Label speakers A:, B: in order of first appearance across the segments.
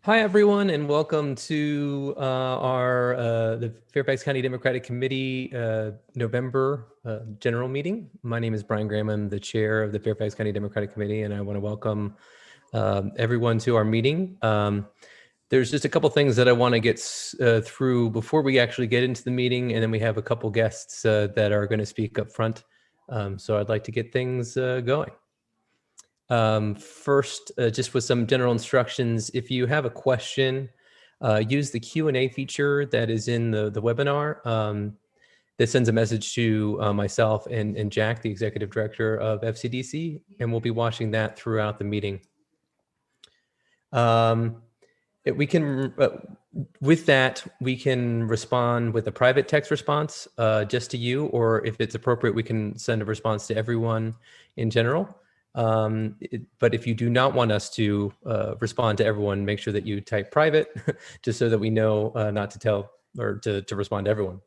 A: Hi, everyone, and welcome to the Fairfax County Democratic Committee November general meeting. My name is Brian Graham. I'm the chair of the Fairfax County Democratic Committee, and I want to welcome everyone to our meeting. There's just a couple things that I want to get through before we actually get into the meeting, and then we have a couple guests that are going to speak up front. So I'd like to get things going. First, just with some general instructions, if you have a question, use the Q&A feature that is in the webinar. That sends a message to myself and Jack, the executive director of FCDC, and we'll be watching that throughout the meeting. We can, with that, we can respond with a private text response just to you, or if it's appropriate, we can send a response to everyone in general. But if you do not want us to respond to everyone, make sure that you type private, just so that we know not to tell or to respond to everyone.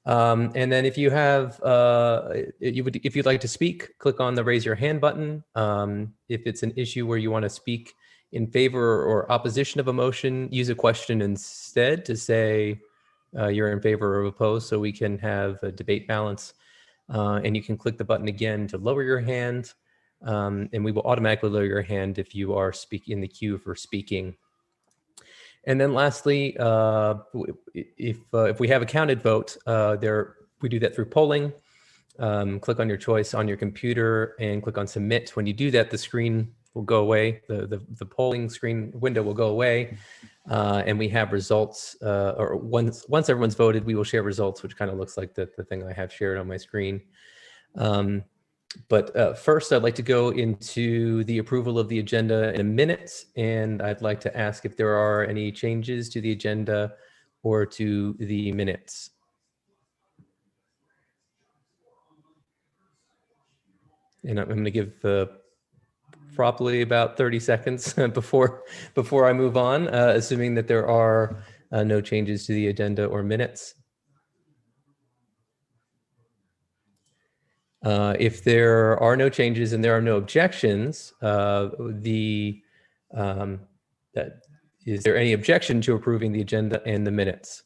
A: And then if you have, if you'd like to speak, click on the raise your hand button. If it's an issue where you want to speak in favor or opposition of a motion, use a question instead to say you're in favor or opposed, so we can have a debate balance. And you can click the button again to lower your hand. And we will automatically lower your hand if you are in the queue for speaking. And then lastly, if we have a counted vote, we do that through polling. Click on your choice on your computer and click on submit. When you do that, the screen will go away. The polling screen window will go away. And we have results, or once everyone's voted, we will share results, which kind of looks like the thing I have shared on my screen. But first, I'd like to go into the approval of the agenda in a minute, and I'd like to ask if there are any changes to the agenda or to the minutes. And I'm going to give probably about 30 seconds before I move on, assuming that there are no changes to the agenda or minutes. If there are no changes and there are no objections, is there any objection to approving the agenda and the minutes?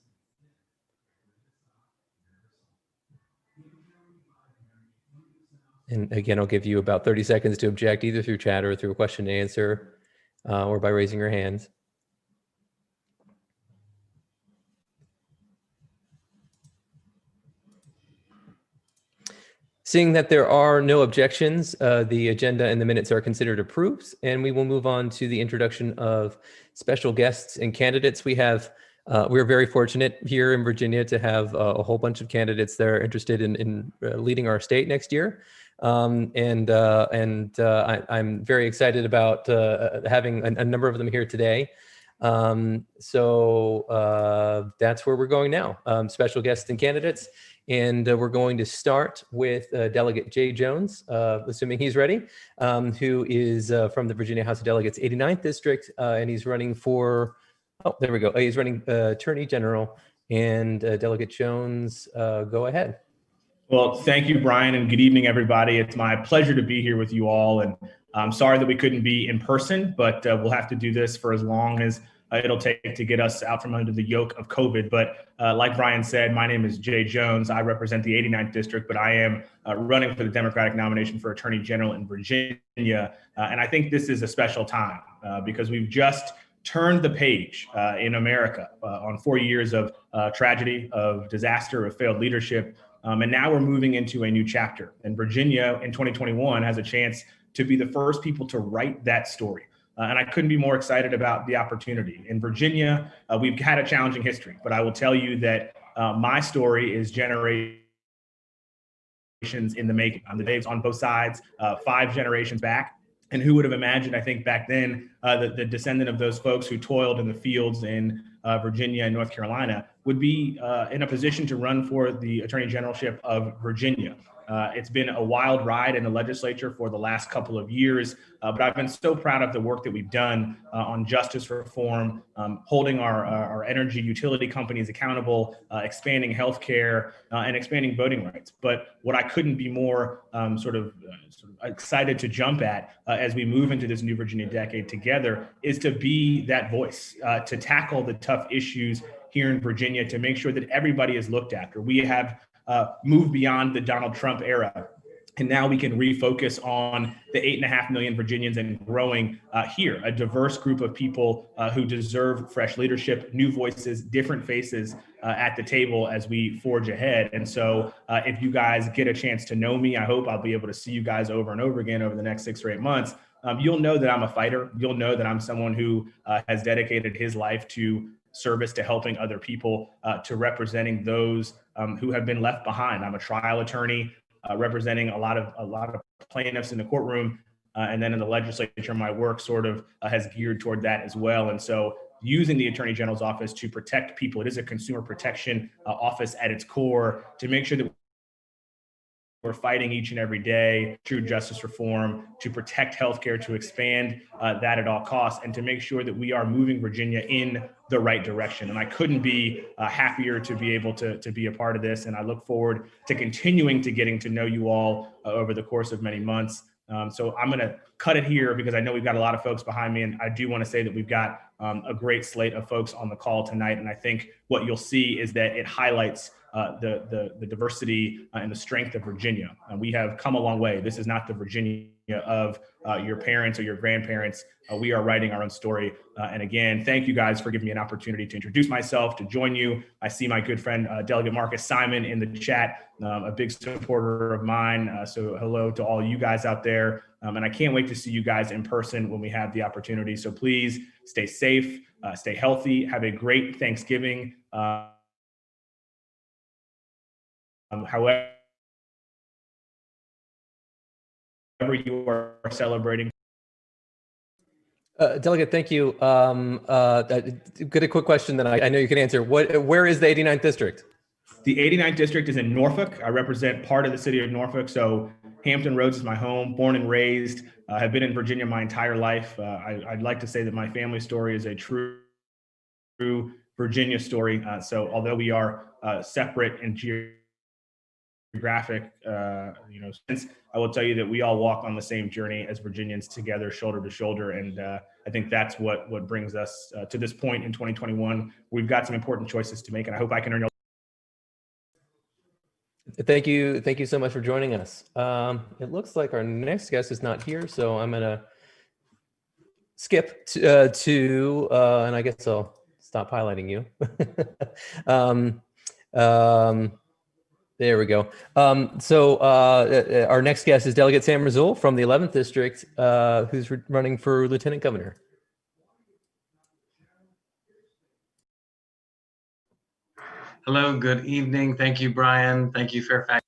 A: And again, I'll give you about 30 seconds to object, either through chat or through a question and answer, or by raising your hands. Seeing that there are no objections, the agenda and the minutes are considered approved, and we will move on to the introduction of special guests and candidates. We're very fortunate here in Virginia to have a whole bunch of candidates that are interested in leading our state next year. I'm very excited about having a number of them here today. So that's where we're going now, special guests and candidates. And we're going to start with Delegate Jay Jones, assuming he's ready, who is from the Virginia House of Delegates 89th District, and he's running for, oh, there we go. He's running Attorney General. And Delegate Jones, go ahead.
B: Well, thank you, Brian, and good evening, everybody. It's my pleasure to be here with you all. And I'm sorry that we couldn't be in person, but we'll have to do this for as long as it'll take to get us out from under the yoke of COVID. But like Brian said, my name is Jay Jones. I represent the 89th District, but I am running for the Democratic nomination for Attorney General in Virginia. And I think this is a special time because we've just turned the page in America on 4 years of tragedy, of disaster, of failed leadership. And now we're moving into a new chapter. And Virginia in 2021 has a chance to be the first people to write that story. And I couldn't be more excited about the opportunity. In Virginia, we've had a challenging history, but I will tell you that my story is generations in the making. I'm the days on both sides, 5 generations back. And who would have imagined, I think back then, the descendant of those folks who toiled in the fields in Virginia and North Carolina would be in a position to run for the Attorney Generalship of Virginia. It's been a wild ride in the legislature for the last couple of years, but I've been so proud of the work that we've done on justice reform, holding our energy utility companies accountable, expanding healthcare, and expanding voting rights. But what I couldn't be more sort of excited to jump at as we move into this New Virginia decade together is to be that voice, to tackle the tough issues here in Virginia, to make sure that everybody is looked after. We have moved beyond the Donald Trump era, and now we can refocus on the 8.5 million Virginians and growing here, a diverse group of people who deserve fresh leadership, new voices, different faces at the table as we forge ahead. And so if you guys get a chance to know me, I hope I'll be able to see you guys over and over again over the next 6 or 8 months. You'll know that I'm a fighter. You'll know that I'm someone who has dedicated his life to service, to helping other people, to representing those who have been left behind. I'm a trial attorney representing a lot of plaintiffs in the courtroom, and then in the legislature, my work sort of has geared toward that as well. And so using the Attorney General's office to protect people, it is a consumer protection office at its core, to make sure that we're fighting each and every day true justice reform, to protect healthcare, to expand that at all costs, and to make sure that we are moving Virginia in the right direction. And I couldn't be happier to be able to be a part of this. And I look forward to continuing to getting to know you all over the course of many months. So I'm going to cut it here because I know we've got a lot of folks behind me. And I do want to say that we've got a great slate of folks on the call tonight. And I think what you'll see is that it highlights the diversity and the strength of Virginia. We have come a long way. This is not the Virginia of your parents or your grandparents. We are writing our own story. And again, thank you guys for giving me an opportunity to introduce myself, to join you. I see my good friend, Delegate Marcus Simon in the chat, a big supporter of mine. So hello to all you guys out there. And I can't wait to see you guys in person when we have the opportunity. So please stay safe, stay healthy, have a great Thanksgiving. However you are celebrating.
A: Delegate, thank you. Get a quick question that I know you can answer. Where is the 89th district?
B: The 89th district is in Norfolk. I represent part of the city of Norfolk. So Hampton Roads is my home, born and raised. Have been in Virginia my entire life. I'd like to say that my family story is a true Virginia story. So although we are separate in geographic, sense, I will tell you that we all walk on the same journey as Virginians together, shoulder to shoulder. And I think that's what brings us to this point in 2021. We've got some important choices to make, and I hope I can earn your.
A: Thank you. Thank you so much for joining us. It looks like our next guest is not here, so I'm going to skip to and I guess I'll stop highlighting you. There we go. So our next guest is Delegate Sam Razul from the 11th District, who's running for Lieutenant Governor.
C: Hello, good evening. Thank you, Brian. Thank you, Fairfax.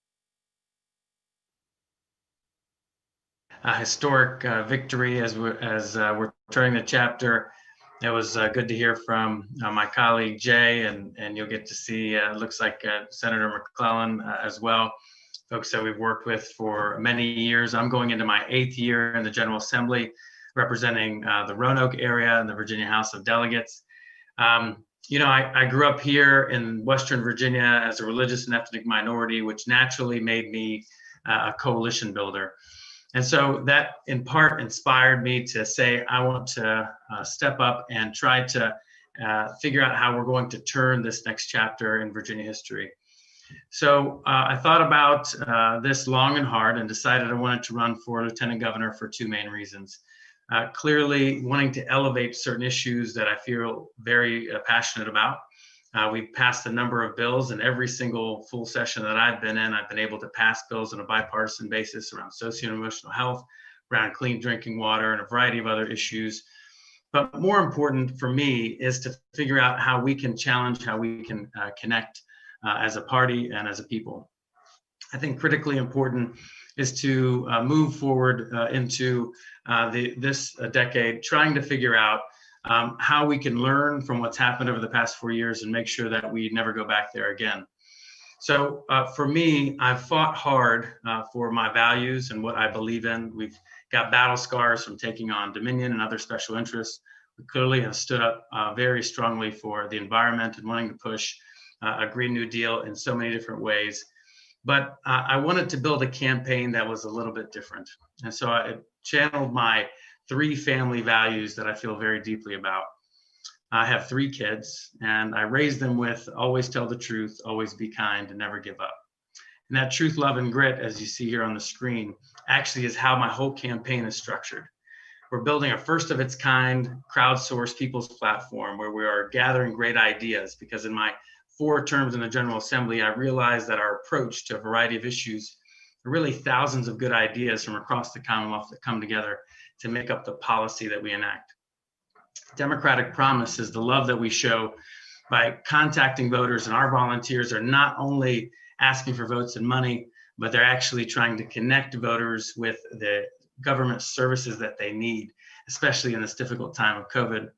C: A historic victory as we're turning the chapter. It was good to hear from my colleague Jay, and you'll get to see, looks like Senator McClellan as well, folks that we've worked with for many years. I'm going into my 8th year in the General Assembly, representing the Roanoke area and the Virginia House of Delegates. I grew up here in Western Virginia as a religious and ethnic minority, which naturally made me a coalition builder. And so that in part inspired me to say, I want to step up and try to figure out how we're going to turn this next chapter in Virginia history. So I thought about this long and hard and decided I wanted to run for Lieutenant Governor for 2 main reasons. Clearly wanting to elevate certain issues that I feel very passionate about. We've passed a number of bills, and every single full session that I've been in, I've been able to pass bills on a bipartisan basis around socio-emotional health, around clean drinking water, and a variety of other issues. But more important for me is to figure out how we can challenge, how we can connect as a party and as a people. I think critically important is to move forward into this decade, trying to figure out how we can learn from what's happened over the past 4 years and make sure that we never go back there again. So for me, I've fought hard for my values and what I believe in. We've got battle scars from taking on Dominion and other special interests. We clearly have stood up very strongly for the environment and wanting to push a Green New Deal in so many different ways. But I wanted to build a campaign that was a little bit different. And so I channeled my 3 family values that I feel very deeply about. I have 3 kids, and I raised them with always tell the truth, always be kind, and never give up. And that truth, love, and grit, as you see here on the screen, actually is how my whole campaign is structured. We're building a first of its kind crowdsourced people's platform where we are gathering great ideas, because in my 4 terms in the General Assembly, I realized that our approach to a variety of issues are really thousands of good ideas from across the Commonwealth that come together to make up the policy that we enact. Democratic promise is the love that we show by contacting voters, and our volunteers are not only asking for votes and money, but they're actually trying to connect voters with the government services that they need, especially in this difficult time of COVID.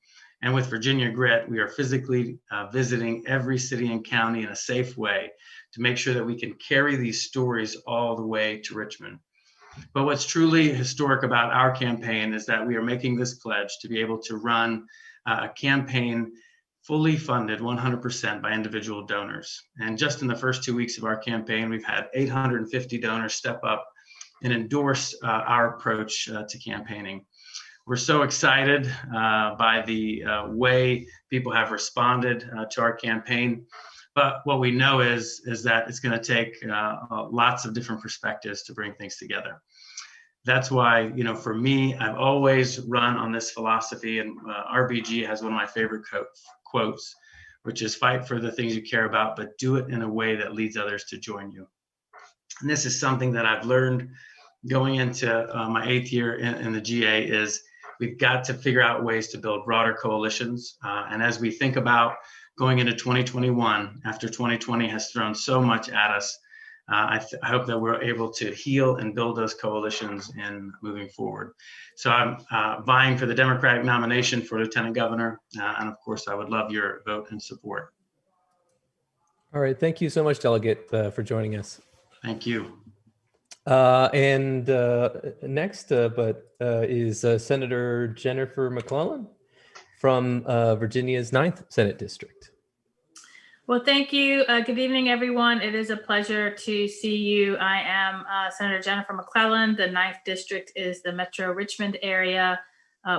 C: And with Virginia Grit, we are physically visiting every city and county in a safe way to make sure that we can carry these stories all the way to Richmond. But what's truly historic about our campaign is that we are making this pledge to be able to run a campaign fully funded 100% by individual donors. And just in the first 2 weeks of our campaign, we've had 850 donors step up and endorse our approach to campaigning. We're so excited by the way people have responded to our campaign. But what we know is that it's going to take lots of different perspectives to bring things together. That's why, for me, I've always run on this philosophy, and RBG has one of my favorite quotes, which is fight for the things you care about, but do it in a way that leads others to join you. And this is something that I've learned going into my 8th year in the GA is we've got to figure out ways to build broader coalitions. And as we think about going into 2021, after 2020 has thrown so much at us, I hope that we're able to heal and build those coalitions in moving forward. So I'm vying for the Democratic nomination for Lieutenant Governor. And of course, I would love your vote and support.
A: All right. Thank you so much, Delegate, for joining us.
C: Thank you.
A: And next is Senator Jennifer McClellan from Virginia's 9th Senate District.
D: Well, thank you. Good evening, everyone. It is a pleasure to see you. I am Senator Jennifer McClellan. The 9th District is the Metro Richmond area,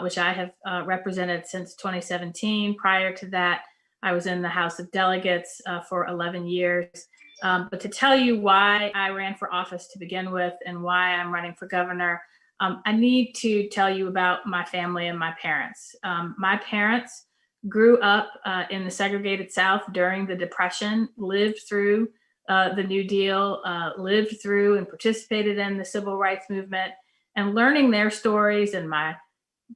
D: which I have represented since 2017. Prior to that, I was in the House of Delegates for 11 years. But to tell you why I ran for office to begin with and why I'm running for governor, I need to tell you about my family and my parents. My parents grew up in the segregated South during the Depression, lived through the New Deal, lived through and participated in the civil rights movement, and learning their stories and my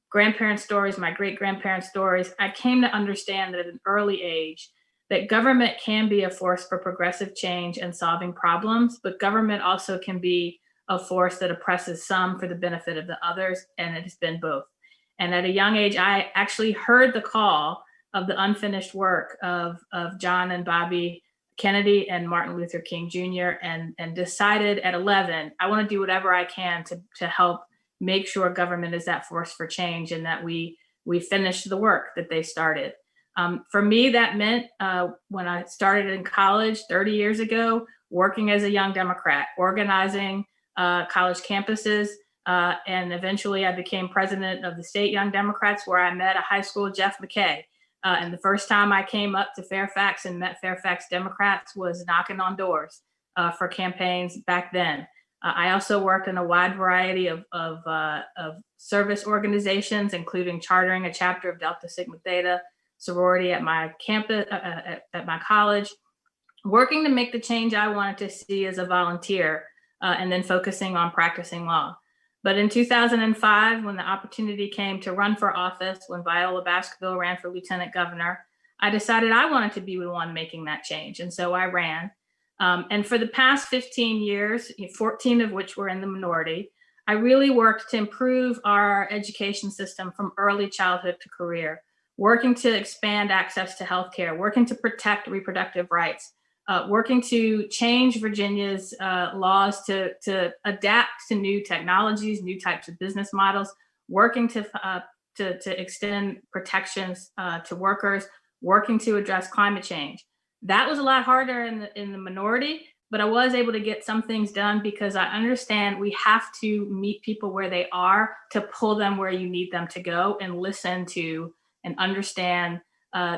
D: grandparents' stories, my great-grandparents' stories, I came to understand at an early age that government can be a force for progressive change and solving problems, but government also can be a force that oppresses some for the benefit of the others, and it has been both. And at a young age, I actually heard the call of the unfinished work of John and Bobby Kennedy and Martin Luther King Jr. and decided at 11, I want to do whatever I can to help make sure government is that force for change and that we finish the work that they started. For me, that meant when I started in college 30 years ago, working as a young Democrat, organizing college campuses, and eventually I became president of the state Young Democrats, where I met a high school Jeff McKay. And the first time I came up to Fairfax and met Fairfax Democrats was knocking on doors for campaigns back then. I also worked in a wide variety of service organizations, including chartering a chapter of Delta Sigma Theta sorority at my campus, at my college, working to make the change I wanted to see as a volunteer, and then focusing on practicing law. But in 2005, when the opportunity came to run for office, when Viola Baskerville ran for lieutenant governor, I decided I wanted to be the one making that change. And so I ran. And for the past 15 years, 14 of which were in the minority, I really worked to improve our education system from early childhood to career, working to expand access to healthcare, working to protect reproductive rights, working to change Virginia's laws to adapt to new technologies, new types of business models, working to extend protections to workers, working to address climate change. That was a lot harder in the minority, but I was able to get some things done because I understand we have to meet people where they are to pull them where you need them to go and listen to and understand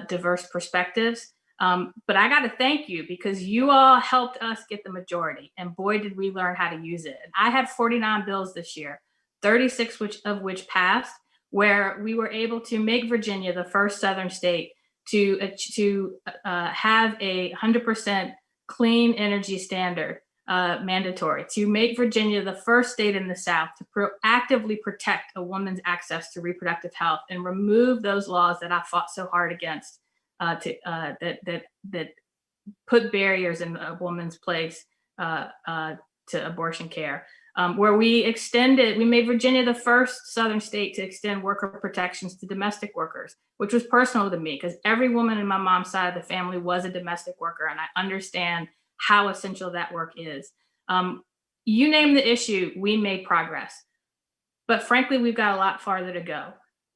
D: diverse perspectives. But I got to thank you because you all helped us get the majority, and boy, did we learn how to use it. I had 49 bills this year, 36 of which passed, where we were able to make Virginia the first Southern state to have a 100% clean energy standard mandatory, to make Virginia the first state in the South to proactively protect a woman's access to reproductive health and remove those laws that I fought so hard against that put barriers in a woman's place to abortion care. Where we made Virginia the first Southern state to extend worker protections to domestic workers, which was personal to me because every woman in my mom's side of the family was a domestic worker, and I understand how essential that work is. You name the issue, we made progress. But frankly, we've got a lot farther to go.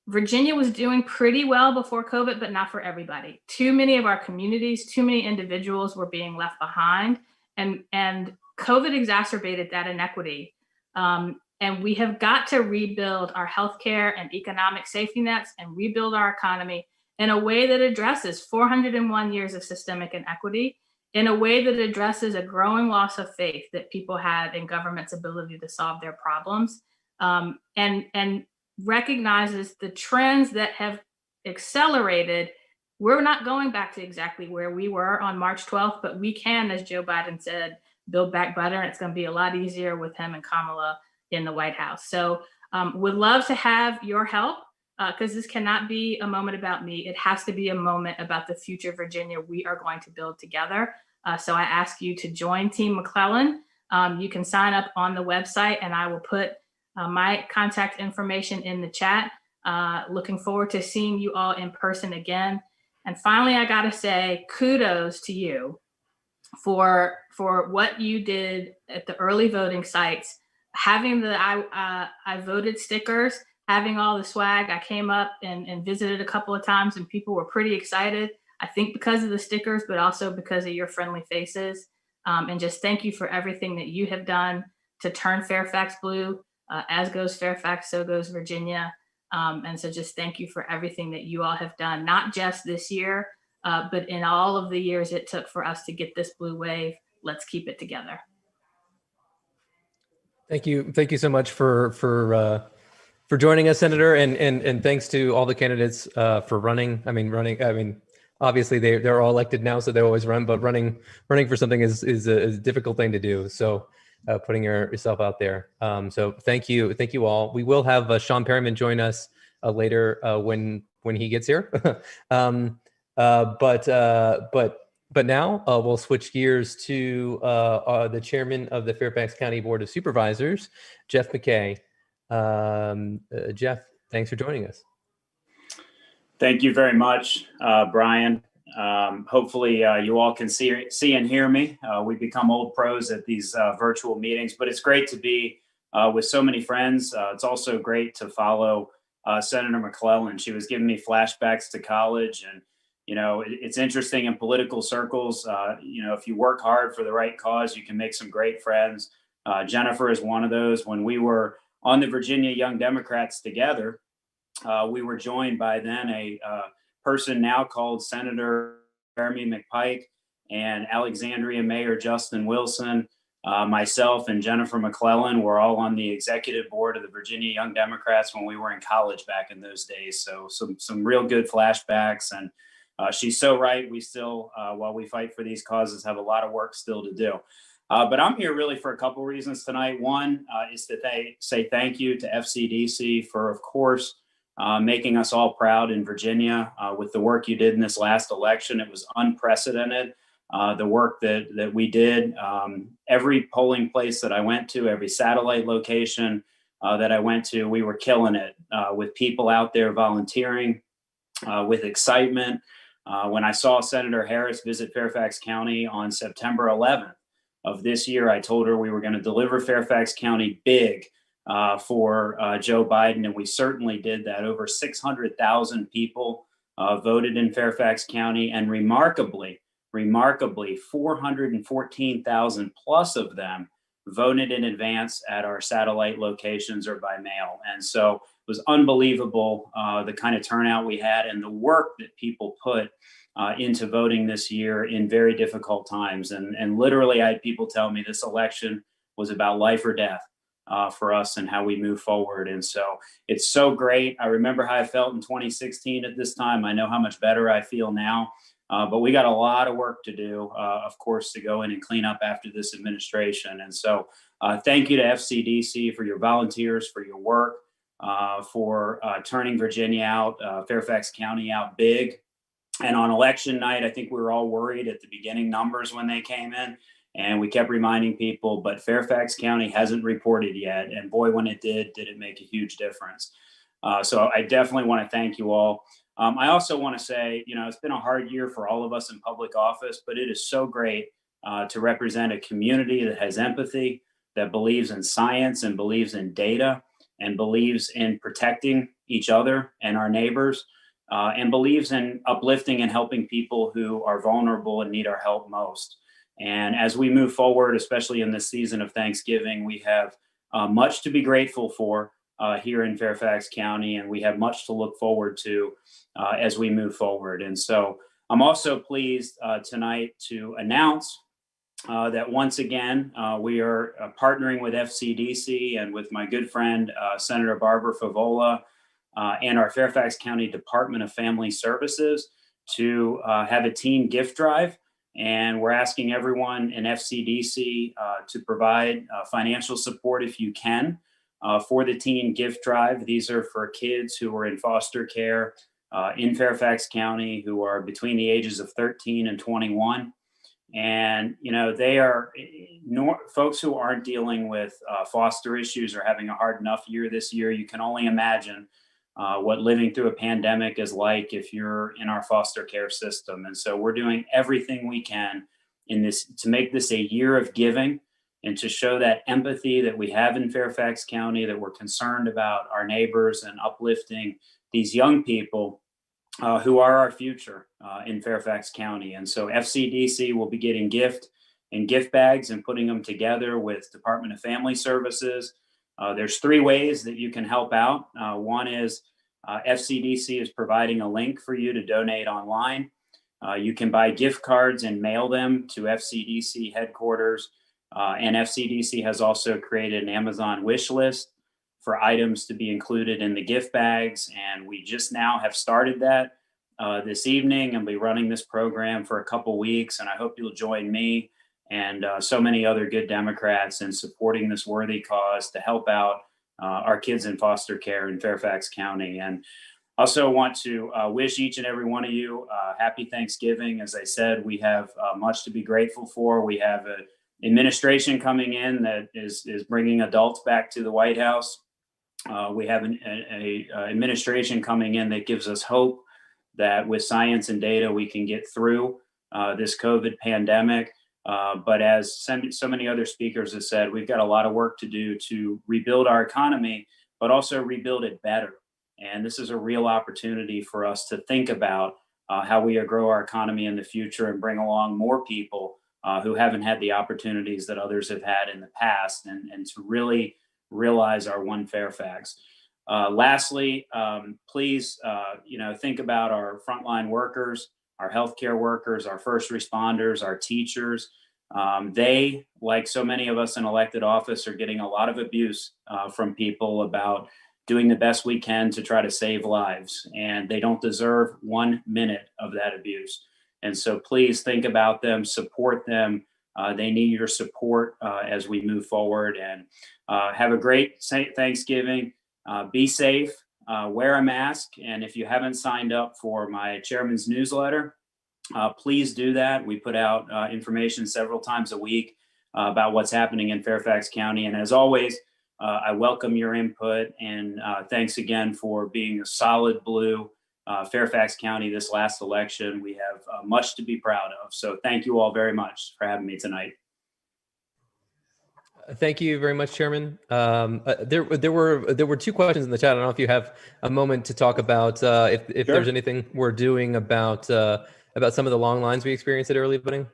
D: Virginia was doing pretty well before COVID, but not for everybody. Too many of our communities, too many individuals were being left behind, and COVID exacerbated that inequity. And we have got to rebuild our healthcare and economic safety nets and rebuild our economy in a way that addresses 401 years of systemic inequity, in a way that addresses a growing loss of faith that people had in government's ability to solve their problems, and recognizes the trends that have accelerated. We're not going back to exactly where we were on March 12th, but we can, as Joe Biden said, build back better, and it's going to be a lot easier with him and Kamala in the White House. So would love to have your help because this cannot be a moment about me. It has to be a moment about the future Virginia we are going to build together. So I ask you to join Team McClellan. You can sign up on the website, and I will put my contact information in the chat. Looking forward to seeing you all in person again. And finally, I got to say kudos to you for what you did at the early voting sites, having the I voted stickers, having all the swag. I came up and visited a couple of times, and people were pretty excited. I think because of the stickers, but also because of your friendly faces. And just thank you for everything that you have done to turn Fairfax blue. As goes Fairfax, so goes Virginia. And so just thank you for everything that you all have done, not just this year, but in all of the years it took for us to get this blue wave. Let's keep it together. Thank you.
A: Thank you so much for joining us, Senator, and thanks to all the candidates for running. I mean, obviously they're all elected now, so they always run, but running for something is a difficult thing to do. So putting yourself out there. So thank you all. We will have Sean Perryman join us later when he gets here. But now we'll switch gears to the chairman of the Fairfax County Board of Supervisors, Jeff McKay. Jeff, thanks for joining us.
E: Thank you very much, Brian. Hopefully you all can see and hear me. We've become old pros at these virtual meetings, but it's great to be with so many friends. It's also great to follow Senator McClellan. She was giving me flashbacks to college, and it's interesting in political circles. If you work hard for the right cause, you can make some great friends. Jennifer is one of those. When we were on the Virginia Young Democrats together, we were joined by then a person now called Senator Jeremy McPike and Alexandria Mayor Justin Wilson. Myself and Jennifer McClellan were all on the executive board of the Virginia Young Democrats when we were in college back in those days. So some real good flashbacks. And she's so right. We still, while we fight for these causes, have a lot of work still to do. But I'm here really for a couple reasons tonight. One is to say thank you to FCDC for, of course, making us all proud in Virginia with the work you did in this last election. It was unprecedented. The work that we did, every polling place that I went to, every satellite location that I went to, we were killing it with people out there volunteering, with excitement, When I saw Senator Harris visit Fairfax County on September 11th of this year, I told her we were going to deliver Fairfax County big for Joe Biden, and we certainly did that. Over 600,000 people voted in Fairfax County, and remarkably, 414,000 plus of them voted in advance at our satellite locations or by mail. And so it was unbelievable, the kind of turnout we had and the work that people put into voting this year in very difficult times. And literally, I had people tell me this election was about life or death for us and how we move forward. And so it's so great. I remember how I felt in 2016 at this time. I know how much better I feel now. But we got a lot of work to do, of course, to go in and clean up after this administration. And so thank you to FCDC for your volunteers, for your work, for turning Virginia out, Fairfax County out big. And on election night, I think we were all worried at the beginning numbers when they came in. And we kept reminding people, but Fairfax County hasn't reported yet. And boy, when it did it make a huge difference. So I definitely want to thank you all. I also want to say, it's been a hard year for all of us in public office, but it is so great to represent a community that has empathy, that believes in science and believes in data and believes in protecting each other and our neighbors and believes in uplifting and helping people who are vulnerable and need our help most. And as we move forward, especially in this season of Thanksgiving, we have much to be grateful for here in Fairfax County, and we have much to look forward to as we move forward. And so I'm also pleased tonight to announce that once again, we are partnering with FCDC and with my good friend, Senator Barbara Favola, and our Fairfax County Department of Family Services to have a teen gift drive. And we're asking everyone in FCDC to provide financial support if you can. For the teen gift drive. These are for kids who are in foster care in Fairfax County who are between the ages of 13 and 21. And, they are folks who aren't dealing with foster issues or having a hard enough year this year. You can only imagine what living through a pandemic is like if you're in our foster care system. And so we're doing everything we can in this to make this a year of giving, and to show that empathy that we have in Fairfax County, that we're concerned about our neighbors and uplifting these young people who are our future in Fairfax County. And so FCDC will be getting gift bags and putting them together with Department of Family Services. There's 3 ways that you can help out. One is FCDC is providing a link for you to donate online. You can buy gift cards and mail them to FCDC headquarters. And FCDC has also created an Amazon wish list for items to be included in the gift bags. And we just now have started that this evening and be running this program for a couple weeks. And I hope you'll join me and so many other good Democrats in supporting this worthy cause to help out our kids in foster care in Fairfax County. And also want to wish each and every one of you happy Thanksgiving. As I said, we have much to be grateful for. We have an administration coming in that is bringing adults back to the White House. We have an administration coming in that gives us hope that with science and data, we can get through this COVID pandemic. But as so many other speakers have said, we've got a lot of work to do to rebuild our economy, but also rebuild it better. And this is a real opportunity for us to think about how we grow our economy in the future and bring along more people who haven't had the opportunities that others have had in the past, and to really realize our one Fairfax. Lastly, please, think about our frontline workers, our healthcare workers, our first responders, our teachers. They, like so many of us in elected office, are getting a lot of abuse from people about doing the best we can to try to save lives, and they don't deserve 1 minute of that abuse. And so please think about them, support them. They need your support as we move forward, and have a great Thanksgiving. Be safe, wear a mask. And if you haven't signed up for my chairman's newsletter, please do that. We put out information several times a week about what's happening in Fairfax County. And as always, I welcome your input, and thanks again for being a solid blue Fairfax County this last election. We have much to be proud of. So thank you all very much for having me tonight.
A: Thank you very much, Chairman. There were two questions in the chat. I don't know if you have a moment to talk about if
E: Sure.
A: there's anything we're doing about some of the long lines we experienced at early voting.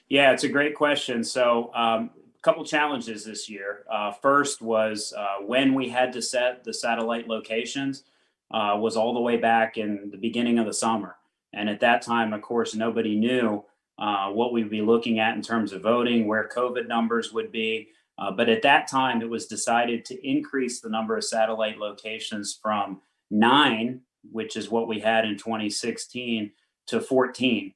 E: Yeah, it's a great question. So a couple challenges this year. First was when we had to set the satellite locations was all the way back in the beginning of the summer. And at that time, of course, nobody knew what we'd be looking at in terms of voting, where COVID numbers would be. But at that time, it was decided to increase the number of satellite locations from 9, which is what we had in 2016, to 14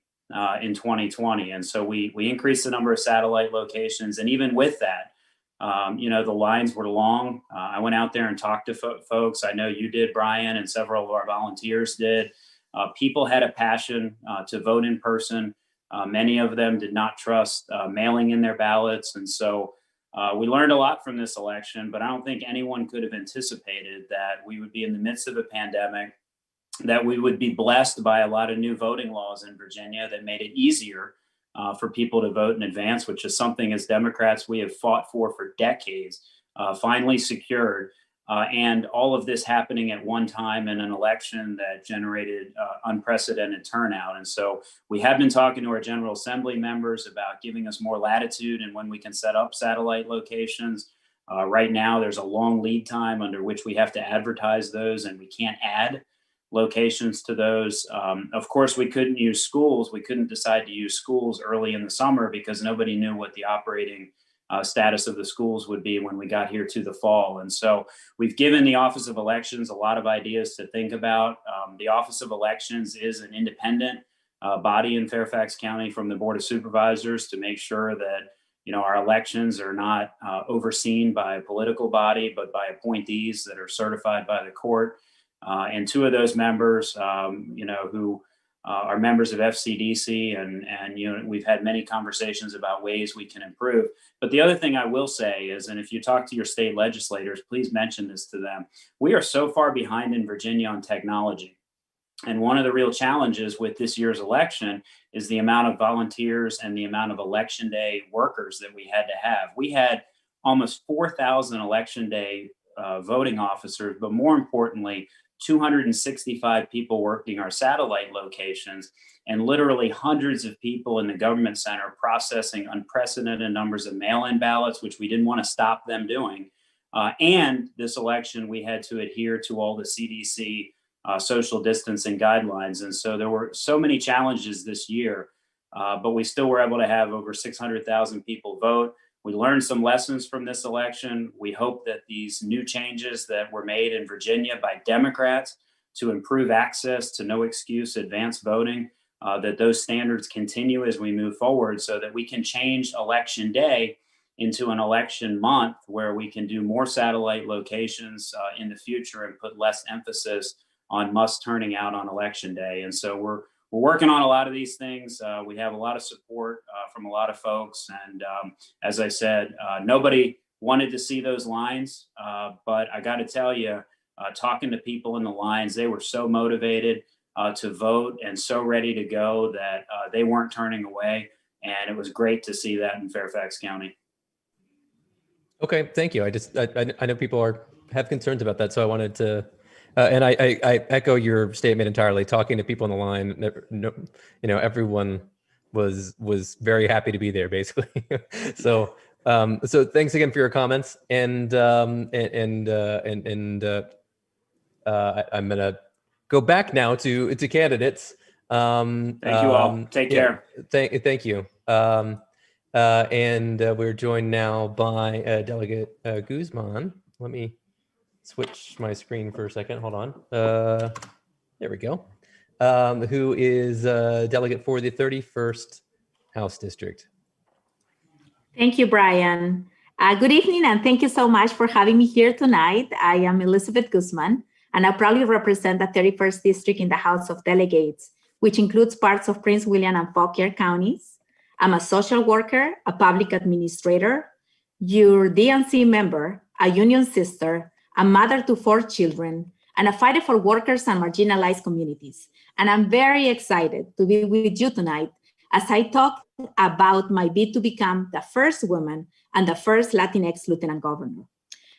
E: in 2020. And so we increased the number of satellite locations. And even with that, the lines were long. I went out there and talked to folks. I know you did, Brian, and several of our volunteers did. People had a passion to vote in person. Many of them did not trust mailing in their ballots. And so we learned a lot from this election, but I don't think anyone could have anticipated that we would be in the midst of a pandemic, that we would be blessed by a lot of new voting laws in Virginia that made it easier for people to vote in advance, which is something as Democrats we have fought for decades, finally secured. And all of this happening at one time in an election that generated unprecedented turnout. And so we have been talking to our General Assembly members about giving us more latitude and when we can set up satellite locations. Right now, there's a long lead time under which we have to advertise those, and we can't add locations to those. Of course, we couldn't use schools. We couldn't decide to use schools early in the summer because nobody knew what the operating status of the schools would be when we got here to the fall. And so we've given the Office of Elections a lot of ideas to think about. The Office of Elections is an independent body in Fairfax County from the Board of Supervisors to make sure that our elections are not overseen by a political body, but by appointees that are certified by the court. And two of those members, who are members of FCDC, and we've had many conversations about ways we can improve. But the other thing I will say is, and if you talk to your state legislators, please mention this to them. We are so far behind in Virginia on technology. And one of the real challenges with this year's election is the amount of volunteers and the amount of election day workers that we had to have. We had almost 4,000 election day voting officers, but more importantly, 265 people working our satellite locations, and literally hundreds of people in the government center processing unprecedented numbers of mail-in ballots, which we didn't want to stop them doing. And this election, we had to adhere to all the CDC social distancing guidelines. And so there were so many challenges this year, but we still were able to have over 600,000 people vote. We learned some lessons from this election. We hope that these new changes that were made in Virginia by Democrats to improve access to no excuse advance voting, that those standards continue as we move forward so that we can change election day into an election month where we can do more satellite locations in the future and put less emphasis on must turning out on election day. And so we're working on a lot of these things. We have a lot of support from a lot of folks. And as I said, nobody wanted to see those lines. But I got to tell you, talking to people in the lines, they were so motivated to vote and so ready to go that they weren't turning away. And it was great to see that in Fairfax County.
A: Okay, thank you. I know people have concerns about that. So I wanted to, and I echo your statement entirely. Talking to people on the line, everyone was very happy to be there, basically. So thanks again for your comments, and I'm gonna go back now to candidates.
E: Thank you all. Take care.
A: Thank you. And we're joined now by Delegate Guzman. Let me switch my screen for a second. Hold on. There we go. Who is delegate for the 31st House District.
F: Thank you, Brian. Good evening, and thank you so much for having me here tonight. I am Elizabeth Guzman, and I proudly represent the 31st District in the House of Delegates, which includes parts of Prince William and Fauquier counties. I'm a social worker, a public administrator, your DNC member, a union sister, a mother to 4 children, and a fighter for workers and marginalized communities. And I'm very excited to be with you tonight as I talk about my bid to become the first woman and the first Latinx lieutenant governor.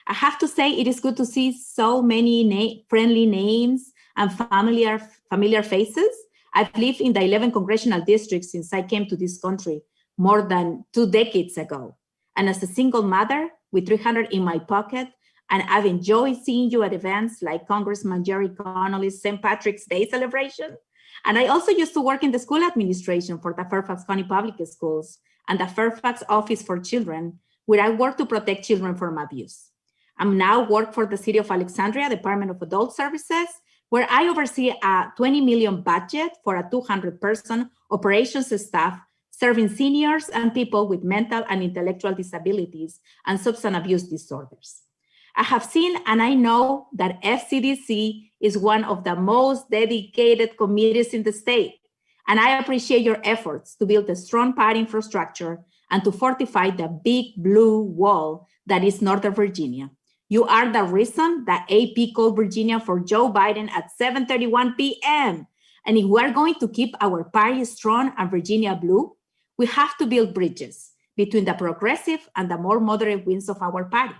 F: I have to say, it is good to see so many friendly names and familiar faces. I've lived in the 11 congressional districts since I came to this country more than 2 decades ago. And as a single mother with 300 in my pocket, and I've enjoyed seeing you at events like Congressman Jerry Connolly's St. Patrick's Day celebration. And I also used to work in the school administration for the Fairfax County Public Schools and the Fairfax Office for Children, where I work to protect children from abuse. I'm now work for the City of Alexandria Department of Adult Services, where I oversee a $20 million budget for a 200-person operations staff serving seniors and people with mental and intellectual disabilities and substance abuse disorders. I have seen and I know that FCDC is one of the most dedicated committees in the state. And I appreciate your efforts to build a strong party infrastructure and to fortify the big blue wall that is Northern Virginia. You are the reason that AP called Virginia for Joe Biden at 7:31 p.m. And if we're going to keep our party strong and Virginia blue, we have to build bridges between the progressive and the more moderate wings of our party.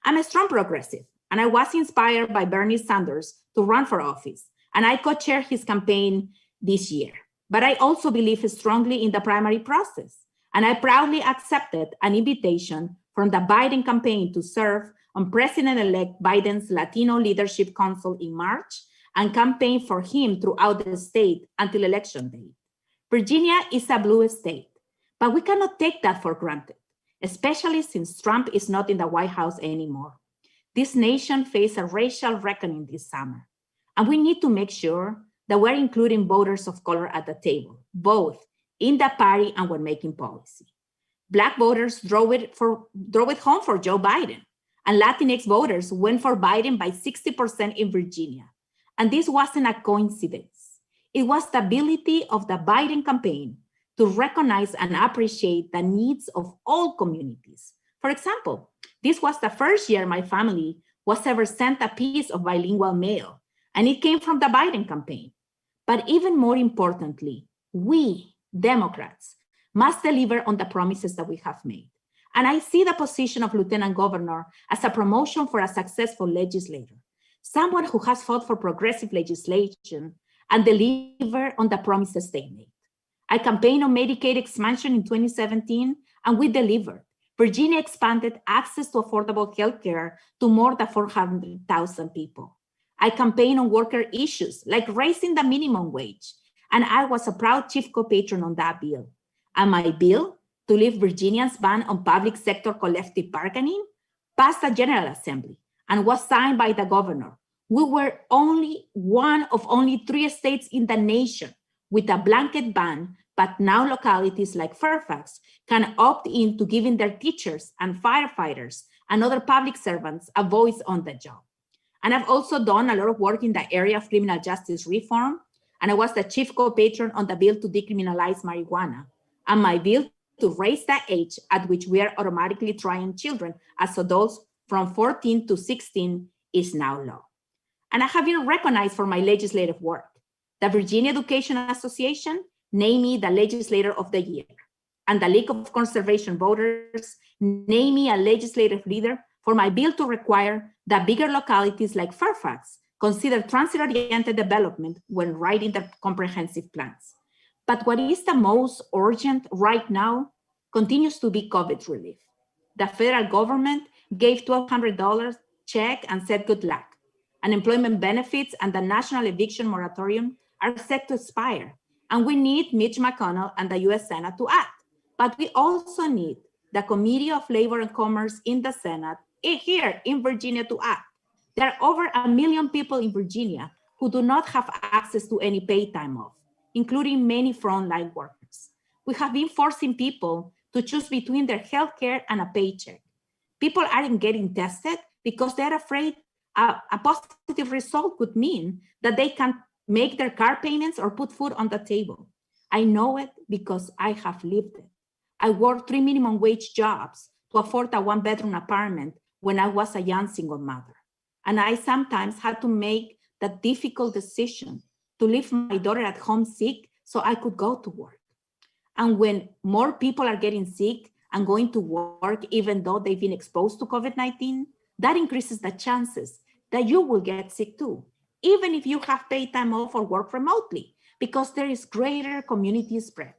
F: I'm a strong progressive, and I was inspired by Bernie Sanders to run for office, and I co-chaired his campaign this year. But I also believe strongly in the primary process, and I proudly accepted an invitation from the Biden campaign to serve on President-elect Biden's Latino Leadership Council in March and campaign for him throughout the state until election day. Virginia is a blue state, but we cannot take that for granted, especially since Trump is not in the White House anymore. This nation faced a racial reckoning this summer, and we need to make sure that we're including voters of color at the table, both in the party and when making policy. Black voters drove it home for Joe Biden, and Latinx voters went for Biden by 60% in Virginia. And this wasn't a coincidence. It was the ability of the Biden campaign to recognize and appreciate the needs of all communities. For example, this was the first year my family was ever sent a piece of bilingual mail, and it came from the Biden campaign. But even more importantly, we, Democrats, must deliver on the promises that we have made. And I see the position of Lieutenant Governor as a promotion for a successful legislator, someone who has fought for progressive legislation and deliver on the promises they made. I campaigned on Medicaid expansion in 2017, and we delivered. Virginia expanded access to affordable health care to more than 400,000 people. I campaigned on worker issues like raising the minimum wage, and I was a proud chief co-patron on that bill. And my bill to lift Virginia's ban on public sector collective bargaining passed the General Assembly and was signed by the governor. We were only one of only 3 states in the nation with a blanket ban, but now localities like Fairfax can opt in to giving their teachers and firefighters and other public servants a voice on the job. And I've also done a lot of work in the area of criminal justice reform, and I was the chief co-patron on the bill to decriminalize marijuana, and my bill to raise the age at which we are automatically trying children as adults from 14 to 16 is now law. And I have been recognized for my legislative work. The Virginia Education Association named me the Legislator of the Year, and the League of Conservation Voters named me a legislative leader for my bill to require that bigger localities like Fairfax consider transit-oriented development when writing their comprehensive plans. But what is the most urgent right now continues to be COVID relief. The federal government gave $1,200 check and said good luck. Unemployment benefits and the national eviction moratorium are set to expire. And we need Mitch McConnell and the US Senate to act. But we also need the Committee of Labor and Commerce in the Senate here in Virginia to act. There are over 1 million people in Virginia who do not have access to any paid time off, including many frontline workers. We have been forcing people to choose between their health care and a paycheck. People aren't getting tested because they're afraid a positive result could mean that they can't make their car payments or put food on the table. I know it because I have lived it. I worked 3 minimum wage jobs to afford a 1-bedroom apartment when I was a young single mother. And I sometimes had to make the difficult decision to leave my daughter at home sick so I could go to work. And when more people are getting sick and going to work, even though they've been exposed to COVID-19, that increases the chances that you will get sick too, even if you have paid time off or work remotely, because there is greater community spread.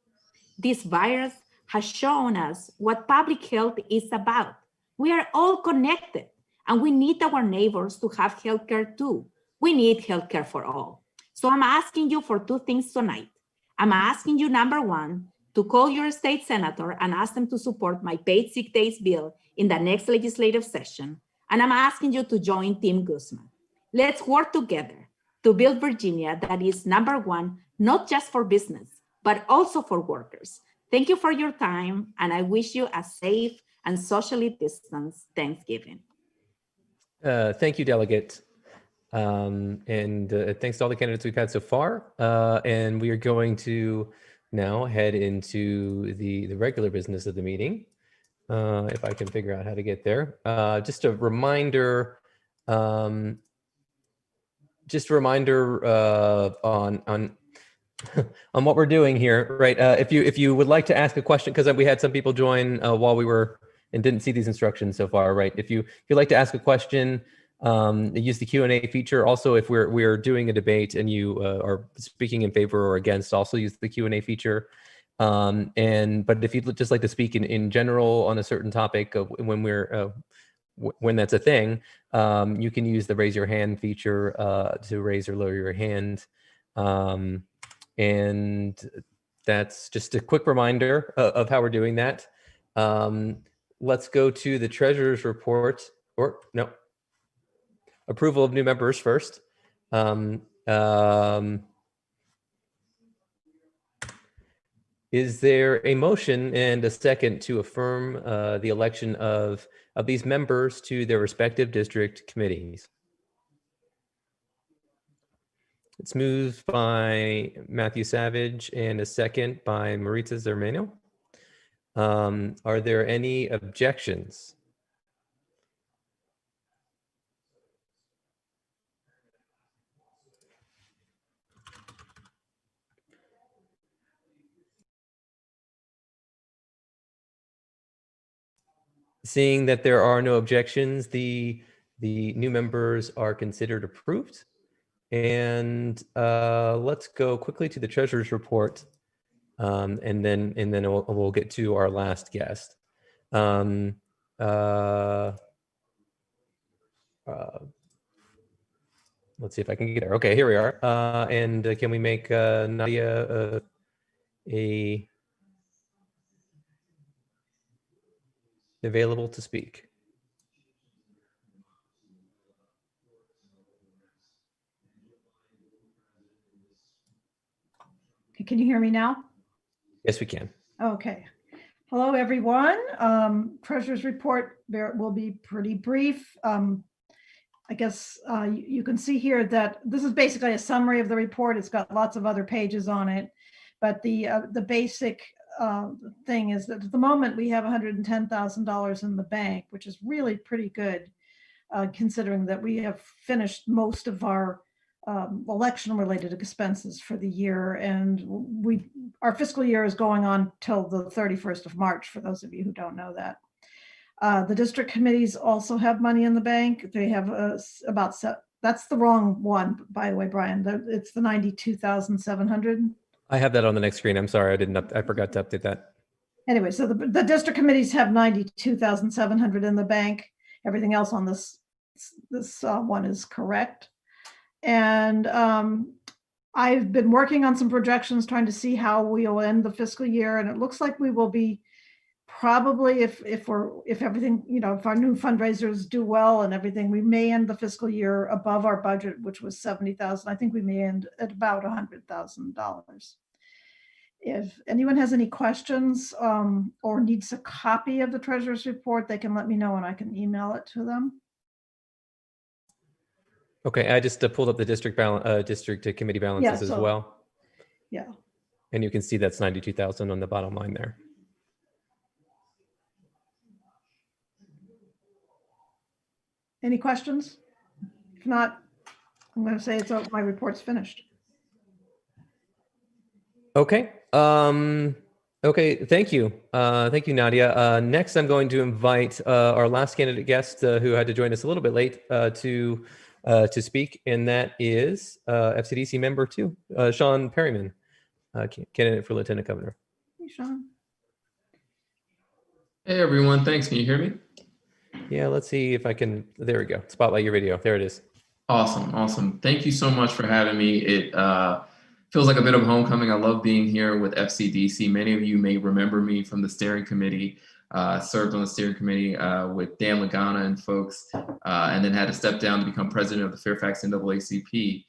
F: This virus has shown us what public health is about. We are all connected, and we need our neighbors to have healthcare too. We need healthcare for all. So I'm asking you for two things tonight. I'm asking you, number one, to call your state senator and ask them to support my paid sick days bill in the next legislative session. And I'm asking you to join Team Guzman. Let's work together to build Virginia that is number one, not just for business, but also for workers. Thank you for your time, and I wish you a safe and socially distanced Thanksgiving.
A: Thank you, Delegate. And thanks to all the candidates we've had so far. And we are going to now head into the regular business of the meeting. If I can figure out how to get there. Just a reminder, on on what we're doing here, right? If you would like to ask a question, because we had some people join while we were and didn't see these instructions so far, right? If you'd like to ask a question, use the Q&A feature. Also, if we're doing a debate and you are speaking in favor or against, also use the Q&A feature. But if you'd just like to speak in general on a certain topic when that's a thing, you can use the raise your hand feature to raise or lower your hand. And that's just a quick reminder of how we're doing that. Let's go to the treasurer's report, or no, approval of new members first. Is there a motion and a second to affirm the election of these members to their respective district committees? It's moved by Matthew Savage and a second by Maritza Zermano. Are there any objections? Seeing that there are no objections, the new members are considered approved. And let's go quickly to the treasurer's report, and then we'll get to our last guest. Let's see if I can get there. Okay, here we are. And can we make Nadia available to speak?
G: Can you hear me now?
A: Yes, we can.
G: Okay. Hello, everyone. Treasurer's report will be pretty brief. I guess you can see here that this is basically a summary of the report. It's got lots of other pages on it, but the basic thing is that at the moment we have $110,000 in the bank, which is really pretty good, considering that we have finished most of our election-related expenses for the year, and our fiscal year is going on till the 31st of March, for those of you who don't know that. The district committees also have money in the bank. They have that's the wrong one, by the way, Brian. It's the $92,700.
A: I have that on the next screen. I'm sorry, I forgot to update that.
G: Anyway, so the district committees have $92,700 in the bank. Everything else on this one is correct. And I've been working on some projections, trying to see how we'll end the fiscal year, and it looks like we will be probably, if everything, if our new fundraisers do well and everything, we may end the fiscal year above our budget, which was $70,000. I think we may end at about $100,000. If anyone has any questions or needs a copy of the treasurer's report, they can let me know and I can email it to them.
A: Okay, I just pulled up the district committee balances as well.
G: Yeah.
A: And you can see that's 92,000 on the bottom line there.
G: Any questions? If not, I'm going to say my report's finished.
A: Okay. Okay. Thank you. Thank you, Nadia. Next, I'm going to invite our last candidate guest who had to join us a little bit late to speak, and that is FCDC member 2, Sean Perryman, candidate for Lieutenant Governor.
G: Hey, Sean.
H: Hey everyone, thanks. Can you hear me?
A: Yeah, let's see if I can. There we go. Spotlight your video. There it is.
H: Awesome. Thank you so much for having me. It feels like a bit of homecoming. I love being here with FCDC. Many of you may remember me from the steering committee. Served on the steering committee with Dan Lagana and folks, and then had to step down to become president of the Fairfax NAACP.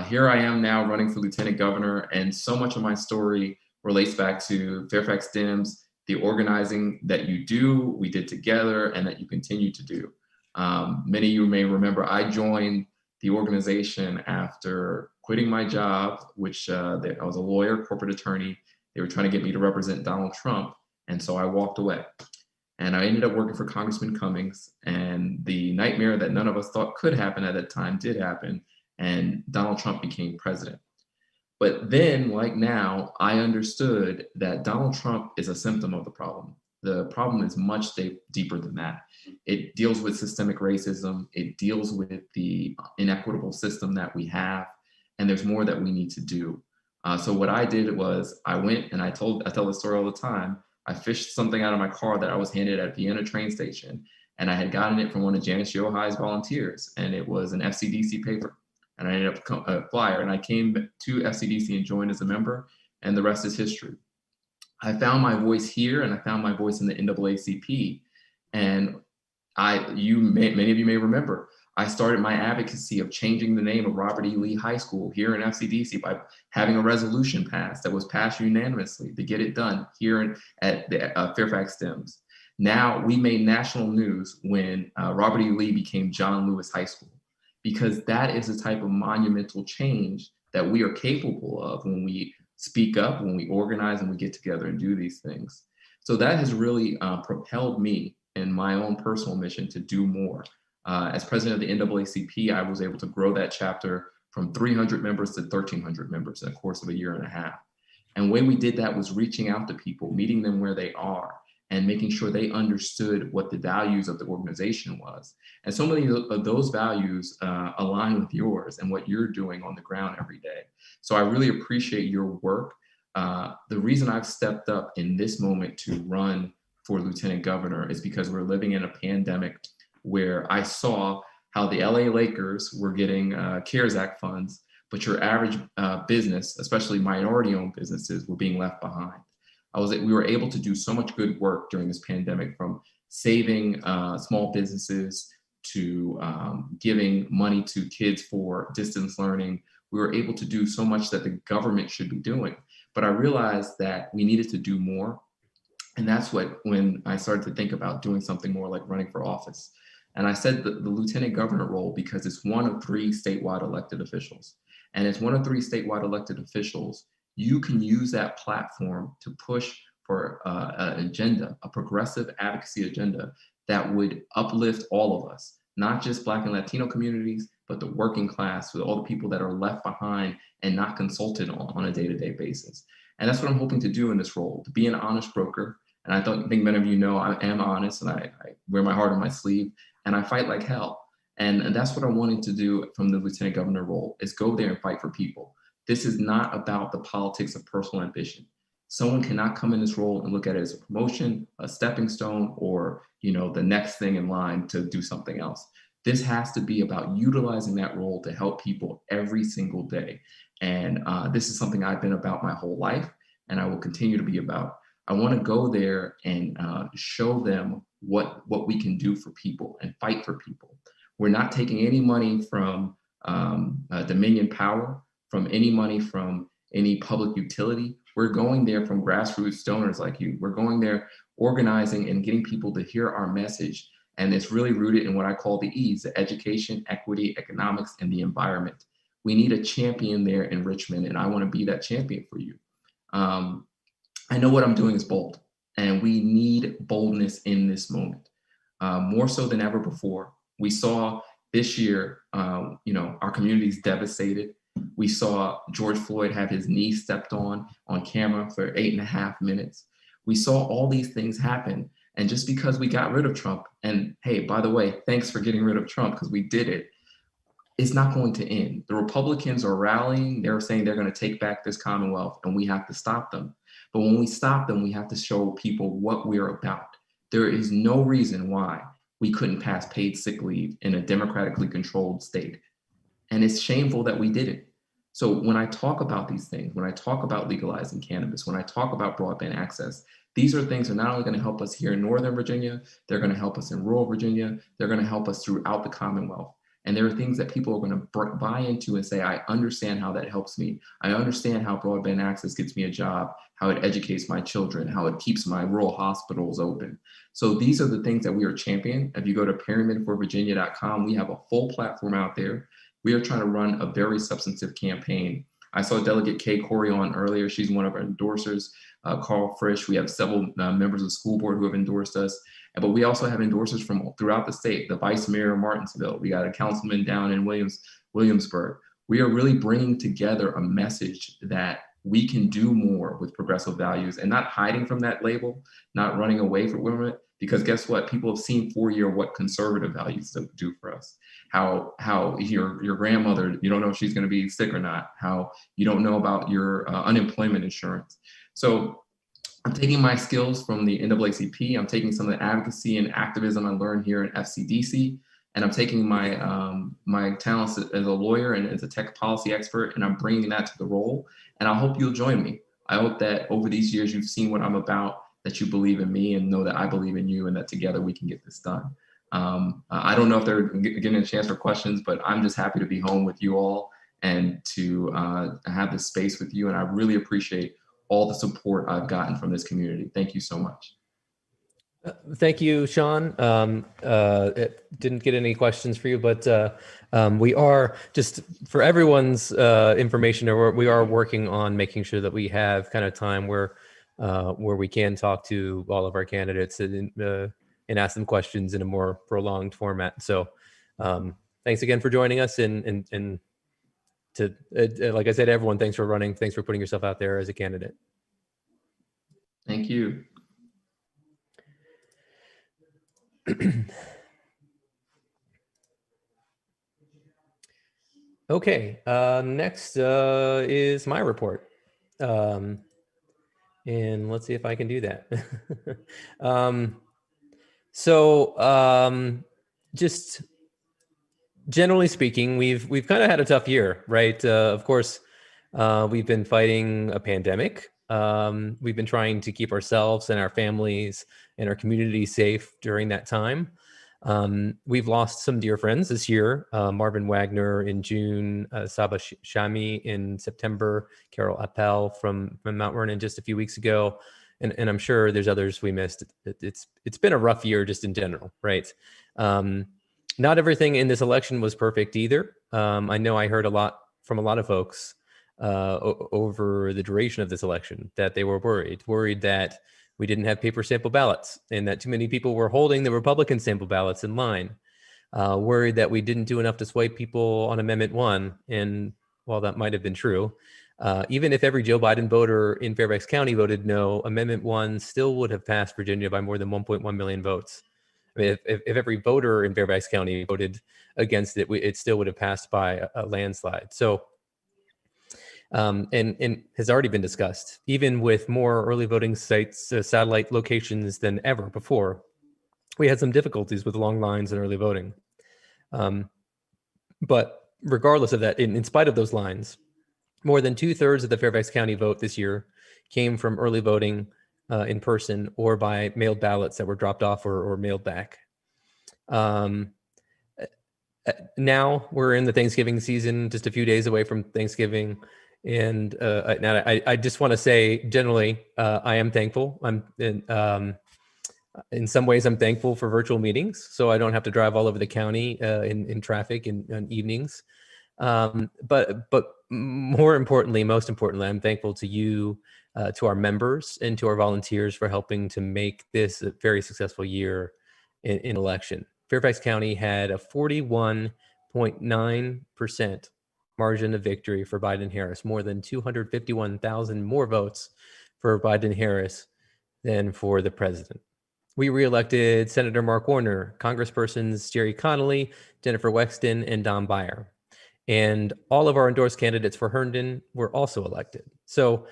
H: Here I am now running for lieutenant governor, and so much of my story relates back to Fairfax Dems, the organizing that we did together, and that you continue to do. Many of you may remember I joined the organization after quitting my job, which I was a lawyer, corporate attorney. They were trying to get me to represent Donald Trump. And so I walked away. And I ended up working for Congressman Cummings. And the nightmare that none of us thought could happen at that time did happen. And Donald Trump became president. But then, like now, I understood that Donald Trump is a symptom of the problem. The problem is much deeper than that. It deals with systemic racism. It deals with the inequitable system that we have. And there's more that we need to do. So what I did was I went and I tell the story all the time. I fished something out of my car that I was handed at Vienna train station. And I had gotten it from one of Janice Yohai's volunteers. And it was an FCDC paper. And I ended up a flyer. And I came to FCDC and joined as a member. And the rest is history. I found my voice here, and I found my voice in the NAACP. And many of you may remember, I started my advocacy of changing the name of Robert E. Lee High School here in FCDC by having a resolution passed that was passed unanimously to get it done here at the Fairfax Dems. Now, we made national news when Robert E. Lee became John Lewis High School, because that is the type of monumental change that we are capable of when we speak up, when we organize and we get together and do these things. So that has really propelled me in my own personal mission to do more. As president of the NAACP, I was able to grow that chapter from 300 members to 1,300 members in the course of a year and a half. And the way we did that was reaching out to people, meeting them where they are, and making sure they understood what the values of the organization was. And so many of those values align with yours and what you're doing on the ground every day. So I really appreciate your work. The reason I've stepped up in this moment to run for lieutenant governor is because we're living in a pandemic where I saw how the LA Lakers were getting CARES Act funds, but your average business, especially minority-owned businesses, were being left behind. We were able to do so much good work during this pandemic, from saving small businesses to giving money to kids for distance learning. We were able to do so much that the government should be doing. But I realized that we needed to do more. And that's when I started to think about doing something more like running for office. And I said the lieutenant governor role because it's one of 3 statewide elected officials. And as one of 3 statewide elected officials, you can use that platform to push for an agenda, a progressive advocacy agenda that would uplift all of us, not just Black and Latino communities, but the working class, with all the people that are left behind and not consulted on a day-to-day basis. And that's what I'm hoping to do in this role, to be an honest broker. And I think many of you know I am honest, and I wear my heart on my sleeve, and I fight like hell. And that's what I wanted to do from the lieutenant governor role, is go there and fight for people. This is not about the politics of personal ambition. Someone cannot come in this role and look at it as a promotion, a stepping stone, or the next thing in line to do something else. This has to be about utilizing that role to help people every single day. And this is something I've been about my whole life, and I will continue to be about. I want to go there and show them what we can do for people and fight for people. We're not taking any money from Dominion Power, from any money from any public utility. We're going there from grassroots donors like you. We're going there organizing and getting people to hear our message. And it's really rooted in what I call the E's: the education, equity, economics, and the environment. We need a champion there in Richmond, and I want to be that champion for you. I know what I'm doing is bold, and we need boldness in this moment, more so than ever before. We saw This year, our community is devastated. We saw George Floyd have his knee stepped on camera for 8.5 minutes. We saw all these things happen. And just because we got rid of Trump, and hey, by the way, thanks for getting rid of Trump because we did it, it's not going to end. The Republicans are rallying. They're saying they're going to take back this Commonwealth and we have to stop them. But when we stop them, we have to show people what we're about. There is no reason why we couldn't pass paid sick leave in a democratically controlled state. And it's shameful that we didn't. So when I talk about these things, when I talk about legalizing cannabis, when I talk about broadband access, these are things that are not only going to help us here in Northern Virginia, they're going to help us in rural Virginia, they're going to help us throughout the Commonwealth. And there are things that people are going to buy into and say, I understand how that helps me. I understand how broadband access gets me a job, how it educates my children, how it keeps my rural hospitals open. So these are the things that we are championing. If you go to perrymanforvirginia.com, we have a full platform out there. We are trying to run a very substantive campaign. I saw Delegate Kay Corey on earlier. She's one of our endorsers. Carl Frisch. We have several members of the school board who have endorsed us. But we also have endorsers from throughout the state. The Vice Mayor of Martinsville. We got a councilman down in Williamsburg. We are really bringing together a message that we can do more with progressive values and not hiding from that label, not running away from it. Because guess what? People have seen for a year what conservative values do for us. How your grandmother, you don't know if she's going to be sick or not. How you don't know about your unemployment insurance. So I'm taking my skills from the NAACP. I'm taking some of the advocacy and activism I learned here at FCDC, and I'm taking my my talents as a lawyer and as a tech policy expert, and I'm bringing that to the role. And I hope you'll join me. I hope that over these years you've seen what I'm about, that you believe in me and know that I believe in you, and that together we can get this done. I don't know if they're getting a chance for questions, but I'm just happy to be home with you all and to have this space with you. And I really appreciate all the support I've gotten from this community. Thank you so much.
A: Thank you, Sean. Didn't get any questions for you, but we are, just for everyone's information, we are working on making sure that we have kind of time where we can talk to all of our candidates and ask them questions in a more prolonged format. So thanks again for joining us, and to like I said, everyone, thanks for running. Thanks for putting yourself out there as a candidate.
H: Thank you.
A: Okay, next is my report. And let's see if I can do that. Just generally speaking, we've kind of had a tough year, right? Of course, we've been fighting a pandemic. We've been trying to keep ourselves and our families and our community safe during that time. We've lost some dear friends this year, Marvin Wagner in June, Saba Shami in September, Carol Appel from Mount Vernon just a few weeks ago. And I'm sure there's others we missed. It's been a rough year just in general, right? Not everything in this election was perfect either. I know I heard a lot from a lot of folks over the duration of this election that they were worried that we didn't have paper sample ballots and that too many people were holding the Republican sample ballots in line, worried that we didn't do enough to swipe people on Amendment 1. And while that might have been true, even if every Joe Biden voter in Fairfax County voted no, Amendment 1 still would have passed Virginia by more than 1.1 million votes. I mean, if every voter in Fairfax County voted against it, it still would have passed by a landslide. So, and has already been discussed, even with more early voting sites, satellite locations than ever before, we had some difficulties with long lines and early voting. But regardless of that, in spite of those lines, more than 2/3 of the Fairfax County vote this year came from early voting in person or by mailed ballots that were dropped off or mailed back. Now we're in the Thanksgiving season, just a few days away from Thanksgiving. And I just want to say, generally, I am thankful. In some ways, I'm thankful for virtual meetings, so I don't have to drive all over the county in traffic on evenings. But more importantly, most importantly, I'm thankful to you, to our members, and to our volunteers for helping to make this a very successful year in election. Fairfax County had a 41.9% margin of victory for Biden-Harris, more than 251,000 more votes for Biden-Harris than for the president. We reelected Senator Mark Warner, Congresspersons Jerry Connolly, Jennifer Wexton, and Don Beyer. And all of our endorsed candidates for Herndon were also elected. So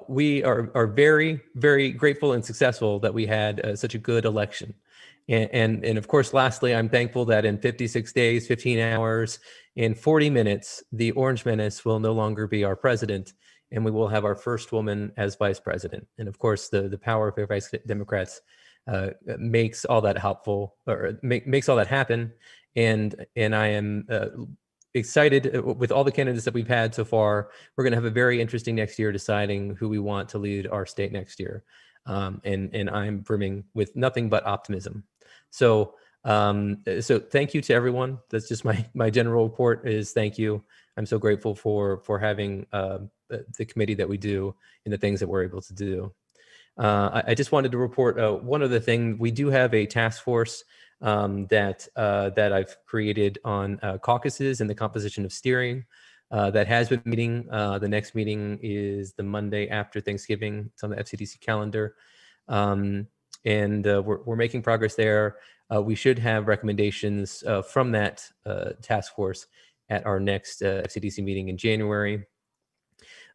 A: we are very, very grateful and successful that we had such a good election. And of course, lastly, I'm thankful that in 56 days, 15 hours, and 40 minutes, the Orange Menace will no longer be our president, and we will have our first woman as vice president. And of course, the power of Fairfax Democrats makes all that helpful, or makes all that happen. And I am excited with all the candidates that we've had so far. We're going to have a very interesting next year deciding who we want to lead our state next year. And I'm brimming with nothing but optimism. So thank you to everyone. That's just my general report is thank you. I'm so grateful for having the committee that we do and the things that we're able to do. I just wanted to report one other thing. We do have a task force that I've created on caucuses and the composition of steering that has been meeting. The next meeting is the Monday after Thanksgiving. It's on the FCDC calendar. And we're making progress there. We should have recommendations from that task force at our next FCDC meeting in January.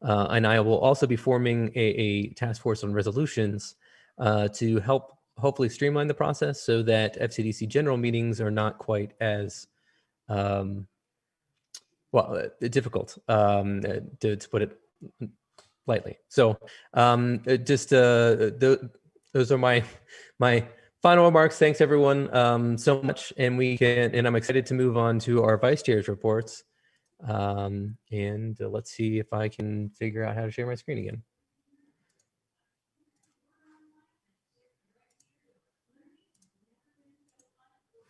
A: And I will also be forming a task force on resolutions to help hopefully streamline the process so that FCDC general meetings are not quite as difficult, to put it lightly. So those are my final remarks. Thanks everyone so much, and I'm excited to move on to our vice chair's reports. And let's see if I can figure out how to share my screen again.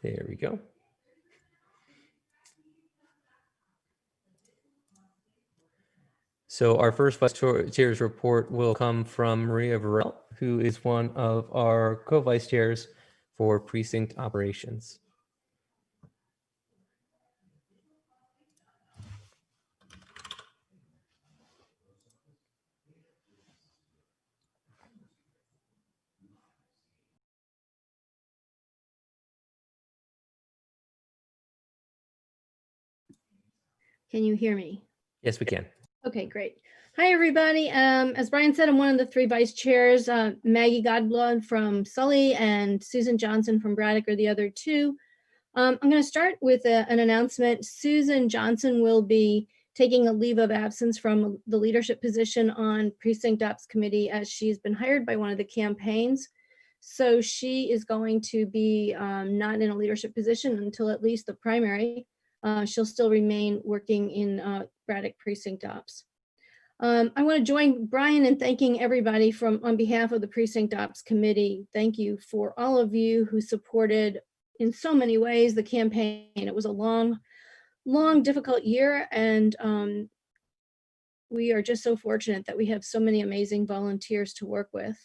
A: There we go. So our first vice chair's report will come from Maria Varela, who is one of our co-vice chairs for precinct operations.
I: Can you hear me?
A: Yes, we can.
I: Okay, great. Hi, everybody. As Brian said, I'm one of the three vice chairs. Maggie Godblood from Sully and Susan Johnson from Braddock are the other two. I'm going to start with an announcement. Susan Johnson will be taking a leave of absence from the leadership position on Precinct Ops Committee as she's been hired by one of the campaigns. So she is going to be not in a leadership position until at least the primary. She'll still remain working in Braddock Precinct Ops. I want to join Brian in thanking everybody on behalf of the Precinct Ops Committee. Thank you for all of you who supported in so many ways the campaign. It was a long, difficult year, and we are just so fortunate that we have so many amazing volunteers to work with.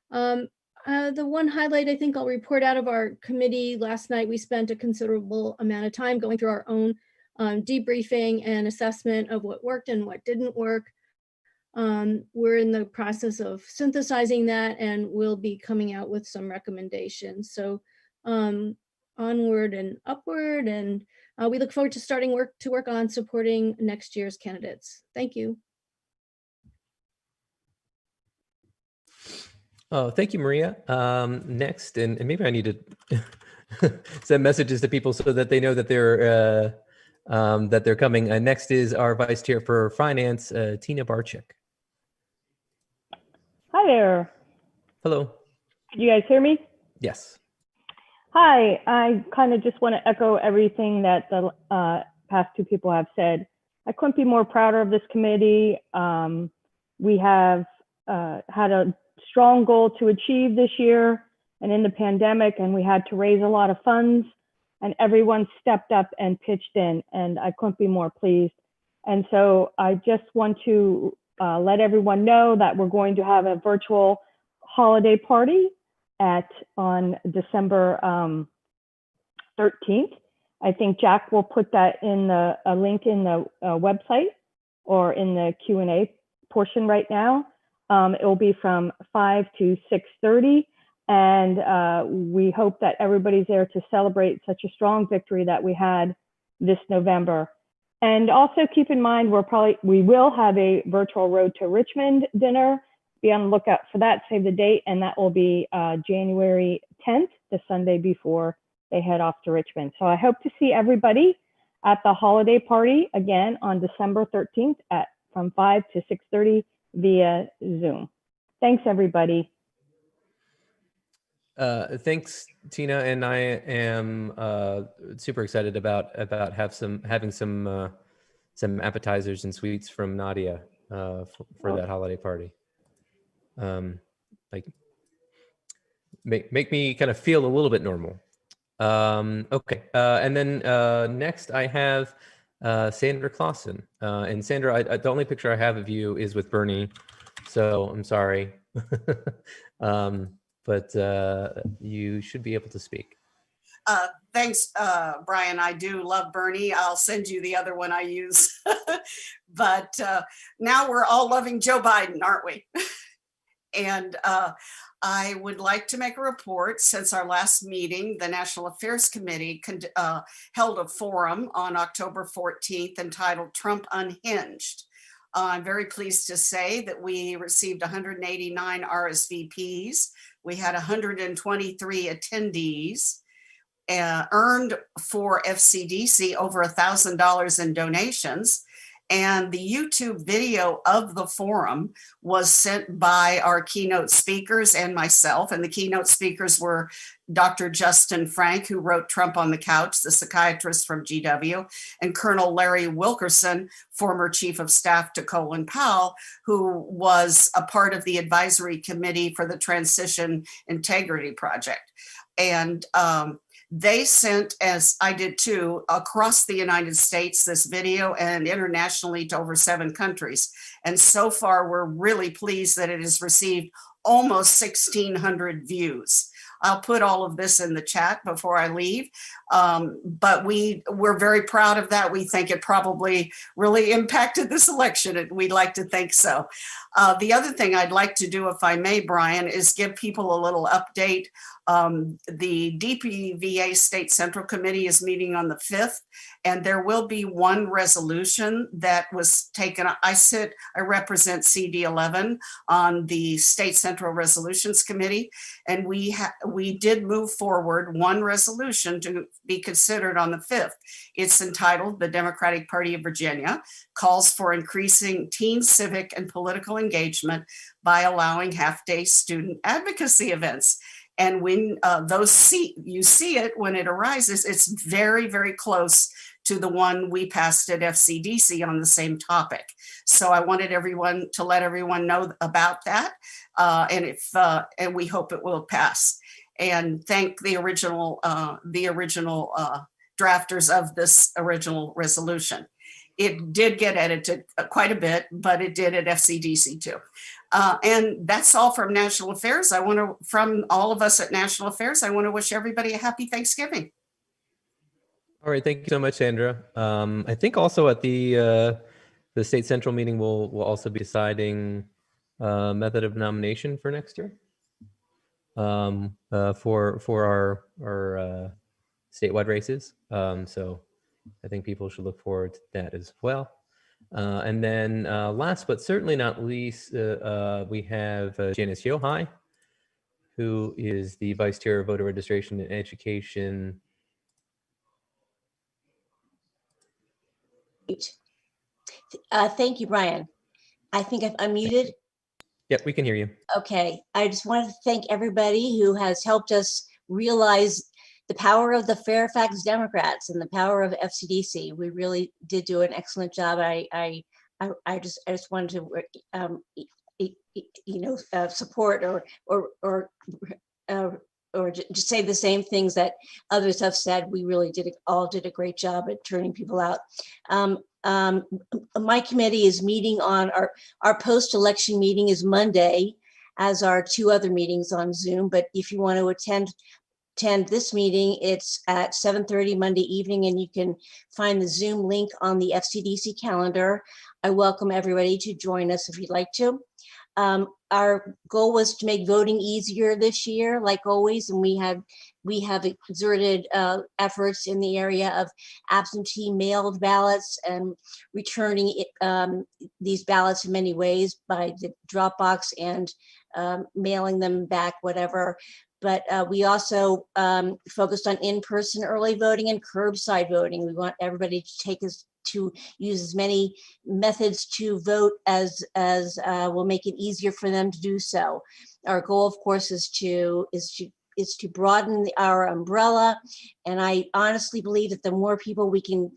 I: The one highlight I think I'll report out of our committee last night, we spent a considerable amount of time going through our own debriefing and assessment of what worked and what didn't work. We're in the process of synthesizing that, and we'll be coming out with some recommendations. So onward and upward, and we look forward to starting to work on supporting next year's candidates. Thank you.
A: Oh, thank you, Maria. Next, and maybe I need to send messages to people so that they know that they're coming. Next is our vice chair for finance, Tina Barczyk.
J: Hi there.
A: Hello.
J: Can you guys hear me?
A: Yes.
J: Hi. I kind of just want to echo everything that the past two people have said. I couldn't be more prouder of this committee. We have had a strong goal to achieve this year and in the pandemic, and we had to raise a lot of funds, and everyone stepped up and pitched in, and I couldn't be more pleased. And so I just want to let everyone know that we're going to have a virtual holiday party on December 13th. I think Jack will put that in a link in the website or in the Q&A portion right now. It will be from 5 to 6:30. And we hope that everybody's there to celebrate such a strong victory that we had this November. And also keep in mind, we will have a virtual Road to Richmond dinner. Be on the lookout for that, save the date, and that will be January 10th, the Sunday before they head off to Richmond. So I hope to see everybody at the holiday party again on December 13th from 5 to 6:30 via Zoom. Thanks, everybody.
A: Thanks, Tina, and I am super excited about having some appetizers and sweets from Nadia for that holiday party. Like make me kind of feel a little bit normal. Okay, and then next I have Sandra Clausen, and Sandra, the only picture I have of you is with Bernie, so I'm sorry. But you should be able to speak.
K: Thanks, Brian. I do love Bernie. I'll send you the other one I use. But now we're all loving Joe Biden, aren't we? And I would like to make a report. Since our last meeting, the National Affairs Committee held a forum on October 14th entitled Trump Unhinged. I'm very pleased to say that we received 189 RSVPs. We had 123 attendees, earned for FCDC over $1,000 in donations. And the YouTube video of the forum was sent by our keynote speakers and myself. And the keynote speakers were Dr. Justin Frank, who wrote Trump on the Couch, the psychiatrist from GW, and Colonel Larry Wilkerson, former chief of staff to Colin Powell, who was a part of the advisory committee for the Transition Integrity Project. And they sent, as I did too, across the United States this video and internationally to over 7 countries. And so far, we're really pleased that it has received almost 1,600 views. I'll put all of this in the chat before I leave, but we're very proud of that. We think it probably really impacted this election, and we'd like to think so. The other thing I'd like to do, if I may, Brian, is give people a little update. The DPVA State Central Committee is meeting on the 5th, and there will be one resolution that was taken. I represent CD11 on the State Central Resolutions Committee, and we did move forward one resolution to be considered on the 5th. It's entitled "The Democratic Party of Virginia Calls for Increasing Teen Civic and Political Engagement by Allowing Half-Day Student Advocacy Events." And when you see it when it arises, it's very, very close to the one we passed at FCDC on the same topic. So I wanted everyone to let everyone know about that, and we hope it will pass. And thank the original drafters of this original resolution. It did get edited quite a bit, but it did at FCDC too. And that's all from National Affairs. From all of us at National Affairs, I want to wish everybody a happy Thanksgiving.
A: All right, thank you so much, Sandra. I think also at the State Central meeting, we'll also be deciding method of nomination for next year for our statewide races. So I think people should look forward to that as well. And then last but certainly not least, we have Janice Yohai, who is the Vice Chair of Voter Registration and Education.
L: Thank you, Brian. I think I've unmuted.
A: Yep, we can hear you.
L: Okay, I just wanted to thank everybody who has helped us realize the power of the Fairfax Democrats and the power of FCDC. We really did do an excellent job. I just wanted to support or just say the same things that others have said. We really all did a great job at turning people out. My committee is meeting on our post-election meeting is Monday, as are 2 other meetings on Zoom. But if you want to attend attend this meeting, it's at 7:30 Monday evening, and you can find the Zoom link on the FCDC calendar. I welcome everybody to join us if you'd like to. Our goal was to make voting easier this year, like always, and we have exerted efforts in the area of absentee mailed ballots and returning these ballots in many ways by the Dropbox and mailing them back, whatever. But we also focused on in-person early voting and curbside voting. We want everybody to use as many methods to vote as will make it easier for them to do so. Our goal, of course, is to broaden our umbrella, and I honestly believe that the more people we can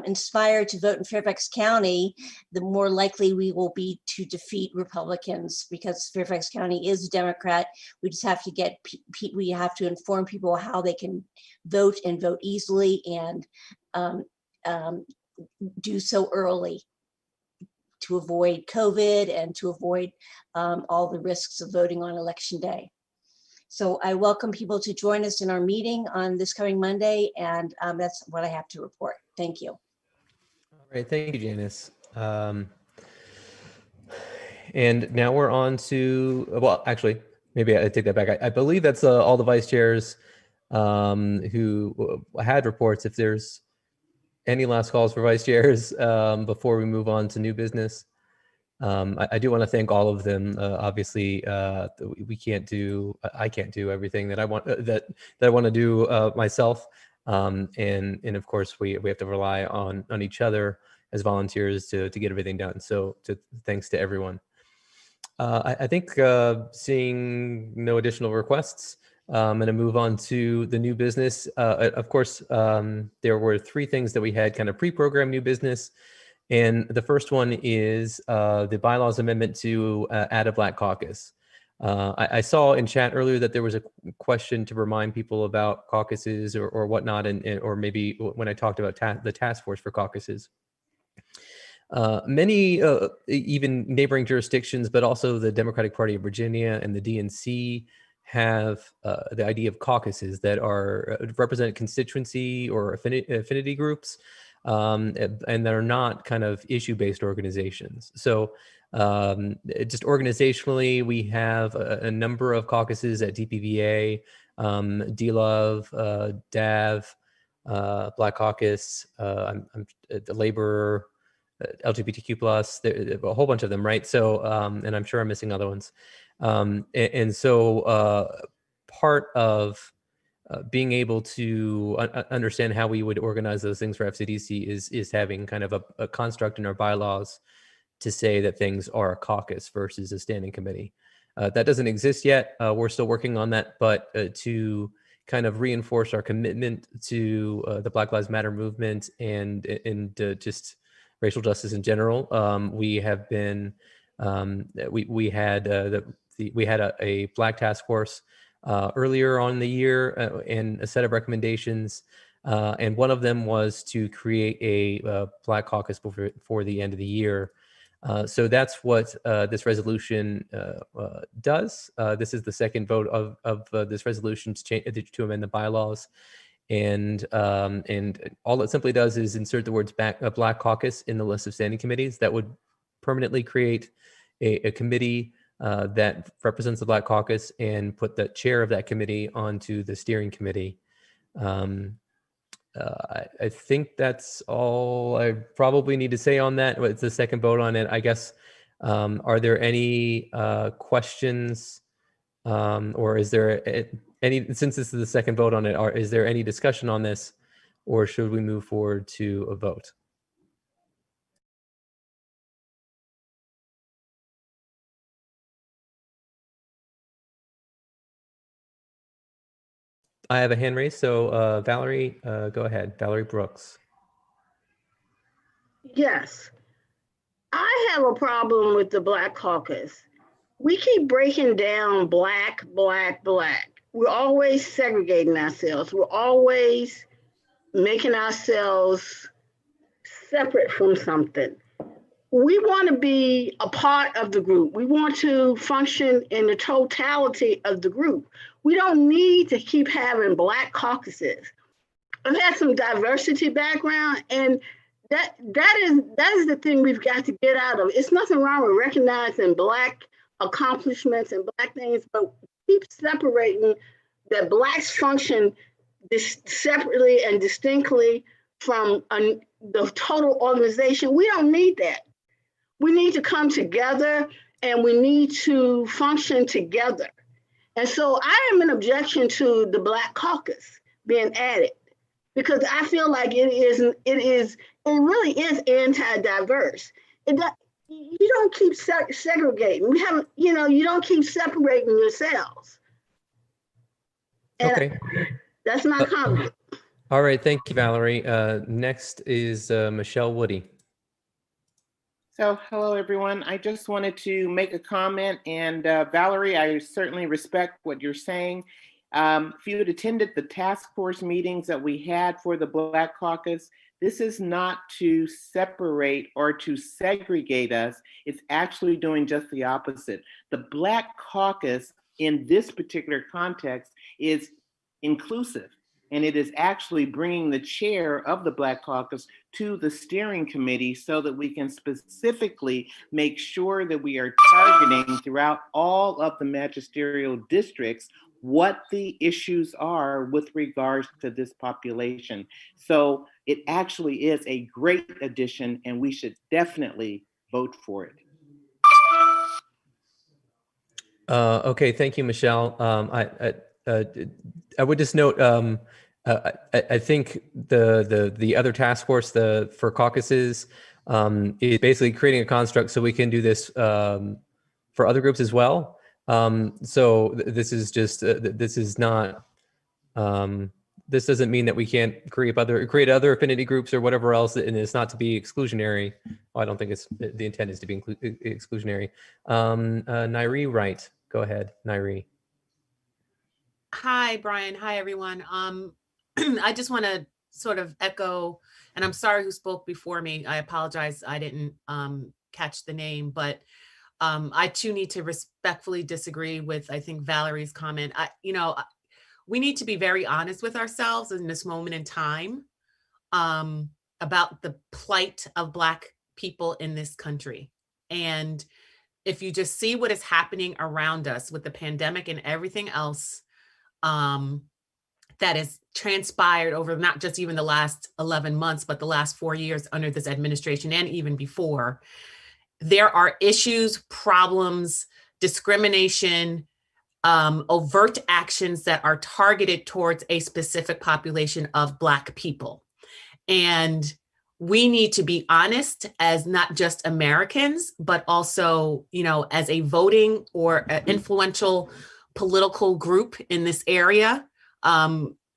L: inspire to vote in Fairfax County, the more likely we will be to defeat Republicans, because Fairfax County is Democrat. We just have to we have to inform people how they can vote and vote easily, and do so early to avoid COVID and to avoid all the risks of voting on election day. So I welcome people to join us in our meeting on this coming Monday, and that's what I have to report. Thank you.
A: All right, thank you, Janice. And now we're on to, well, actually, maybe I take that back. I believe that's all the vice chairs who had reports. If there's any last calls for vice chairs before we move on to new business. I do want to thank all of them. Obviously, I can't do everything that I want that I want to do myself, and of course we have to rely on each other as volunteers to get everything done. So thanks to everyone. I think seeing no additional requests, I'm going to move on to the new business. Of course, there were 3 things that we had kind of pre-programmed new business. And the first one is the bylaws amendment to add a Black caucus. I saw in chat earlier that there was a question to remind people about caucuses or whatnot, or maybe when I talked about the task force for caucuses. Many even neighboring jurisdictions, but also the Democratic Party of Virginia and the DNC have the idea of caucuses that are represent constituency or affinity groups. And that are not kind of issue-based organizations. So just organizationally, we have a number of caucuses at DPVA, DLove, DAV, Black Caucus, the Labor, LGBTQ+, a whole bunch of them, right? So, and I'm sure I'm missing other ones. And so part of being able to understand how we would organize those things for FCDC is having kind of a construct in our bylaws to say that things are a caucus versus a standing committee. That doesn't exist yet. We're still working on that, but to kind of reinforce our commitment to the Black Lives Matter movement and just racial justice in general, we have been we had a Black task force earlier on in the year and a set of recommendations. And one of them was to create a Black caucus before the end of the year. So that's what this resolution does. This is the second vote of this resolution to amend the bylaws. And all it simply does is insert the words Black caucus in the list of standing committees. That would permanently create a committee that represents the Black caucus and put the chair of that committee onto the steering committee. I think that's all I probably need to say on that. It's the second vote on it, I guess. Are there any questions, or is there any, since this is the second vote on it, is there any discussion on this, or should we move forward to a vote? I have a hand raised, so Valerie, go ahead. Valerie Brooks.
M: Yes, I have a problem with the Black caucus. We keep breaking down Black, Black, Black. We're always segregating ourselves. We're always making ourselves separate from something. we want to be a part of the group. We want to function in the totality of the group. We don't need to keep having Black caucuses. I've had some diversity background, and that is the thing we've got to get out of. It's nothing wrong with recognizing Black accomplishments and Black things, but keep separating that Blacks function separately and distinctly from the total organization. We don't need that. We need to come together and we need to function together. And so I am an objection to the Black caucus being added, because I feel like it really is anti-diverse. You don't keep segregating. You don't keep separating yourselves. And
A: okay.
M: That's my comment.
A: All right, thank you, Valerie. Next is Michelle Woody.
N: So, hello, everyone. I just wanted to make a comment. And Valerie, I certainly respect what you're saying. If you had attended the task force meetings that we had for the Black Caucus, this is not to separate or to segregate us. It's actually doing just the opposite. The Black Caucus in this particular context is inclusive. And it is actually bringing the chair of the Black Caucus to the steering committee so that we can specifically make sure that we are targeting throughout all of the magisterial districts what the issues are with regards to this population. So it actually is a great addition, and we should definitely vote for it.
A: Okay, thank you, Michelle. I would just note, I think the other task force for caucuses is basically creating a construct so we can do this for other groups as well. So this is just this is not this doesn't mean that we can't create other affinity groups or whatever else, and it's not to be exclusionary. Well, I don't think the intent is to be exclusionary. Nairi Wright, go ahead, Nairi.
O: Hi, Brian. Hi, everyone. I just want to sort of echo, and I'm sorry who spoke before me. I apologize. I didn't catch the name, but I too need to respectfully disagree with, I think, Valerie's comment. We need to be very honest with ourselves in this moment in time about the plight of Black people in this country. And if you just see what is happening around us with the pandemic and everything else that has transpired over not just even the last 11 months, but the last 4 years under this administration and even before, there are issues, problems, discrimination, overt actions that are targeted towards a specific population of Black people. And we need to be honest as not just Americans, but also, as a voting or influential political group in this area.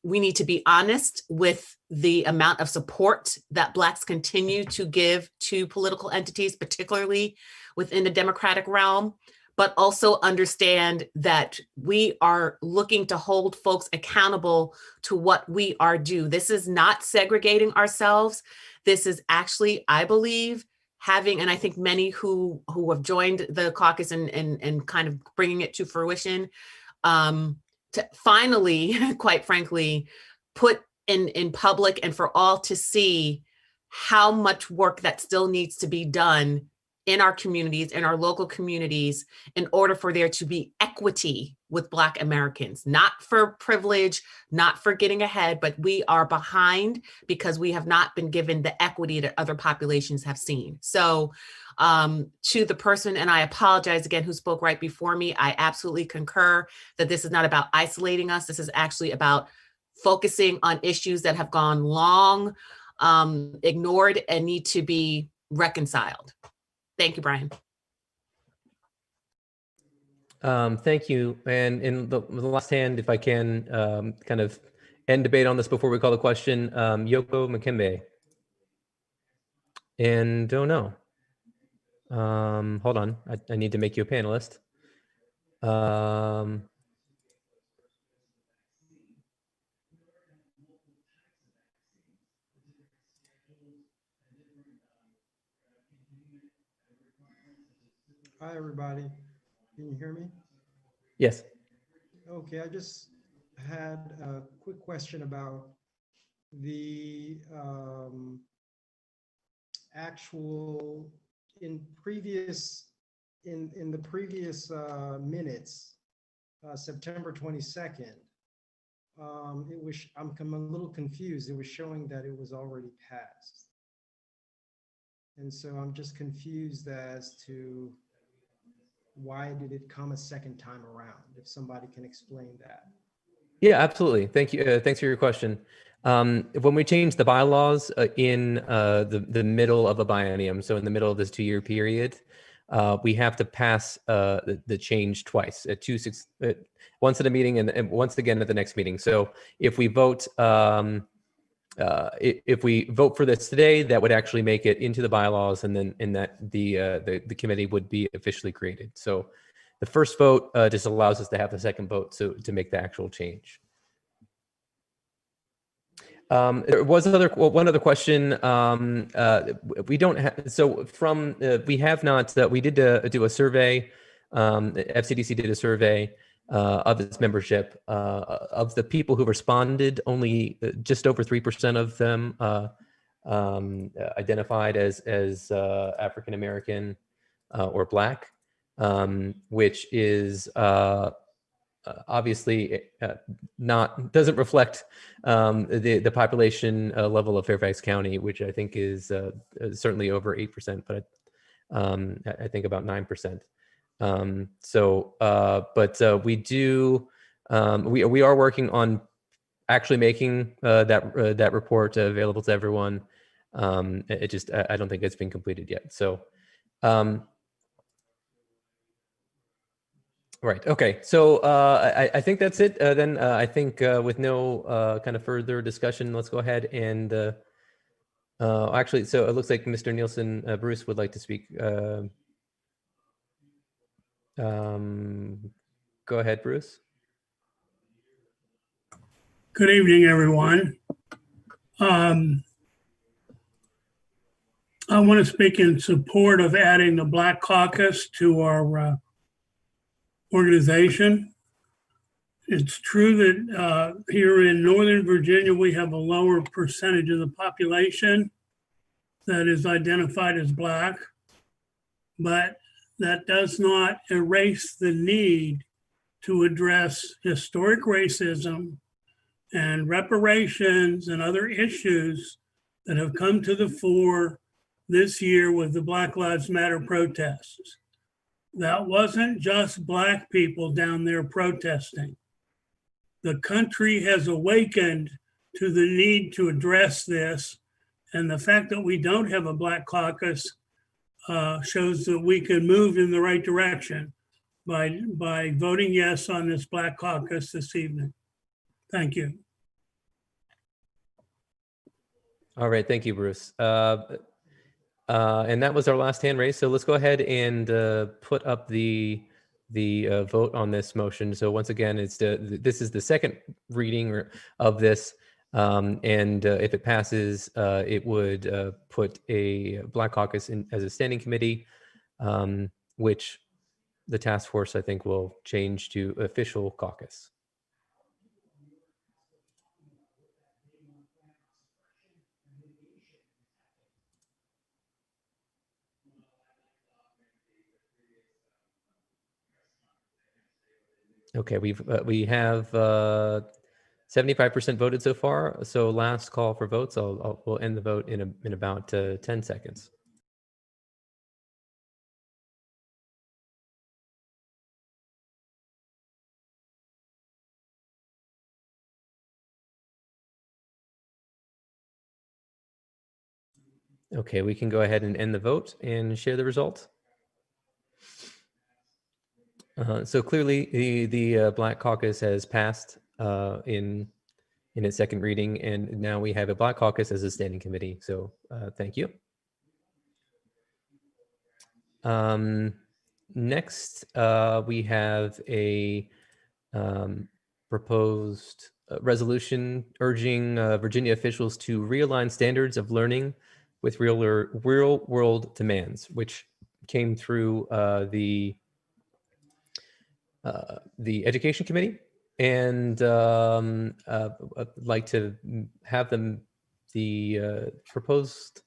O: We need to be honest with the amount of support that Blacks continue to give to political entities, particularly within the Democratic realm, but also understand that we are looking to hold folks accountable to what we are due. This is not segregating ourselves. This is actually, I believe, having, and I think many who have joined the caucus and kind of bringing it to fruition, to finally, quite frankly, put in public and for all to see how much work that still needs to be done in our communities, in our local communities, in order for there to be equity with Black Americans, not for privilege, not for getting ahead, but we are behind because we have not been given the equity that other populations have seen. So to the person, and I apologize again, who spoke right before me, I absolutely concur that this is not about isolating us. This is actually about focusing on issues that have gone long ignored and need to be reconciled. Thank you, Brian.
A: Thank you. And in the last hand, if I can kind of end debate on this before we call the question, Yoko Makembe. And don't know. Hold on, I need to make you a panelist.
P: Hi, everybody. Can you hear me?
A: Yes.
P: Okay, I just had a quick question about the actual in the previous minutes, September 22nd. I'm a little confused. It was showing that it was already passed. And so I'm just confused as to why did it come a second time around? If somebody can explain that.
A: Yeah, absolutely. Thank you. Thanks for your question. When we changed the bylaws in the middle of a biennium, so in the middle of this 2-year period, we have to pass the change twice at once at a meeting and once again at the next meeting. So if we vote for this today, that would actually make it into the bylaws, and then the committee would be officially created. So the first vote just allows us to have the second vote to make the actual change. There was one other question. We don't have, so from, we have not, we did do a survey. FCDC did a survey of its membership. Of the people who responded, only just over 3% of them identified as African-American or Black, which is obviously doesn't reflect the population level of Fairfax County, which I think is certainly over 8%, but I think about 9%. We do we are working on actually making that report available to everyone. It just I don't think it's been completed yet. So. Right. Okay. So I think that's it. Then I think with no kind of further discussion, let's go ahead and actually, so it looks like Mr. Nielsen, Bruce would like to speak. Go ahead, Bruce.
Q: Good evening, everyone. I want to speak in support of adding the Black Caucus to our organization. It's true that here in Northern Virginia, we have a lower percentage of the population that is identified as Black, but that does not erase the need to address historic racism and reparations and other issues that have come to the fore this year with the Black Lives Matter protests. That wasn't just Black people down there protesting. The country has awakened to the need to address this, and the fact that we don't have a Black caucus shows that we can move in the right direction by voting yes on this Black caucus this evening. Thank you.
A: All right, thank you, Bruce. And that was our last hand raised. So let's go ahead and put up the vote on this motion. So once again, this is the second reading of this, and if it passes, it would put a Black Caucus in as a standing committee, which the task force I think will change to official caucus. Okay, we have 75% voted so far. So last call for votes. We'll end the vote in about 10 seconds. Okay, we can go ahead and end the vote and share the result. So clearly, the Black Caucus has passed in its second reading, and now we have a Black Caucus as a standing committee. So thank you. Next, we have a proposed resolution urging Virginia officials to realign standards of learning with real world demands, which came through the Education Committee, and I'd like to have the proposed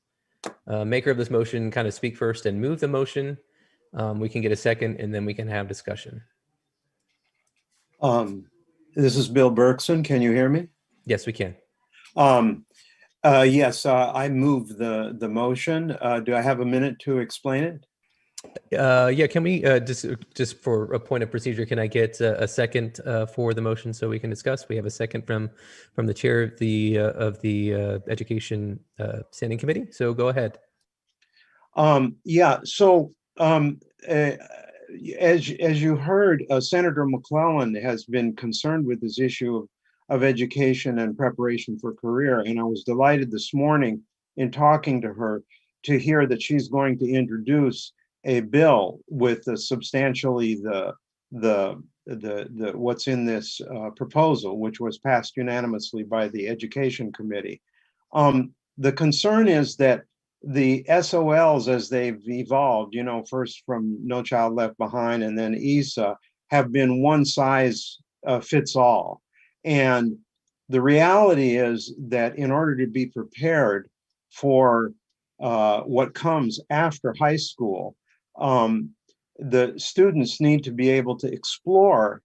A: maker of this motion kind of speak first and move the motion. We can get a second, and then we can have discussion.
R: This is Bill Berkson. Can you hear me?
A: Yes, we can.
R: Yes, I move the motion. Do I have a minute to explain it?
A: Yeah, can we just for a point of procedure, can I get a second for the motion so we can discuss? We have a second from the chair of the Education Standing Committee. So go ahead.
R: Yeah. So as you heard, Senator McClellan has been concerned with this issue of education and preparation for career, and I was delighted this morning in talking to her to hear that she's going to introduce a bill with substantially the what's in this proposal, which was passed unanimously by the Education Committee. The concern is that the SOLs, as they've evolved, you know, first from No Child Left Behind and then ESA, have been one size fits all. And the reality is that in order to be prepared for what comes after high school, the students need to be able to explore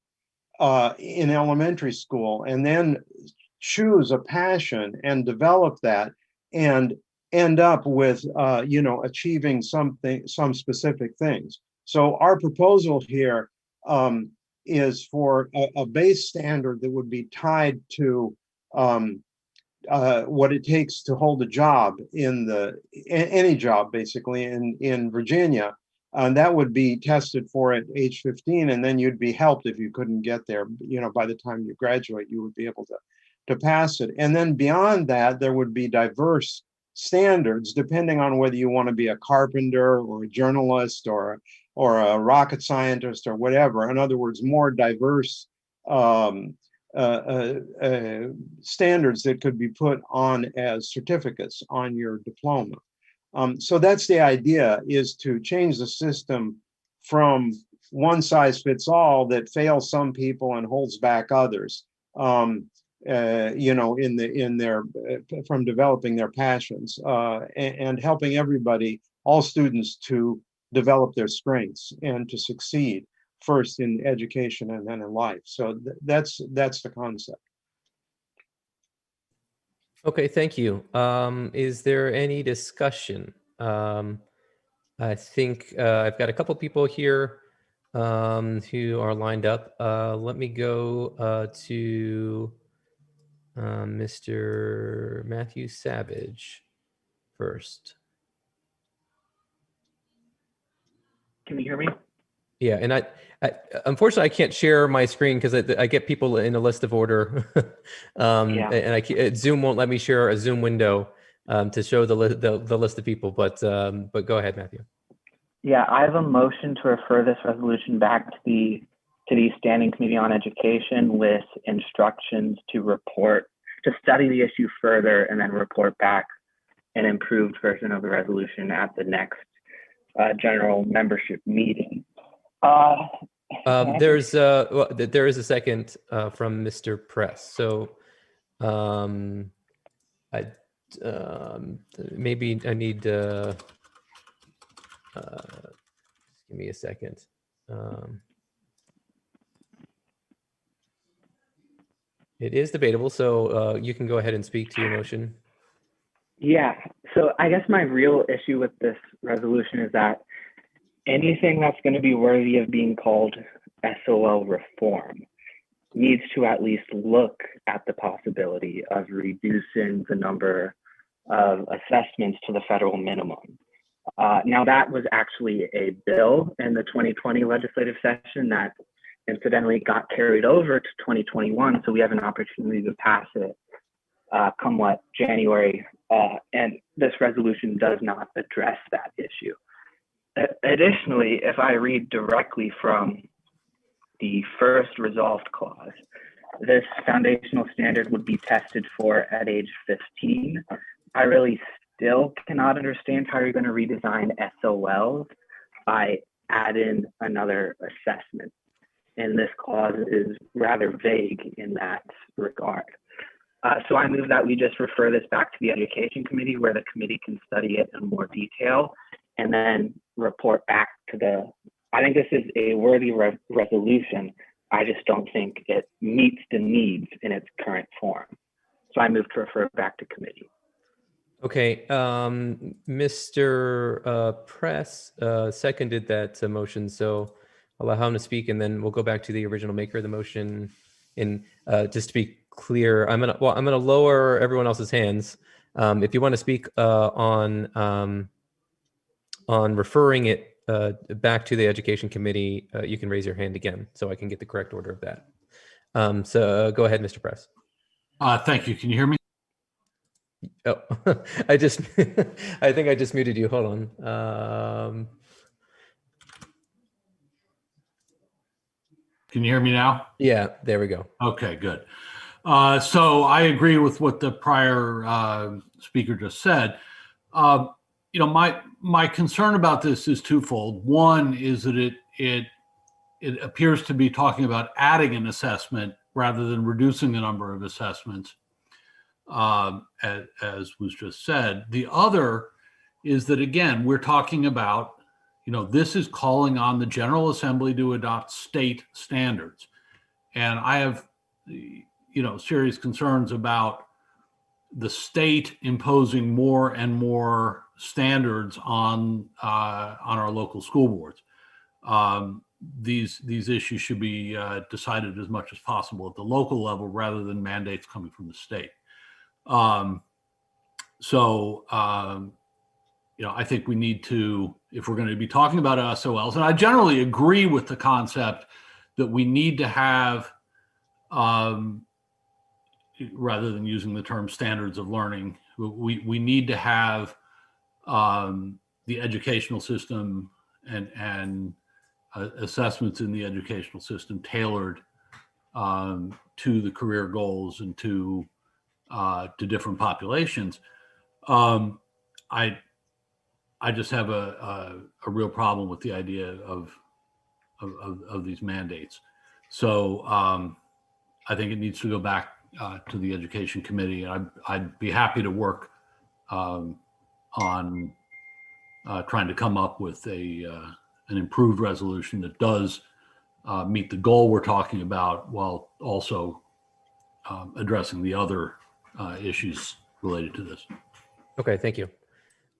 R: in elementary school and then choose a passion and develop that and end up with, you know, achieving some specific things. So our proposal here is for a base standard that would be tied to what it takes to hold a job in any job basically in Virginia. And that would be tested for at age 15, and then you'd be helped if you couldn't get there. You know, by the time you graduate, you would be able to pass it. And then beyond that, there would be diverse standards depending on whether you want to be a carpenter or a journalist or a rocket scientist or whatever. In other words, more diverse standards that could be put on as certificates on your diploma. So that's the idea, is to change the system from one size fits all that fails some people and holds back others, you know, in their from developing their passions and helping everybody, all students, to develop their strengths and to succeed first in education and then in life. So that's the concept.
A: Okay, thank you. Is there any discussion? I think I've got a couple people here who are lined up. Let me go to Mr. Matthew Savage first.
S: Can you hear me?
A: Yeah, and I unfortunately I can't share my screen because I get people in a list of order, and Zoom won't let me share a Zoom window to show the list of people. But go ahead, Matthew.
S: Yeah, I have a motion to refer this resolution back to the Standing Committee on Education with instructions to study the issue further and then report back an improved version of the resolution at the next general membership meeting.
A: There is a second from Mr. Press. So maybe I need give me a second. It is debatable, so you can go ahead and speak to your motion.
S: Yeah, so I guess my real issue with this resolution is that anything that's going to be worthy of being called SOL reform needs to at least look at the possibility of reducing the number of assessments to the federal minimum. Now, that was actually a bill in the 2020 legislative session that incidentally got carried over to 2021, so we have an opportunity to pass it come what January, and this resolution does not address that issue. Additionally, if I read directly from the first resolved clause, this foundational standard would be tested for at age 15. I really still cannot understand how you're going to redesign SOLs I add in another assessment. And this clause is rather vague in that regard. So I move that we just refer this back to the Education Committee, where the committee can study it in more detail and then report back to the, I think this is a worthy resolution. I just don't think it meets the needs in its current form. So I move to refer it back to committee.
A: Okay, Mr. Press seconded that motion, so I'll allow him to speak, and then we'll go back to the original maker of the motion. And just to be clear, I'm gonna lower everyone else's hands. If you want to speak on referring it back to the Education Committee, you can raise your hand again, so I can get the correct order of that. So go ahead, Mr. Press.
T: Thank you. Can you hear me?
A: Oh, I think I just muted you. Hold on.
T: Can you hear me now?
A: Yeah, there we go.
T: Okay, good. So I agree with what the prior speaker just said. You know, my concern about this is twofold. One is that it appears to be talking about adding an assessment rather than reducing the number of assessments, as was just said. The other is that, again, we're talking about, you know, this is calling on the General Assembly to adopt state standards. And I have, you know, serious concerns about the state imposing more and more standards on our local school boards. These issues should be decided as much as possible at the local level rather than mandates coming from the state. You know, I think we need to, if we're going to be talking about SOLs, and I generally agree with the concept that we need to have, rather than using the term standards of learning, we need to have the educational system and assessments in the educational system tailored to the career goals and to different populations. I just have a real problem with the idea of these mandates. So I think it needs to go back to the Education Committee. I'd be happy to work on trying to come up with an improved resolution that does meet the goal we're talking about while also addressing the other issues related to this.
A: Okay, thank you.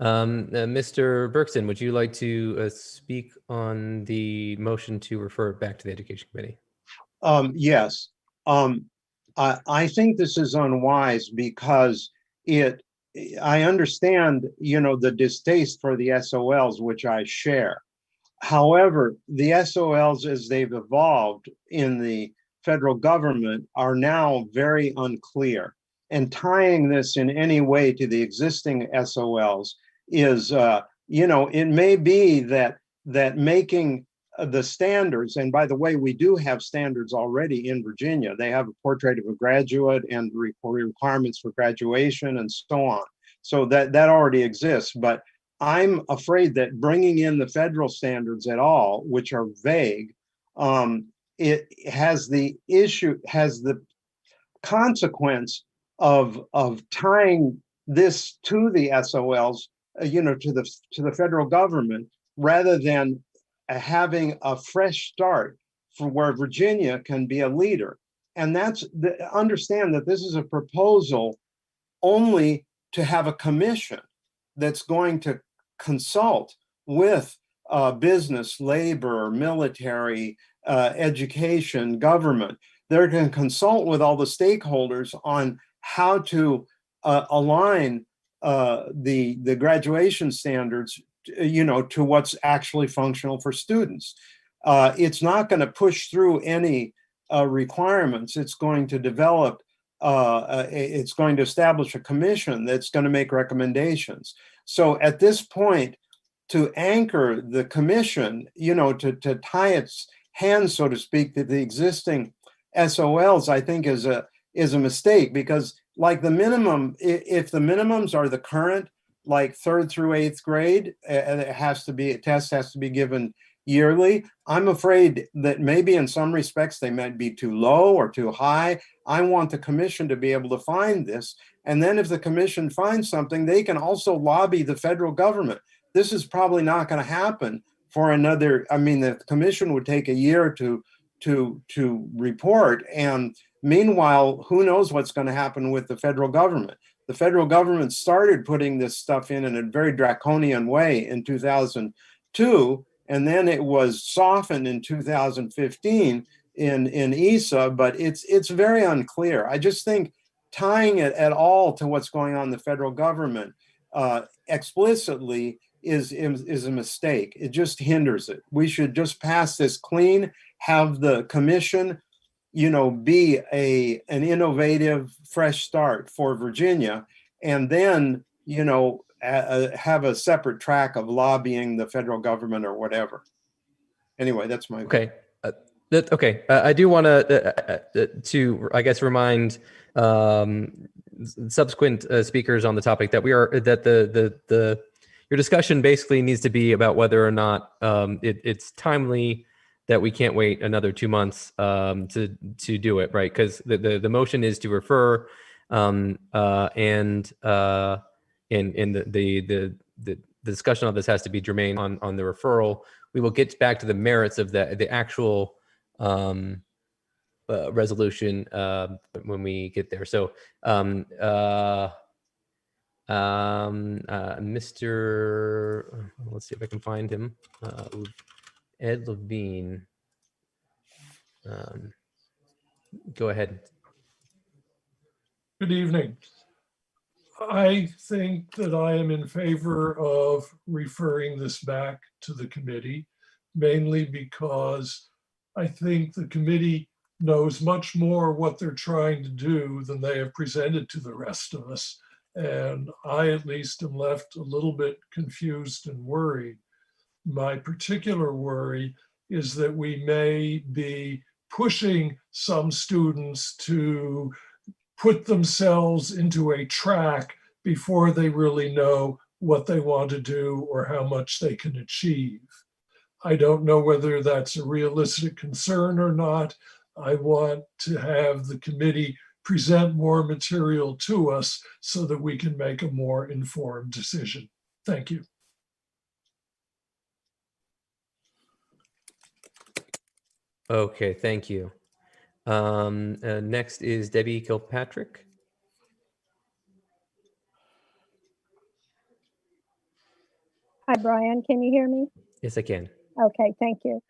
A: Mr. Berkson, would you like to speak on the motion to refer it back to the Education Committee?
R: Yes. I think this is unwise because I understand, you know, the distaste for the SOLs, which I share. However, the SOLs as they've evolved in the federal government are now very unclear. And tying this in any way to the existing SOLs is, you know, it may be that making the standards, and by the way, we do have standards already in Virginia. They have a portrait of a graduate and requirements for graduation and so on. So that already exists. But I'm afraid that bringing in the federal standards at all, which are vague, it has the consequence of tying this to the SOLs, you know, to the federal government, rather than having a fresh start for where Virginia can be a leader. And understand that this is a proposal only to have a commission that's going to consult with business, labor, military, education, government. They're going to consult with all the stakeholders on how to align the graduation standards, you know, to what's actually functional for students. It's not going to push through any requirements. It's going to develop, it's going to establish a commission that's going to make recommendations. So at this point, to anchor the commission, you know, to tie its hands, so to speak, to the existing SOLs, I think is a mistake, because like the minimum, if the minimums are the current like 3rd through 8th grade, and a test has to be given yearly. I'm afraid that maybe in some respects they might be too low or too high. I want the commission to be able to find this. And then if the commission finds something, they can also lobby the federal government. This is probably not going to happen for another, I mean, the commission would take a year to report. And meanwhile, who knows what's going to happen with the federal government? The federal government started putting this stuff in a very draconian way in 2002. And then it was softened in 2015 in ESA, but it's very unclear. I just think tying it at all to what's going on in the federal government explicitly is a mistake. It just hinders it. We should just pass this clean, have the commission, be an innovative, fresh start for Virginia, and then, have a separate track of lobbying the federal government or whatever. Anyway, that's my
A: okay. I do want to I guess remind subsequent speakers on the topic that your discussion basically needs to be about whether or not it's timely that we can't wait another 2 months to do it, right? Because the motion is to refer, and the discussion on this has to be germane on the referral. We will get back to the merits of the actual resolution when we get there. So, Mr. Let's see if I can find him. Ed Levine. Go ahead.
U: Good evening. I think that I am in favor of referring this back to the committee, mainly because I think the committee knows much more what they're trying to do than they have presented to the rest of us. And I, at least, am left a little bit confused and worried. My particular worry is that we may be pushing some students to put themselves into a track before they really know what they want to do or how much they can achieve. I don't know whether that's a realistic concern or not. I want to have the committee present more material to us so that we can make a more informed decision. Thank you.
A: Okay, thank you. Next is Debbie Kilpatrick.
V: Hi, Brian. Can you hear me?
A: Yes, I can.
V: Okay, thank you.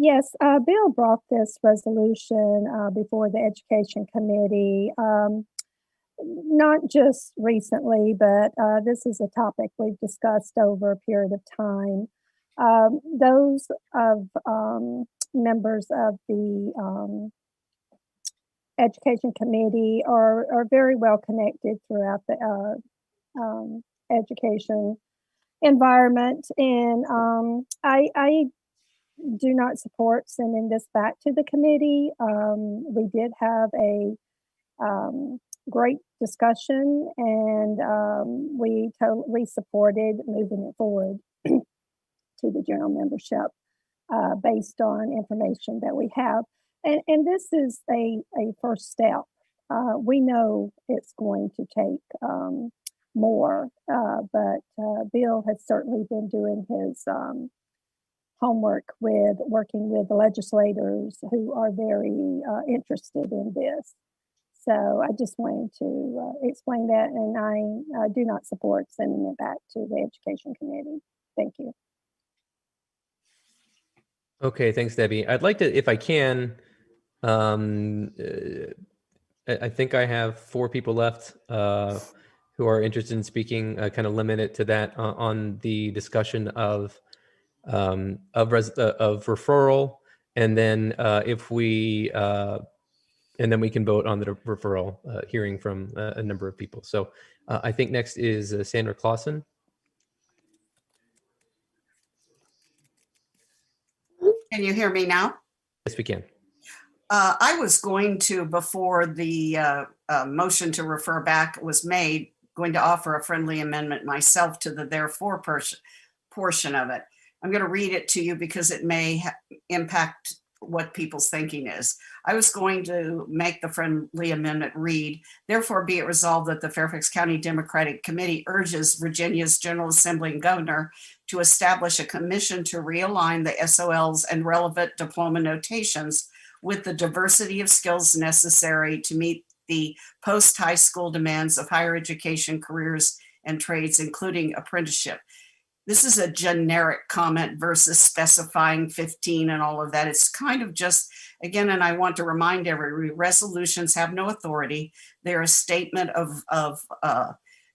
V: Yes, Bill brought this resolution before the Education Committee, not just recently, but this is a topic we've discussed over a period of time. Those of members of the Education Committee are very well connected throughout the education environment, and I do not support sending this back to the committee. We did have a great discussion, and we totally supported moving it forward to the general membership based on information that we have. And this is a first step. We know it's going to take more, but Bill has certainly been doing his homework with working with the legislators who are very interested in this. So I just wanted to explain that, and I do not support sending it back to the Education Committee. Thank you.
A: Okay, thanks, Debbie. I'd like to, if I can, I think I have 4 people left who are interested in speaking. Kind of limit it to that on the discussion of referral, and then if we and then we can vote on the referral, hearing from a number of people. So I think next is Sandra Clausen.
K: Can you hear me now?
A: Yes, we can.
K: I was going to, before the motion to refer back was made, going to offer a friendly amendment myself to the therefore portion of it. I'm going to read it to you because it may impact what people's thinking is. I was going to make the friendly amendment read, therefore be it resolved that the Fairfax County Democratic Committee urges Virginia's General Assembly and Governor to establish a commission to realign the SOLs and relevant diploma notations with the diversity of skills necessary to meet the post-high school demands of higher education, careers, and trades, including apprenticeship. This is a generic comment versus specifying 15 and all of that. It's kind of just, again, and I want to remind everybody, resolutions have no authority. They're a statement of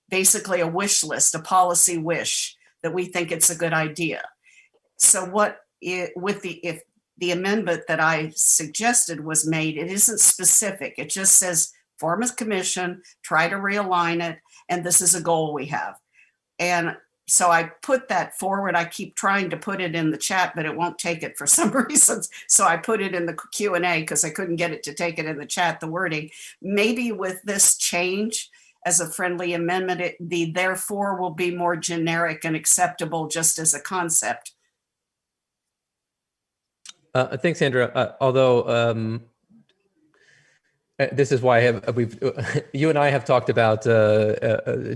K: basically a wish list, a policy wish that we think it's a good idea. So if the amendment that I suggested was made, it isn't specific. It just says form a commission, try to realign it, and this is a goal we have. And so I put that forward. I keep trying to put it in the chat, but it won't take it for some reasons. So I put it in the Q&A because I couldn't get it to take it in the chat, the wording. Maybe with this change as a friendly amendment, the therefore will be more generic and acceptable just as a concept.
A: Thanks, Sandra. Although this is why you and I have talked about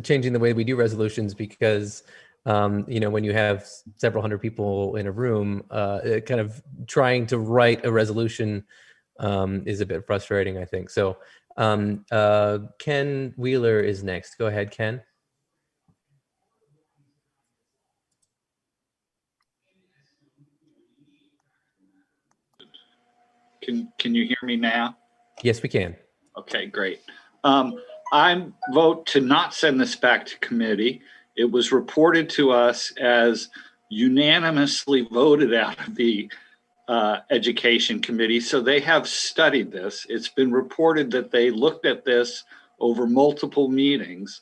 A: changing the way we do resolutions because when you have several hundred people in a room, kind of trying to write a resolution is a bit frustrating, I think. So Ken Wheeler is next. Go ahead, Ken.
B: Can you hear me now?
A: Yes, we can.
B: Okay, great. I vote to not send this back to committee. It was reported to us as unanimously voted out of the Education Committee. So they have studied this. It's been reported that they looked at this over multiple meetings.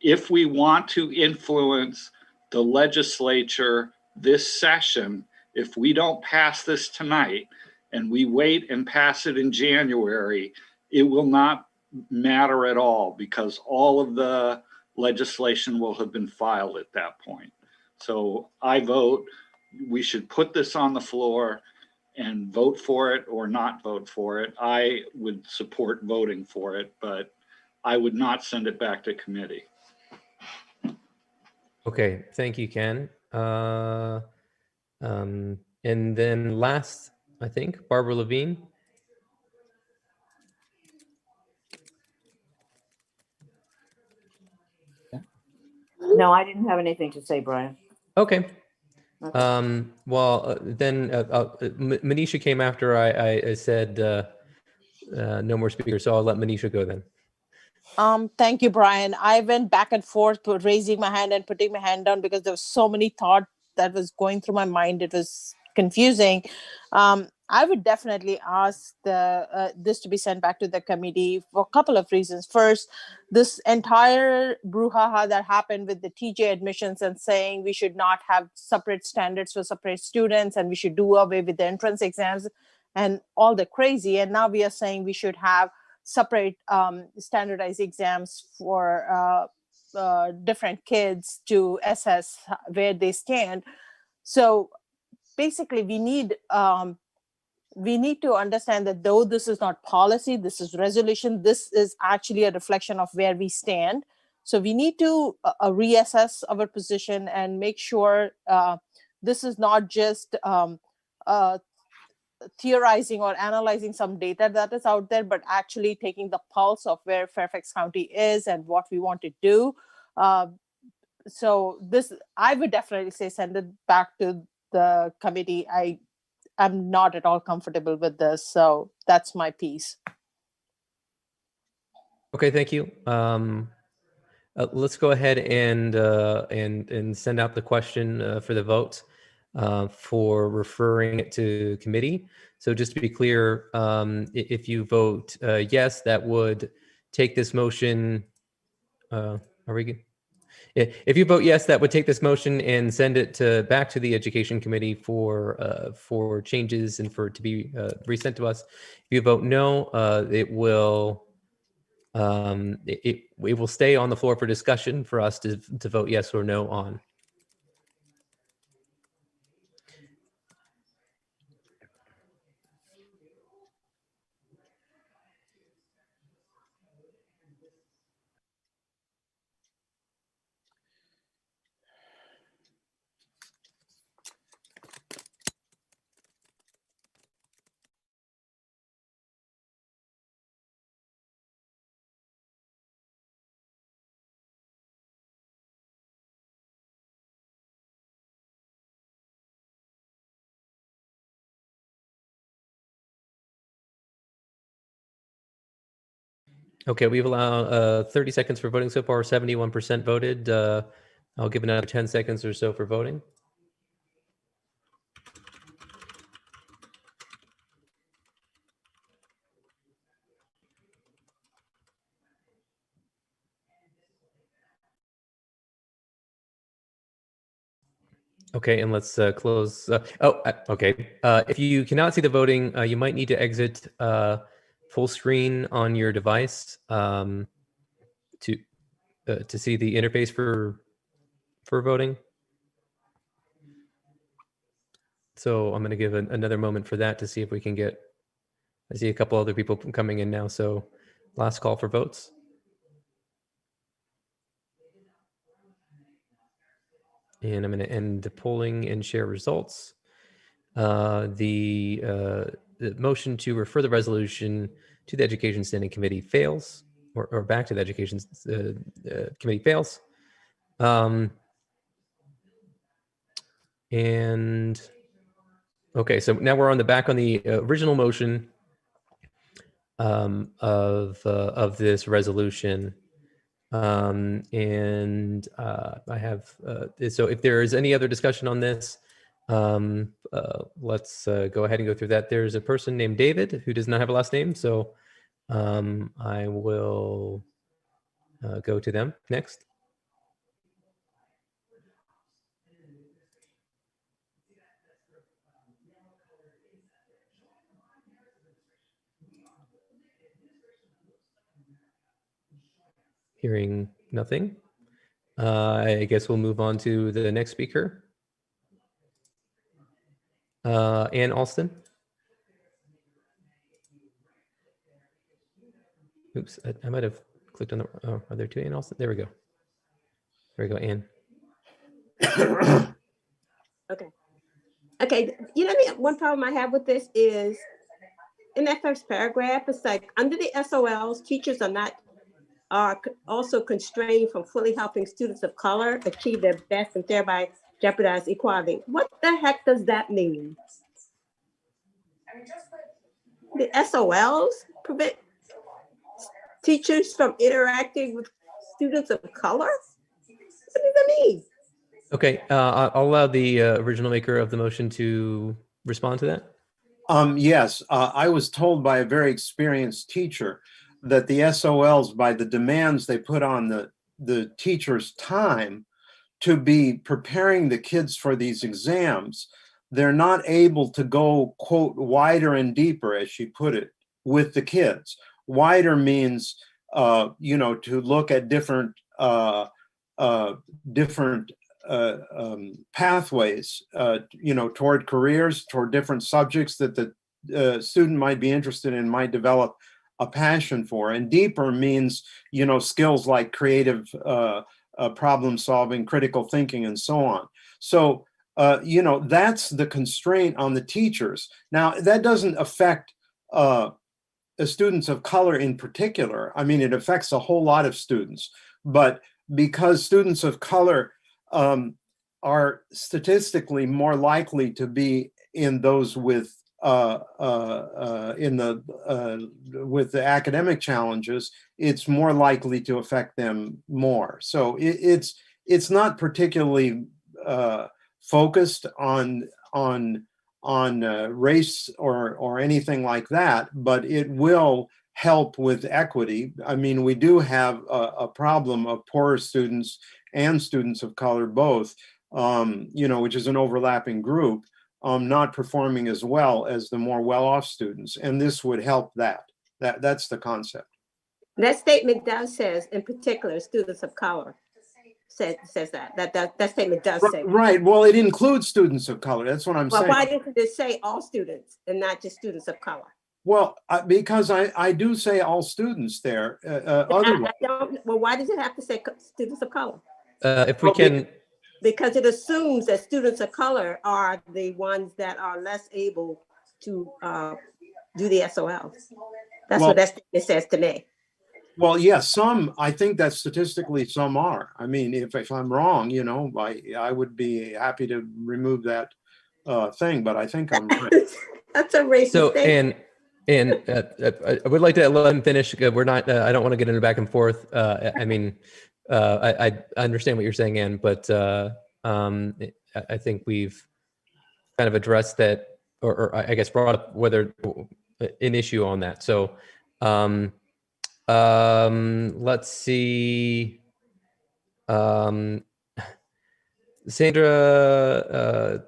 B: If we want to influence the legislature this session, if we don't pass this tonight and we wait and pass it in January, it will not matter at all because all of the legislation will have been filed at that point. So I vote we should put this on the floor and vote for it or not vote for it. I would support voting for it, but I would not send it back to committee.
A: Okay, thank you, Ken. And then last, I think, Barbara Levine.
C: No, I didn't have anything to say, Brian.
A: Okay. Then Manisha came after I said no more speakers, so I'll let Manisha go then.
W: Thank you, Brian. I went back and forth raising my hand and putting my hand down because there was so many thoughts that was going through my mind. It was confusing. I would definitely ask this to be sent back to the committee for a couple of reasons. First, this entire brouhaha that happened with the TJ admissions and saying we should not have separate standards for separate students and we should do away with the entrance exams and all the crazy. And now we are saying we should have separate standardized exams for different kids to assess where they stand. So basically we need to understand that though this is not policy, this is resolution, this is actually a reflection of where we stand. So we need to reassess our position and make sure this is not just theorizing or analyzing some data that is out there, but actually taking the pulse of where Fairfax County is and what we want to do. So this, I would definitely say send it back to the committee. I'm not at all comfortable with this, so that's my piece.
A: Okay, thank you. Let's go ahead and send out the question for the vote for referring it to committee. So just to be clear, if you vote yes, that would take this motion. Are we good? If you vote yes, that would take this motion and send it back to the Education Committee for changes and for it to be resent to us. If you vote no, it will it will stay on the floor for discussion for us to vote yes or no on. Okay, we've allowed 30 seconds for voting so far, 71% voted. I'll give another 10 seconds or so for voting. Okay, and let's close. Okay. If you cannot see the voting, you might need to exit full screen on your device to see the interface for voting. So I'm going to give another moment for that to see if we can get. I see a couple other people coming in now. So last call for votes. And I'm going to end the polling and share results. The motion to refer the resolution to the Education Standing Committee fails, or back to the Education Committee fails. And okay, so now we're on the original motion of this resolution. And I have, so if there is any other discussion on this, let's go ahead and go through that. There's a person named David who does not have a last name, so I will go to them next. Hearing nothing, I guess we'll move on to the next speaker. Ann Alston. Oops, I might have clicked on the, oh, are there two Ann Alston? There we go. There we go, Ann.
D: Okay. Okay, you know, one problem I have with this is in that first paragraph, it's like under the SOLs, teachers are also constrained from fully helping students of color achieve their best and thereby jeopardize equality. What the heck does that mean? The SOLs prevent teachers from interacting with students of color? What does that mean?
A: Okay, I'll allow the original maker of the motion to respond to that.
R: Yes, I was told by a very experienced teacher that the SOLs, by the demands they put on the teacher's time to be preparing the kids for these exams, they're not able to go, quote, wider and deeper, as she put it, with the kids. Wider means, you know, to look at different pathways, you know, toward careers, toward different subjects that the student might be interested in, might develop a passion for. And deeper means, you know, skills like creative problem solving, critical thinking, and so on. So, you know, that's the constraint on the teachers. Now, that doesn't affect the students of color in particular. I mean, it affects a whole lot of students, but because students of color are statistically more likely to be in those with with the academic challenges, it's more likely to affect them more. So it's not particularly focused on race or anything like that, but it will help with equity. I mean, we do have a problem of poorer students and students of color both, you know, which is an overlapping group, not performing as well as the more well-off students. And this would help that. That's the concept.
D: That statement does says, in particular, students of color. Says that statement does say.
R: Right. Well, it includes students of color. That's what I'm
D: Well,
R: saying.
D: why doesn't it say all students and not just students of color?
R: Well, because I do say all students there. Otherwise,
D: I don't. Well, why does it have to say students of color?
A: If we can.
D: Because it assumes that students of color are the ones that are less able to do the SOLs. That's what that statement says to me.
R: well, yes, I think that statistically some are. I mean, if I'm wrong, you know, I would be happy to remove that thing, but I think I'm right.
D: That's a racist
A: So,
D: statement.
A: and I would like to let him finish. We're not, I don't want to get into back and forth. I mean, I understand what you're saying, Ann, but I think we've kind of addressed that, or I guess brought up whether an issue on that. So let's see. Sandra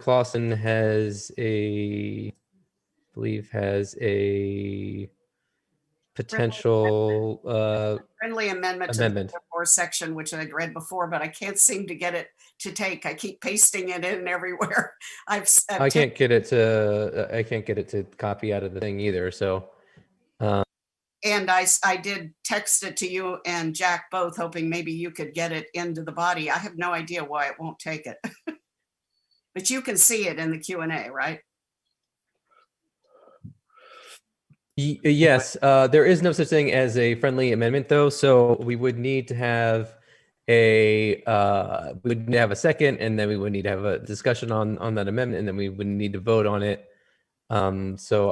A: Clausen has I believe has a potential
K: friendly amendment to the section, which I'd read before, but I can't seem to get it to take. I keep pasting it in everywhere.
A: I can't get it to copy out of the thing either. So,
K: and I did text it to you and Jack both, hoping maybe you could get it into the body. I have no idea why it won't take it, but you can see it in the Q&A, right?
A: Yes, there is no such thing as a friendly amendment, though. So we would need to have a second, and then we would need to have a discussion on that amendment, and then we would need to vote on it. So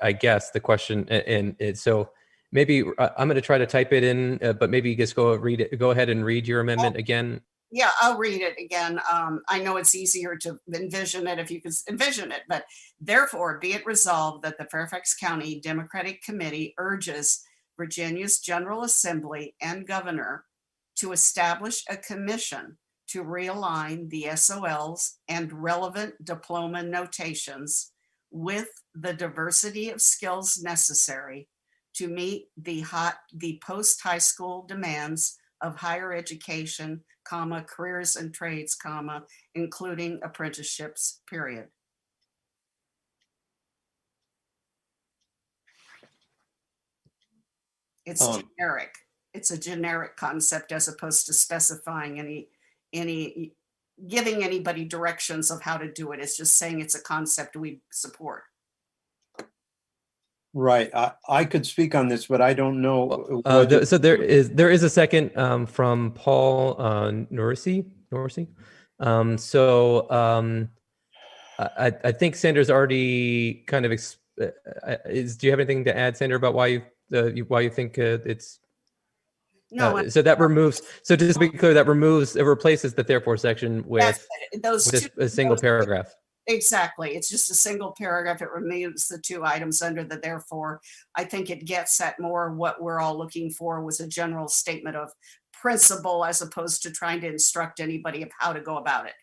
A: I guess the question, so maybe I'm going to try to type it in, but maybe you just go ahead and read your amendment again.
K: Yeah, I'll read it again. I know it's easier to envision it if you can envision it, but therefore be it resolved that the Fairfax County Democratic Committee urges Virginia's General Assembly and Governor to establish a commission to realign the SOLs and relevant diploma notations with the diversity of skills necessary to meet the post-high school demands of higher education, careers and trades, including apprenticeships, period. It's generic. It's a generic concept as opposed to specifying any giving anybody directions of how to do it. It's just saying it's a concept we support.
R: Right. I could speak on this, but I don't know.
A: So there is a second from Paul Norisi. I think Sandra's already kind of do you have anything to add, Sandra, about why you think it's
K: no?
A: So that removes. So just to be clear, it replaces the therefore section with a single paragraph.
K: Exactly. It's just a single paragraph. It removes the two items under the therefore. I think it gets at more what we're all looking for was a general statement of principle as opposed to trying to instruct anybody of how to go about it.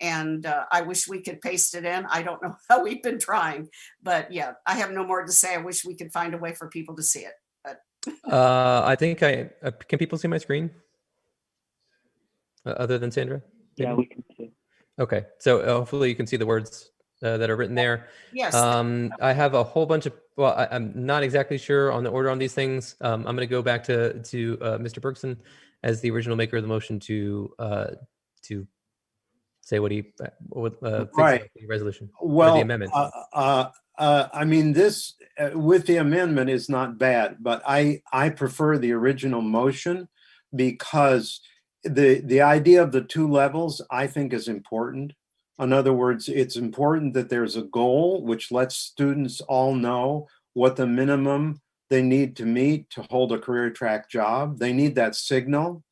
K: And I wish we could paste it in. I don't know how we've been trying, but yeah, I have no more to say. I wish we could find a way for people to see it. But
A: I think can people see my screen other than Sandra?
S: Yeah, we can see.
A: Okay, so hopefully you can see the words that are written there.
K: Yes.
A: I have a whole bunch of, I'm not exactly sure on the order on these things. I'm going to go back to Mr. Bergson as the original maker of the motion to say what he thinks about the resolution or the amendment.
R: I mean, this with the amendment is not bad, but I prefer the original motion because the idea of the two levels, I think, is important. In other words, it's important that there's a goal which lets students all know what the minimum they need to meet to hold a career track job. They need that signal.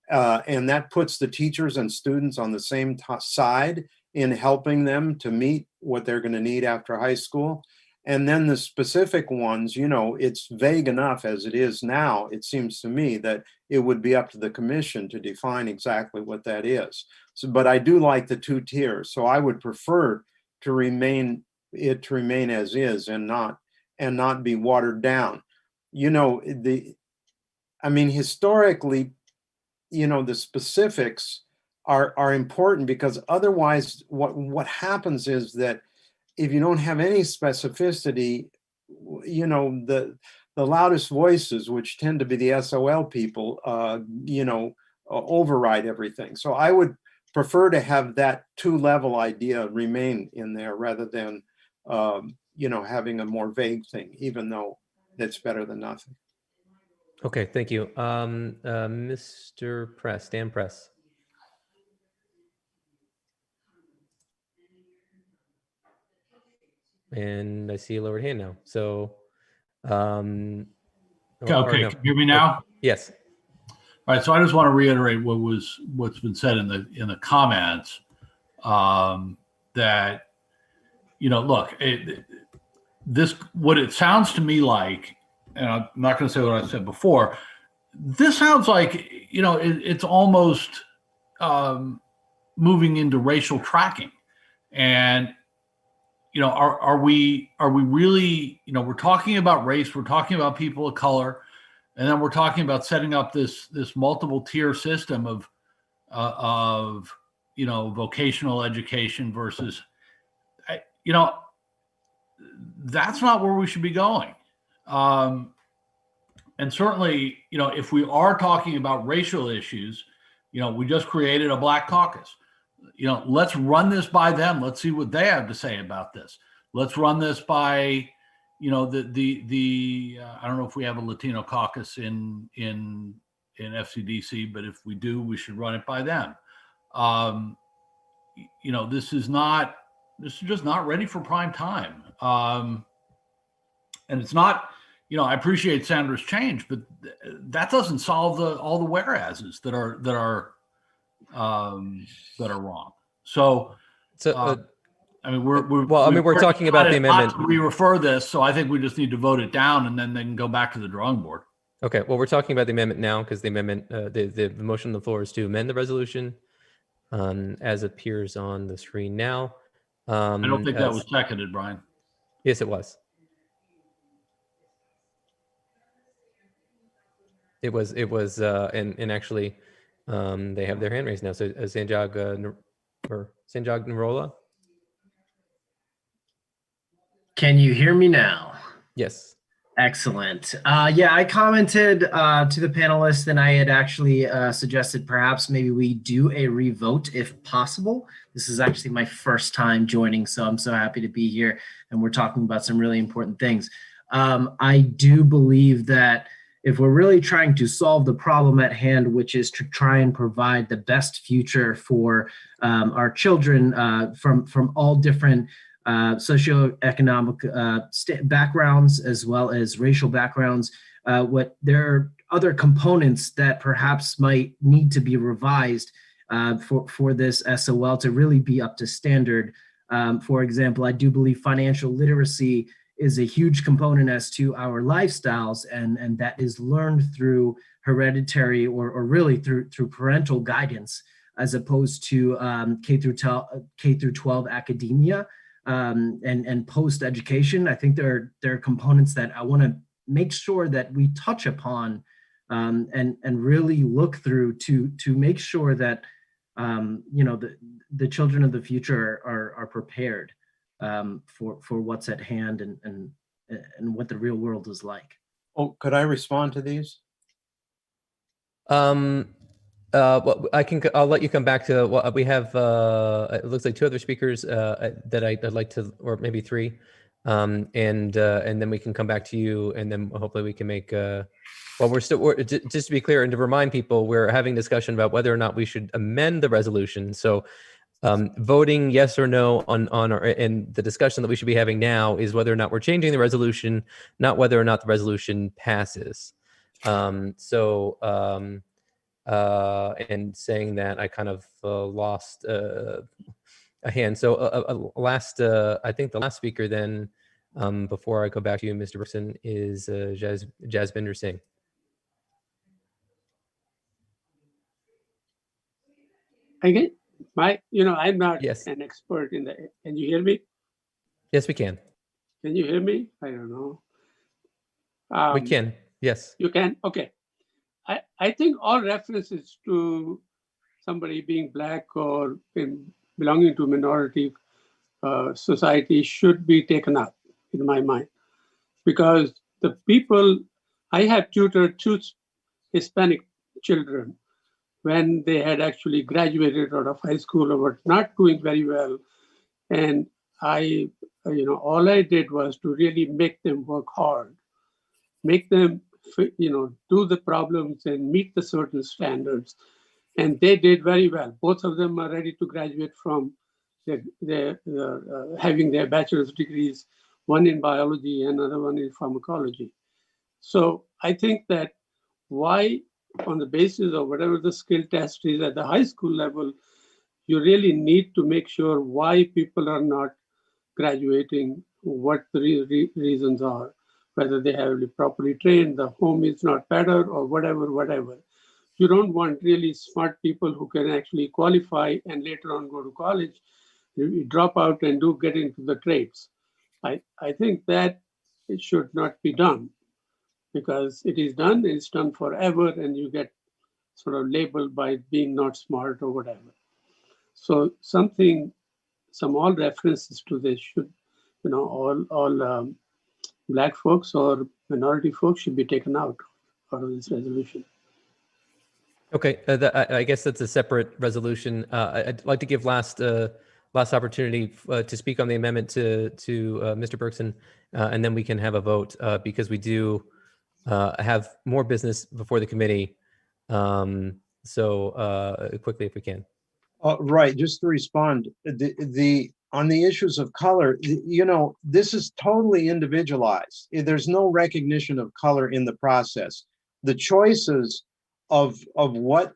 R: And that puts the teachers and students on the same side in helping them to meet what they're going to need after high school. And then the specific ones, you know, it's vague enough as it is now. It seems to me that it would be up to the commission to define exactly what that is. So, but I do like the two tiers. So I would prefer to remain as is and not be watered down. You know, I mean, historically, you know, the specifics are important, because otherwise what happens is that if you don't have any specificity, you know, the loudest voices, which tend to be the SOL people, you know, override everything. So I would prefer to have that 2-level idea remain in there rather than, you know, having a more vague thing, even though it's better than nothing.
A: Okay, thank you. Mr. Press, Dan Press. And I see a lowered hand now. So,
T: Okay,
A: or no.
T: can you hear me now?
A: Yes.
T: All right, so I just want to reiterate what's been said in the comments, that, you know, look, what it sounds to me like, and I'm not going to say what I said before, this sounds like, you know, it's almost moving into racial tracking. And, you know, are we really, you know, we're talking about race, we're talking about people of color, and then we're talking about setting up this multiple tier system of you know, vocational education versus, you know, that's not where we should be going. And certainly, you know, if we are talking about racial issues, you know, we just created a Black caucus. You know, let's run this by them. Let's see what they have to say about this. Let's run this by, you know, the I don't know if we have a Latino caucus in FCDC, but if we do, we should run it by them. You know, this is just not ready for prime time. And it's not, you know, I appreciate Sandra's change, but that doesn't solve all the whereases that are wrong. So I mean, we're
A: talking about the amendment.
T: We refer this, so I think we just need to vote it down, and then they can go back to the drawing board.
A: Okay, well, we're talking about the amendment now, because the amendment, the motion on the floor is to amend the resolution as appears on the screen now.
T: I don't think that was seconded, Brian.
A: Yes, it was. It was, and actually, they have their hand raised now. So Sanjog Narola.
E: Can you hear me now?
A: Yes.
E: Excellent. Yeah, I commented to the panelists, and I had actually suggested perhaps maybe we do a revote if possible. This is actually my first time joining, so I'm so happy to be here, and we're talking about some really important things. I do believe that if we're really trying to solve the problem at hand, which is to try and provide the best future for our children from all different socioeconomic backgrounds as well as racial backgrounds, there are other components that perhaps might need to be revised for this SOL to really be up to standard. For example, I do believe financial literacy is a huge component as to our lifestyles, and that is learned through hereditary or really through parental guidance, as opposed to K through 12 academia and post education. I think there are components that I want to make sure that we touch upon and really look through to make sure that you know, the children of the future are prepared for what's at hand and what the real world is like.
R: Oh, could I respond to these?
A: Well, I'll let you come back to what we have. It looks like 2 other speakers that I'd like to, or maybe 3, and then we can come back to you, and then hopefully we can make. Well, we're just to be clear and to remind people, we're having discussion about whether or not we should amend the resolution. So, voting yes or no and the discussion that we should be having now is whether or not we're changing the resolution, not whether or not the resolution passes. And saying that, I kind of lost a hand. So I think the last speaker then, before I go back to you, Mr. Bergson, is Jasbinder Singh.
F: Again, I'm not an expert in the. Can you hear me?
A: Yes, we can.
F: Can you hear me? I don't know.
A: We can. Yes.
F: You can. Okay. I think all references to somebody being black or belonging to minority society should be taken up in my mind, because the people, I have tutored 2 Hispanic children when they had actually graduated out of high school or were not doing very well. And I, all I did was to really make them work hard, make them, do the problems and meet the certain standards. And they did very well. Both of them are ready to graduate from having their bachelor's degrees, one in biology and another one in pharmacology. So I think that why, on the basis of whatever the skill test is at the high school level, you really need to make sure why people are not graduating, what the reasons are, whether they have been properly trained, the home is not better, or whatever. You don't want really smart people who can actually qualify and later on go to college, you drop out and get into the trades. I think that it should not be done, because it's done forever, and you get sort of labeled by being not smart or whatever. So some all references to this should, all black folks or minority folks should be taken out of this resolution.
A: Okay, I guess that's a separate resolution. I'd like to give last opportunity to speak on the amendment to Mr. Bergson, and then we can have a vote because we do have more business before the committee. So quickly, if we can.
R: Right, just to respond, on the issues of color, this is totally individualized. There's no recognition of color in the process. The choices of what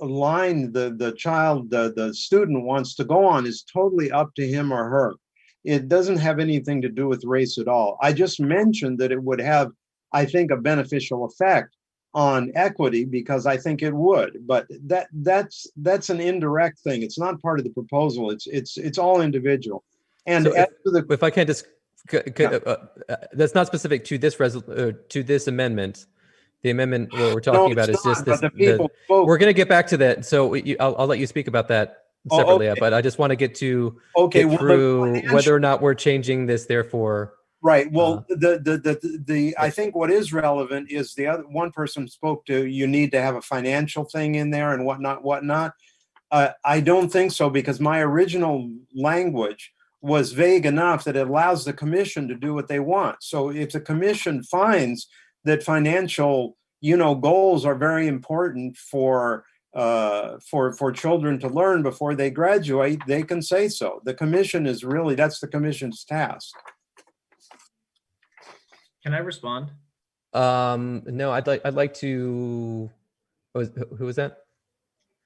R: line the child, the student wants to go on is totally up to him or her. It doesn't have anything to do with race at all. I just mentioned that it would have, I think, a beneficial effect on equity, because I think it would, but that's an indirect thing. It's not part of the proposal. It's all individual. And
A: so if I can just, that's not specific to this to this amendment. The amendment what we're talking about is just this. We're going to get back to that. So I'll let you speak about that separately. Okay. But I just want to get to through whether or not we're changing this. Therefore.
R: Right. Well, I think what is relevant is the other one person spoke to, you need to have a financial thing in there and whatnot. I don't think so, because my original language was vague enough that it allows the commission to do what they want. So if the commission finds that financial, goals are very important for children to learn before they graduate, they can say so. The commission is really, that's the commission's task.
E: Can I respond?
A: No, I'd like to. Who was that?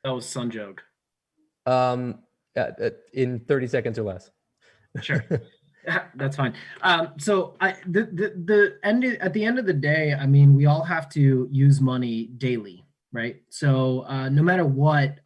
E: That was Sanjog.
A: In 30 seconds or less.
E: Sure, that's fine. So at the end of the day, I mean, we all have to use money daily, right? So no matter what,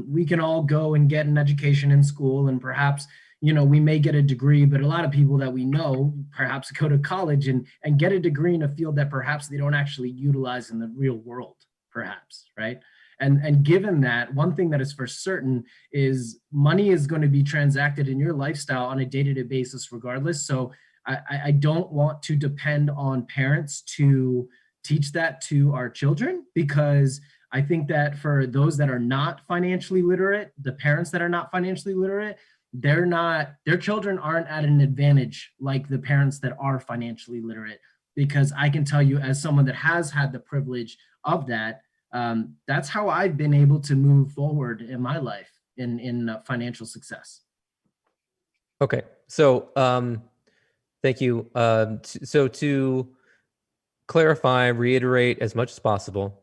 E: we can all go and get an education in school, and perhaps we may get a degree, but a lot of people that we know perhaps go to college and get a degree in a field that perhaps they don't actually utilize in the real world, perhaps, right? And given that, one thing that is for certain is money is going to be transacted in your lifestyle on a day-to-day basis regardless. So I don't want to depend on parents to teach that to our children, because I think that for those that are not financially literate, the parents that are not financially literate, their children aren't at an advantage like the parents that are financially literate, because I can tell you, as someone that has had the privilege of that, that's how I've been able to move forward in my life in financial success.
A: Okay, so thank you. So to clarify, reiterate as much as possible,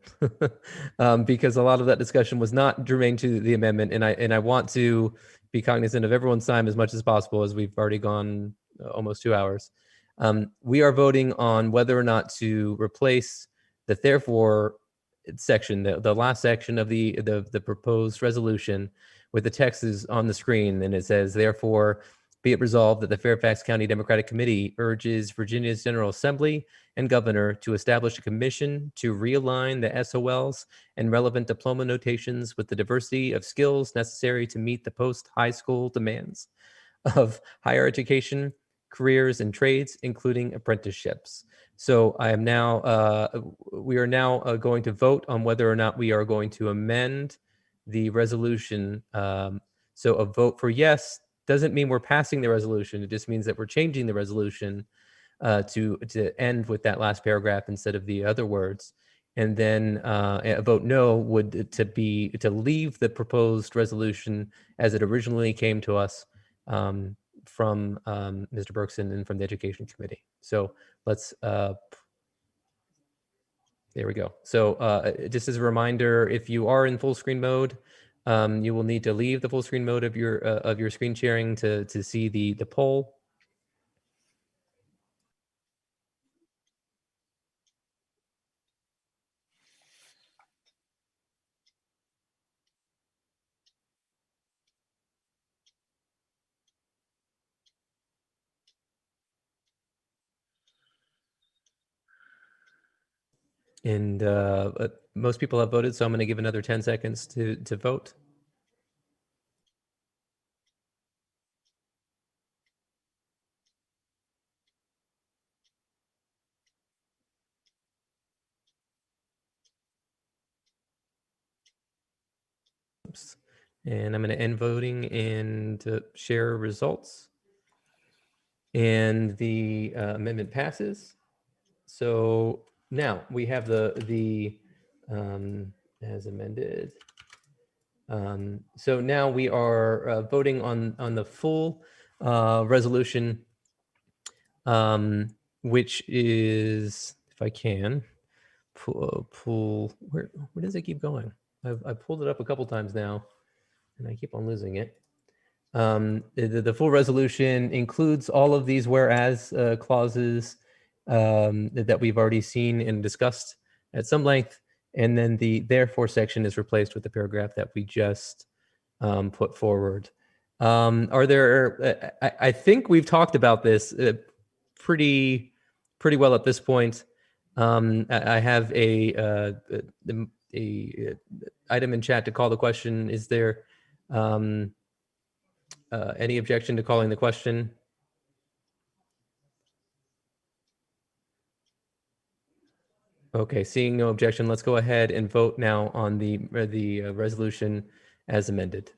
A: because a lot of that discussion was not germane to the amendment, and I want to be cognizant of everyone's time as much as possible, as we've already gone almost 2 hours. We are voting on whether or not to replace the therefore section, the last section of the proposed resolution, with the text is on the screen, and it says, therefore, Be it resolved that the Fairfax County Democratic Committee urges Virginia's General Assembly and Governor to establish a commission to realign the SOLs and relevant diploma notations with the diversity of skills necessary to meet the post-high school demands of higher education, careers, and trades, including apprenticeships. So I am now, we are now going to vote on whether or not we are going to amend the resolution. So a vote for yes doesn't mean we're passing the resolution. It just means that we're changing the resolution to end with that last paragraph instead of the other words. And then a vote no would to leave the proposed resolution as it originally came to us from Mr. Berkson and from the Education Committee. So let's, there we go. So just as a reminder, if you are in full screen mode, you will need to leave the full screen mode of your screen sharing to see the poll. And most people have voted, so I'm going to give another 10 seconds to vote. Oops. And I'm going to end voting and share results. And the amendment passes. So now we have the as amended. So now we are voting on the full resolution, which is, if I can, pull where does it keep going? I've pulled it up a couple times now, and I keep on losing it. The full resolution includes all of these whereas clauses that we've already seen and discussed at some length, and then the therefore section is replaced with the paragraph that we just put forward. Are there? I think we've talked about this pretty well at this point. I have a item in chat to call the question. Is there any objection to calling the question? Okay, seeing no objection, let's go ahead and vote now on the resolution as amended.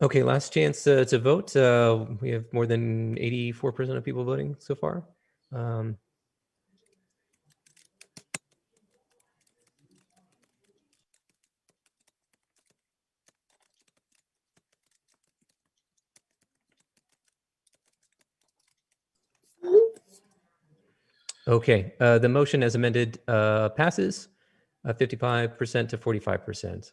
A: Okay, last chance to vote. We have more than 84% of people voting so far. Okay, the motion as amended passes 55% to 45%.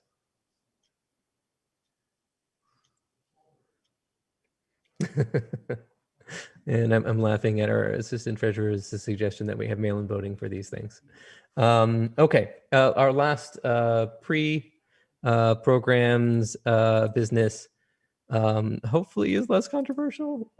A: And I'm laughing at our assistant treasurer's suggestion that we have mail-in voting for these things. Okay, our last pre-programs business hopefully is less controversial.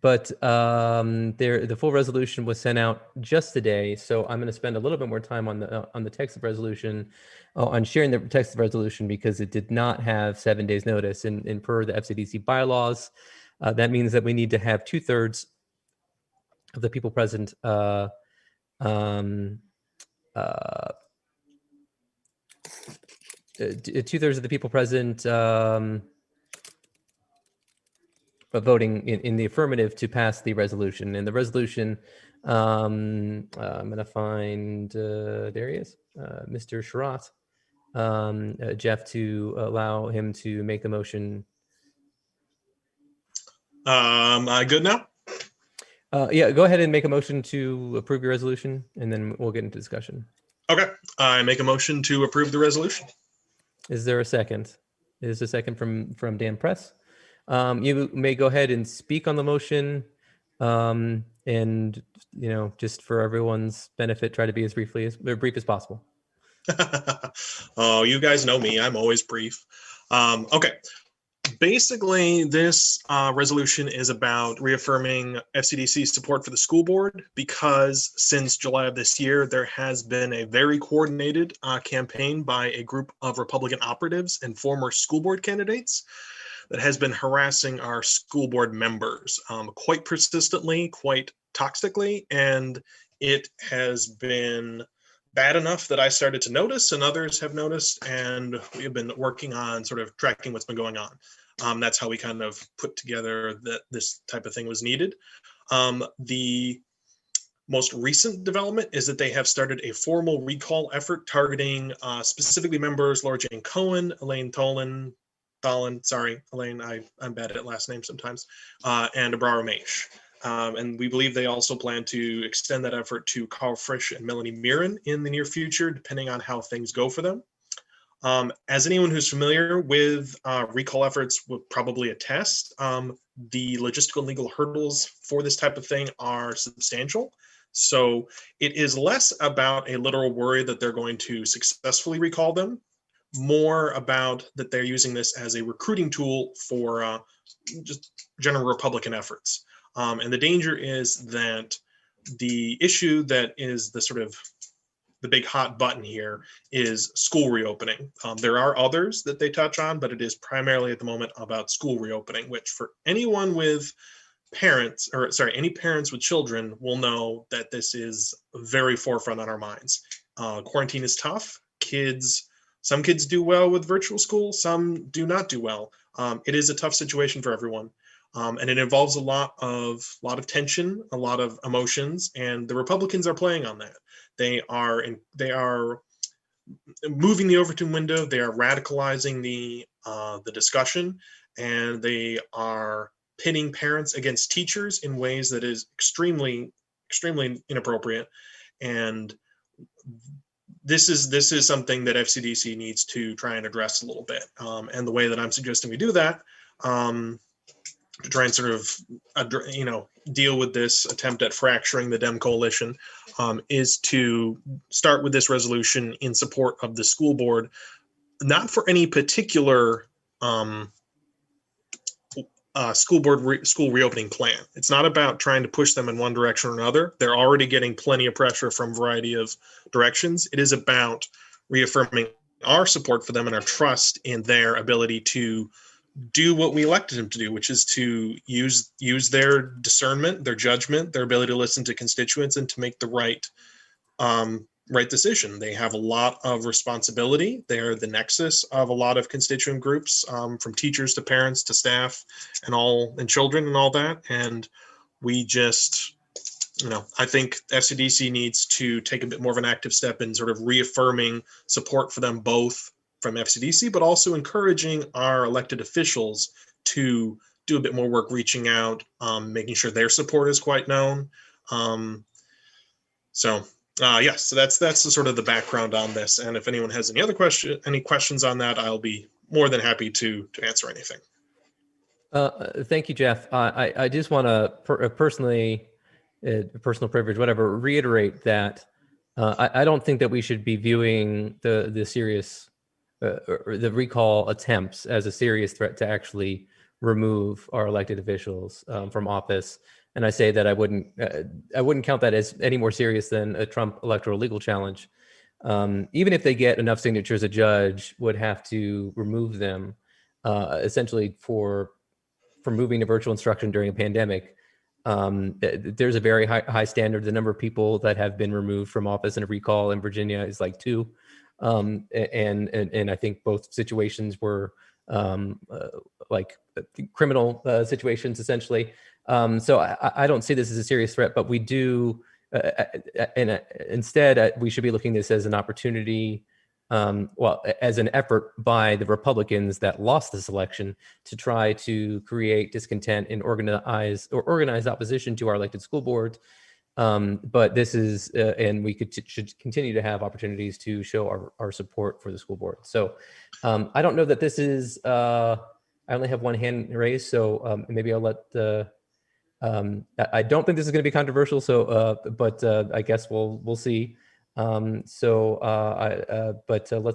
A: But the full resolution was sent out just today, so I'm going to spend a little bit more time on the text of resolution, on sharing the text of resolution, because it did not have 7 days notice, and per the FCDC bylaws, that means that we need to have 2/3 of the people present. 2/3 of the people present voting in the affirmative to pass the resolution. And the resolution, I'm going to find, there he is, Mr. Sherratt, Jeff, to allow him to make the motion.
G: Good now?
A: Yeah, go ahead and make a motion to approve your resolution, and then we'll get into discussion.
G: Okay, I make a motion to approve the resolution.
A: Is there a second? Is a second from Dan Press? You may go ahead and speak on the motion, and just for everyone's benefit, try to be as brief as possible.
G: Oh, you guys know me. I'm always brief. Okay. Basically, this resolution is about reaffirming FCDC's support for the school board because since July of this year, there has been a very coordinated campaign by a group of Republican operatives and former school board candidates that has been harassing our school board members quite persistently, quite toxically, and it has been bad enough that I started to notice and others have noticed, and we have been working on sort of tracking what's been going on. That's how we kind of put together that this type of thing was needed. The most recent development is that they have started a formal recall effort targeting specifically members Laura Jane Cohen, Elaine Tholin, sorry, Elaine, I'm bad at last names sometimes, and Abrar Ramesh. And we believe they also plan to extend that effort to Carl Frisch and Melanie Mirren in the near future, depending on how things go for them. As anyone who's familiar with recall efforts would probably attest, the logistical and legal hurdles for this type of thing are substantial. So it is less about a literal worry that they're going to successfully recall them, more about that they're using this as a recruiting tool for just general Republican efforts. And the danger is that the issue that is the sort of the big hot button here is school reopening. There are others that they touch on, but it is primarily at the moment about school reopening, which for anyone with parents, or sorry, any parents with children will know that this is very forefront on our minds. Quarantine is tough. Some kids do well with virtual school, some do not do well. It is a tough situation for everyone. And it involves a lot of tension, a lot of emotions, and the Republicans are playing on that. They are moving the Overton window. They are radicalizing the discussion, and they are pitting parents against teachers in ways that is extremely, extremely inappropriate. And this is something that FCDC needs to try and address a little bit. And the way that I'm suggesting we do that, to try and sort of, deal with this attempt at fracturing the Dem coalition, is to start with this resolution in support of the school board, not for any particular school reopening plan. It's not about trying to push them in one direction or another. They're already getting plenty of pressure from a variety of directions. It is about reaffirming our support for them and our trust in their ability to do what we elected them to do, which is to use their discernment, their judgment, their ability to listen to constituents and to make the right decision. They have a lot of responsibility. They're the nexus of a lot of constituent groups, from teachers to parents to staff and children and all that. And we just, I think FCDC needs to take a bit more of an active step in sort of reaffirming support for them both from FCDC, but also encouraging our elected officials to do a bit more work reaching out, making sure their support is quite known. So that's the sort of the background on this. And if anyone has any questions on that, I'll be more than happy to answer anything.
A: Thank you, Jeff. I just want to personally, personal privilege, whatever, reiterate that I don't think that we should be viewing the serious or the recall attempts as a serious threat to actually remove our elected officials from office. And I say that I wouldn't count that as any more serious than a Trump electoral legal challenge. Even if they get enough signatures, a judge would have to remove them essentially for moving to virtual instruction during a pandemic. There's a very high standard. The number of people that have been removed from office in a recall in Virginia is like 2. And I think both situations were like criminal situations, essentially. So I don't see this as a serious threat, but we do, instead, we should be looking at this as an opportunity, as an effort by the Republicans that lost this election to try to create discontent and organize opposition to our elected school board. But this is, and we should continue to have opportunities to show our support for the school board. So I don't know that this is, I only have one hand raised, so maybe I'll let I don't think this is going to be controversial, so but I guess we'll see. Let's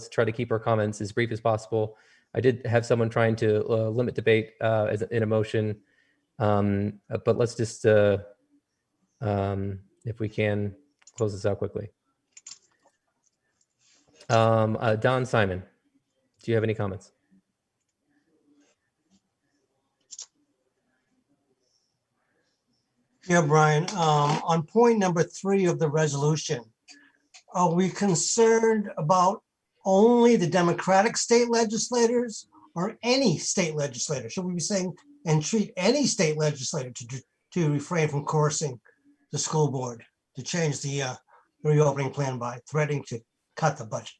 A: try to keep our comments as brief as possible. I did have someone trying to limit debate in a motion, but let's just if we can close this out quickly. Don Simon, do you have any comments?
H: Yeah, Brian, on point number 3 of the resolution, are we concerned about only the Democratic state legislators or any state legislator? Should we be saying, and treat any state legislator to refrain from coercing the school board to change the reopening plan by threatening to cut the budget?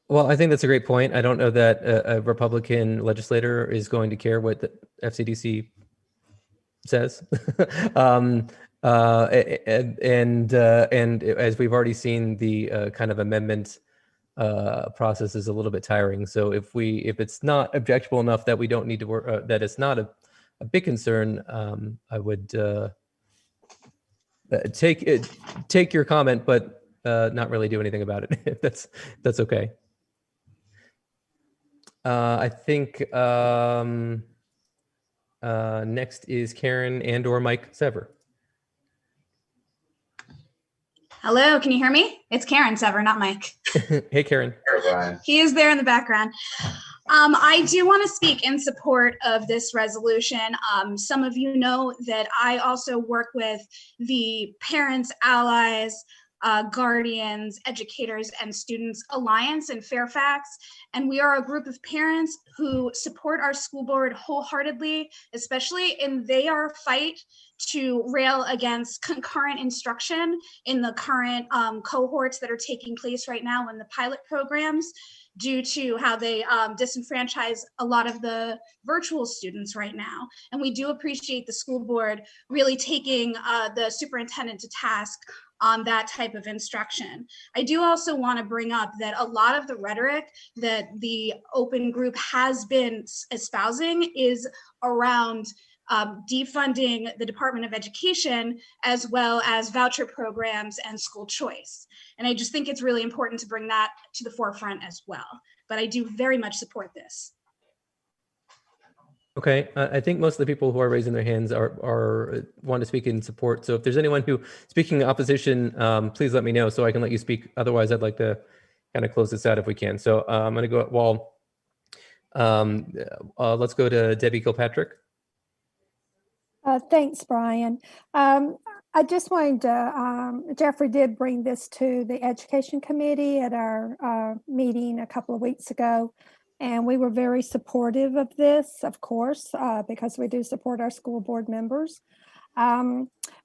A: Well, I think that's a great point. I don't know that a Republican legislator is going to care what the FCDC says. And as we've already seen, the kind of amendment process is a little bit tiring. So if it's not objectionable enough that we don't need to work, that it's not a big concern, I would take your comment, but not really do anything about it. If that's okay. I think next is Karen and/or Mike Sever.
I: Hello, can you hear me? It's Karen Sever, not Mike.
A: Hey, Karen.
I: He is there in the background. I do want to speak in support of this resolution. Some of you know that I also work with the Parents, Allies, Guardians, Educators, and Students Alliance in Fairfax. And we are a group of parents who support our school board wholeheartedly, especially in their fight to rail against concurrent instruction in the current cohorts that are taking place right now in the pilot programs, due to how they disenfranchise a lot of the virtual students right now. And we do appreciate the school board really taking the superintendent to task on that type of instruction. I do also want to bring up that a lot of the rhetoric that the open group has been espousing is around defunding the Department of Education, as well as voucher programs and school choice. And I just think it's really important to bring that to the forefront as well. But I do very much support this.
A: Okay, I think most of the people who are raising their hands are want to speak in support. So if there's anyone who speaking in opposition, please let me know so I can let you speak. Otherwise, I'd like to kind of close this out if we can. So I'm going to go let's go to Debbie Kilpatrick.
V: Thanks, Brian. I just wanted to, Jeffrey did bring this to the Education Committee at our meeting a couple of weeks ago. And we were very supportive of this, of course, because we do support our school board members.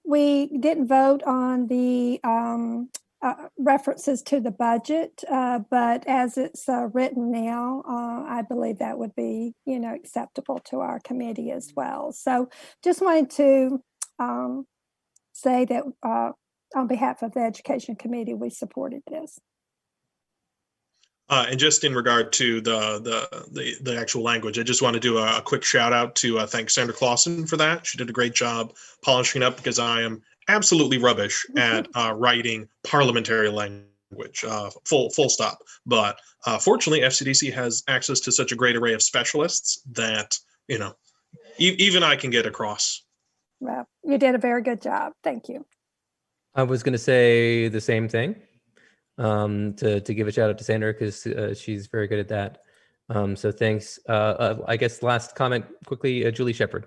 V: We didn't vote on the references to the budget, but as it's written now, I believe that would be, acceptable to our committee as well. So just wanted to say that on behalf of the Education Committee, we supported this.
G: And just in regard to the actual language, I just want to do a quick shout out to thank Sandra Clausen for that. She did a great job polishing up because I am absolutely rubbish at writing parliamentary language, full stop. But fortunately, FCDC has access to such a great array of specialists that, even I can get across.
V: Well, you did a very good job. Thank you.
A: I was going to say the same thing. To give a shout out to Sandra because she's very good at that. So thanks. I guess last comment quickly, Julie Shepard.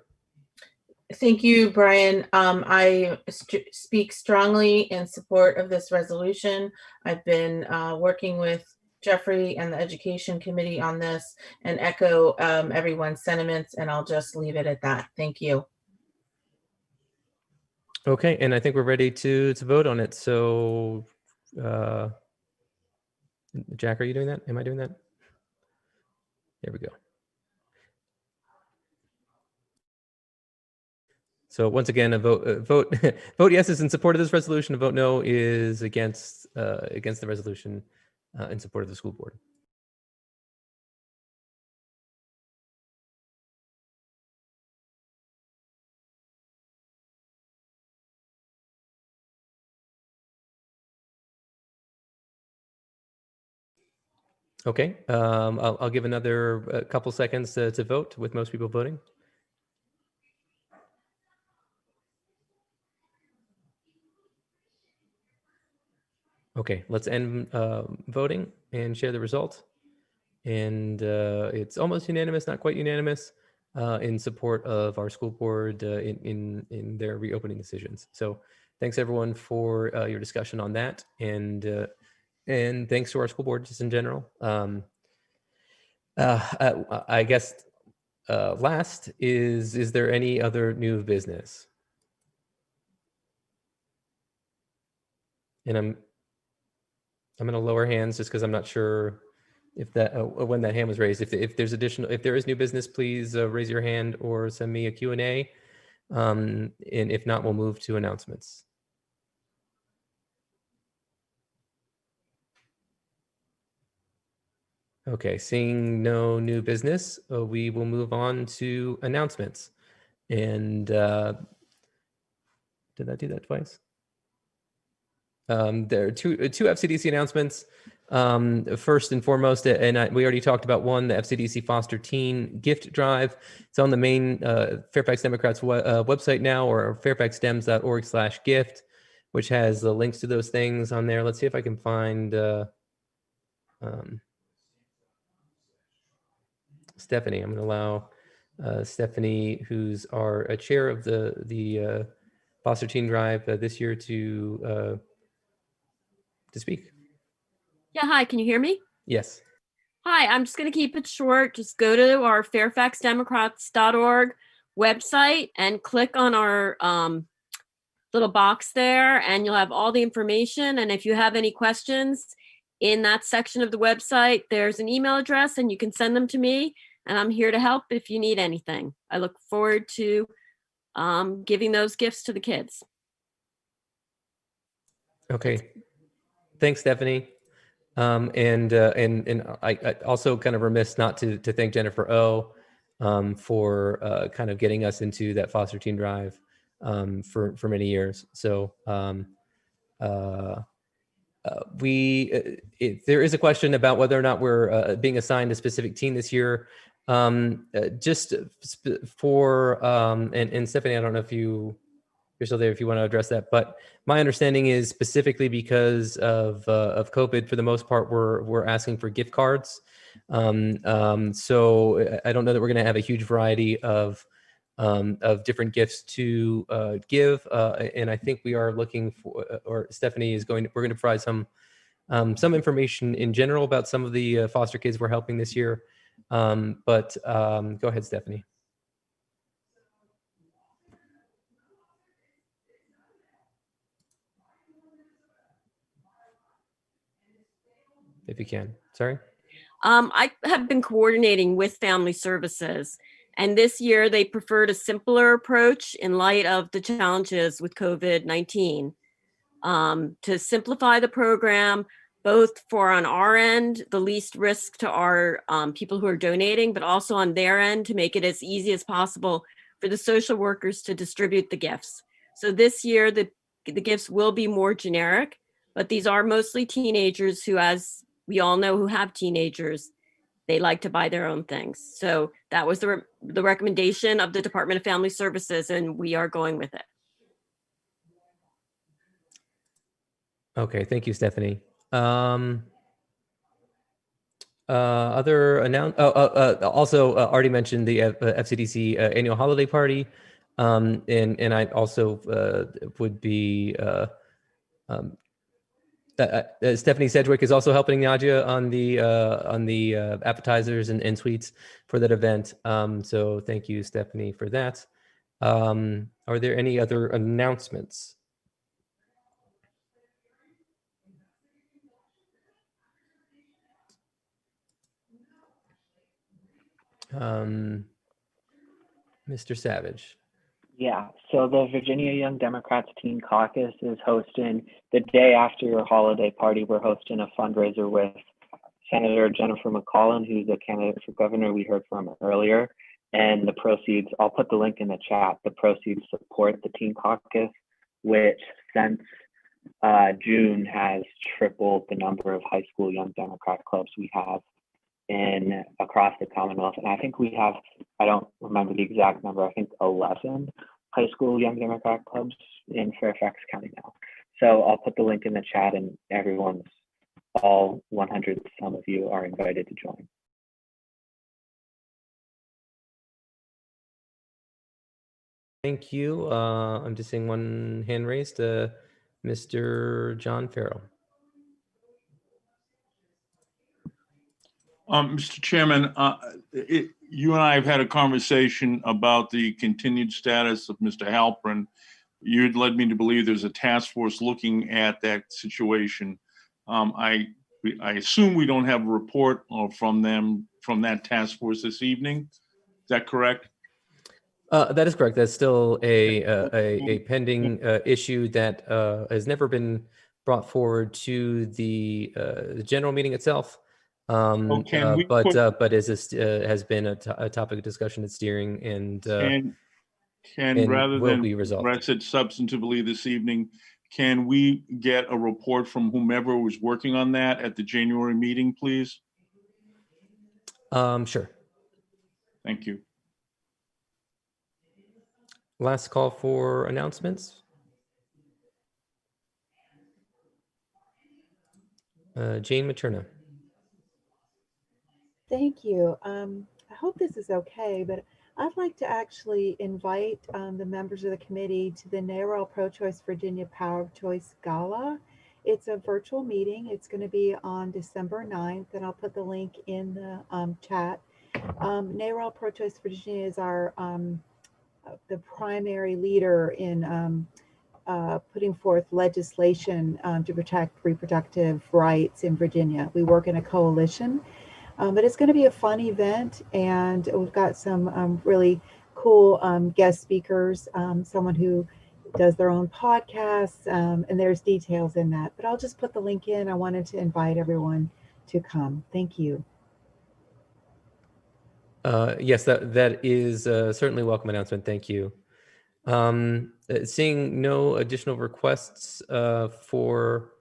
J: Thank you, Brian. I speak strongly in support of this resolution. I've been working with Jeffrey and the Education Committee on this and echo everyone's sentiments, and I'll just leave it at that. Thank you.
A: Okay, and I think we're ready to vote on it. So, Jack, are you doing that? Am I doing that? There we go. So once again, a vote vote yes is in support of this resolution. A vote no is against the resolution in support of the school board. Okay, I'll give another couple seconds to vote, with most people voting. Okay, let's end voting and share the result. And it's almost unanimous, not quite unanimous, in support of our school board in their reopening decisions. So thanks everyone for your discussion on that, and thanks to our school board just in general. I guess last is there any other new business? And I'm going to lower hands just because I'm not sure if that when that hand was raised. If there is new business, please raise your hand or send me a Q&A. And if not, we'll move to announcements. Okay, seeing no new business, we will move on to announcements. And did I do that twice? There are two FCDC announcements. First and foremost, and we already talked about one, the FCDC Foster Teen Gift Drive. It's on the main Fairfax Democrats website now, or fairfaxdems.org/gift, which has the links to those things on there. Let's see if I can find Stephanie. I'm going to allow Stephanie, who's our chair of the Foster Teen Drive this year, to speak.
L: Yeah, hi, can you hear me?
A: Yes.
L: Hi, I'm just going to keep it short. Just go to our fairfaxdemocrats.org website and click on our little box there, and you'll have all the information. And if you have any questions in that section of the website, there's an email address and you can send them to me, and I'm here to help if you need anything. I look forward to giving those gifts to the kids.
A: Okay. Thanks, Stephanie. And I also kind of remiss not to thank Jennifer O for kind of getting us into that Foster Teen Drive for many years. So there is a question about whether or not we're being assigned a specific teen this year. Just for and Stephanie, I don't know if you're still there, if you want to address that, but my understanding is specifically because of COVID, for the most part, we're asking for gift cards. So I don't know that we're going to have a huge variety of different gifts to give, and I think we are looking for, or Stephanie is we're going to provide some information in general about some of the foster kids we're helping this year. But go ahead, Stephanie. If you can, sorry.
L: I have been coordinating with Family Services, and this year they preferred a simpler approach in light of the challenges with COVID-19 to simplify the program, both for on our end, the least risk to our people who are donating, but also on their end to make it as easy as possible for the social workers to distribute the gifts. So this year, the gifts will be more generic, but these are mostly teenagers who, as we all know, who have teenagers, they like to buy their own things. So that was the recommendation of the Department of Family Services, and we are going with it.
A: Okay, thank you, Stephanie. Other also already mentioned the FCDC annual holiday party, and I also would be Stephanie Sedgwick is also helping Nadia on the appetizers and sweets for that event. So thank you, Stephanie, for that. Are there any other announcements? Mr. Savage.
S: Yeah, so the Virginia Young Democrats Teen Caucus is hosting the day after your holiday party. We're hosting a fundraiser with Senator Jennifer McClellan, who's a candidate for governor we heard from earlier. And the proceeds, I'll put the link in the chat, the proceeds support the Teen Caucus, which since June has tripled the number of high school Young Democrat clubs we have across the Commonwealth. And I think we have, I don't remember the exact number, I think 11 high school Young Democrat clubs in Fairfax County now. So I'll put the link in the chat, and all 100 some of you are invited to join.
A: Thank you. I'm just seeing one hand raised, Mr. John Farrell.
M: Mr. Chairman, you and I have had a conversation about the continued status of Mr. Halpern. You had led me to believe there's a task force looking at that situation. I assume we don't have a report from that task force this evening. Is that correct?
A: That is correct. That's still a pending issue that has never been brought forward to the general meeting itself. But has been a topic of discussion at steering and
M: rather
A: will
M: than
A: be resolved.
M: address it substantively this evening, can we get a report from whomever was working on that at the January meeting, please?
A: Sure.
M: Thank you.
A: Last call for announcements. Jane Materna.
N: Thank you. I hope this is okay, but I'd like to actually invite the members of the committee to the NARAL Pro-Choice Virginia Power of Choice Gala. It's a virtual meeting. It's going to be on December 9th, and I'll put the link in the chat. NARAL Pro-Choice Virginia is our the primary leader in putting forth legislation to protect reproductive rights in Virginia. We work in a coalition. But it's going to be a fun event, and we've got some really cool guest speakers, someone who does their own podcasts, and there's details in that. But I'll just put the link in. I wanted to invite everyone to come. Thank you.
A: Yes, that is certainly a welcome announcement. Thank you. Seeing no additional requests for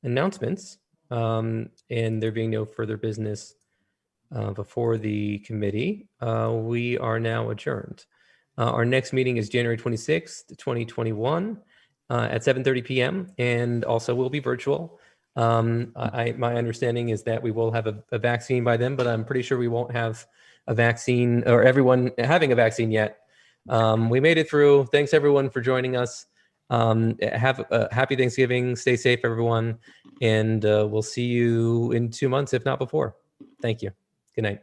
A: announcements, and there being no further business before the committee, we are now adjourned. Our next meeting is January 26th, 2021 at 7:30 p.m. and also will be virtual. My understanding is that we will have a vaccine by then, but I'm pretty sure we won't have a vaccine or everyone having a vaccine yet. We made it through. Thanks everyone for joining us. Have a happy Thanksgiving. Stay safe, everyone. And we'll see you in 2 months, if not before. Thank you. Good night.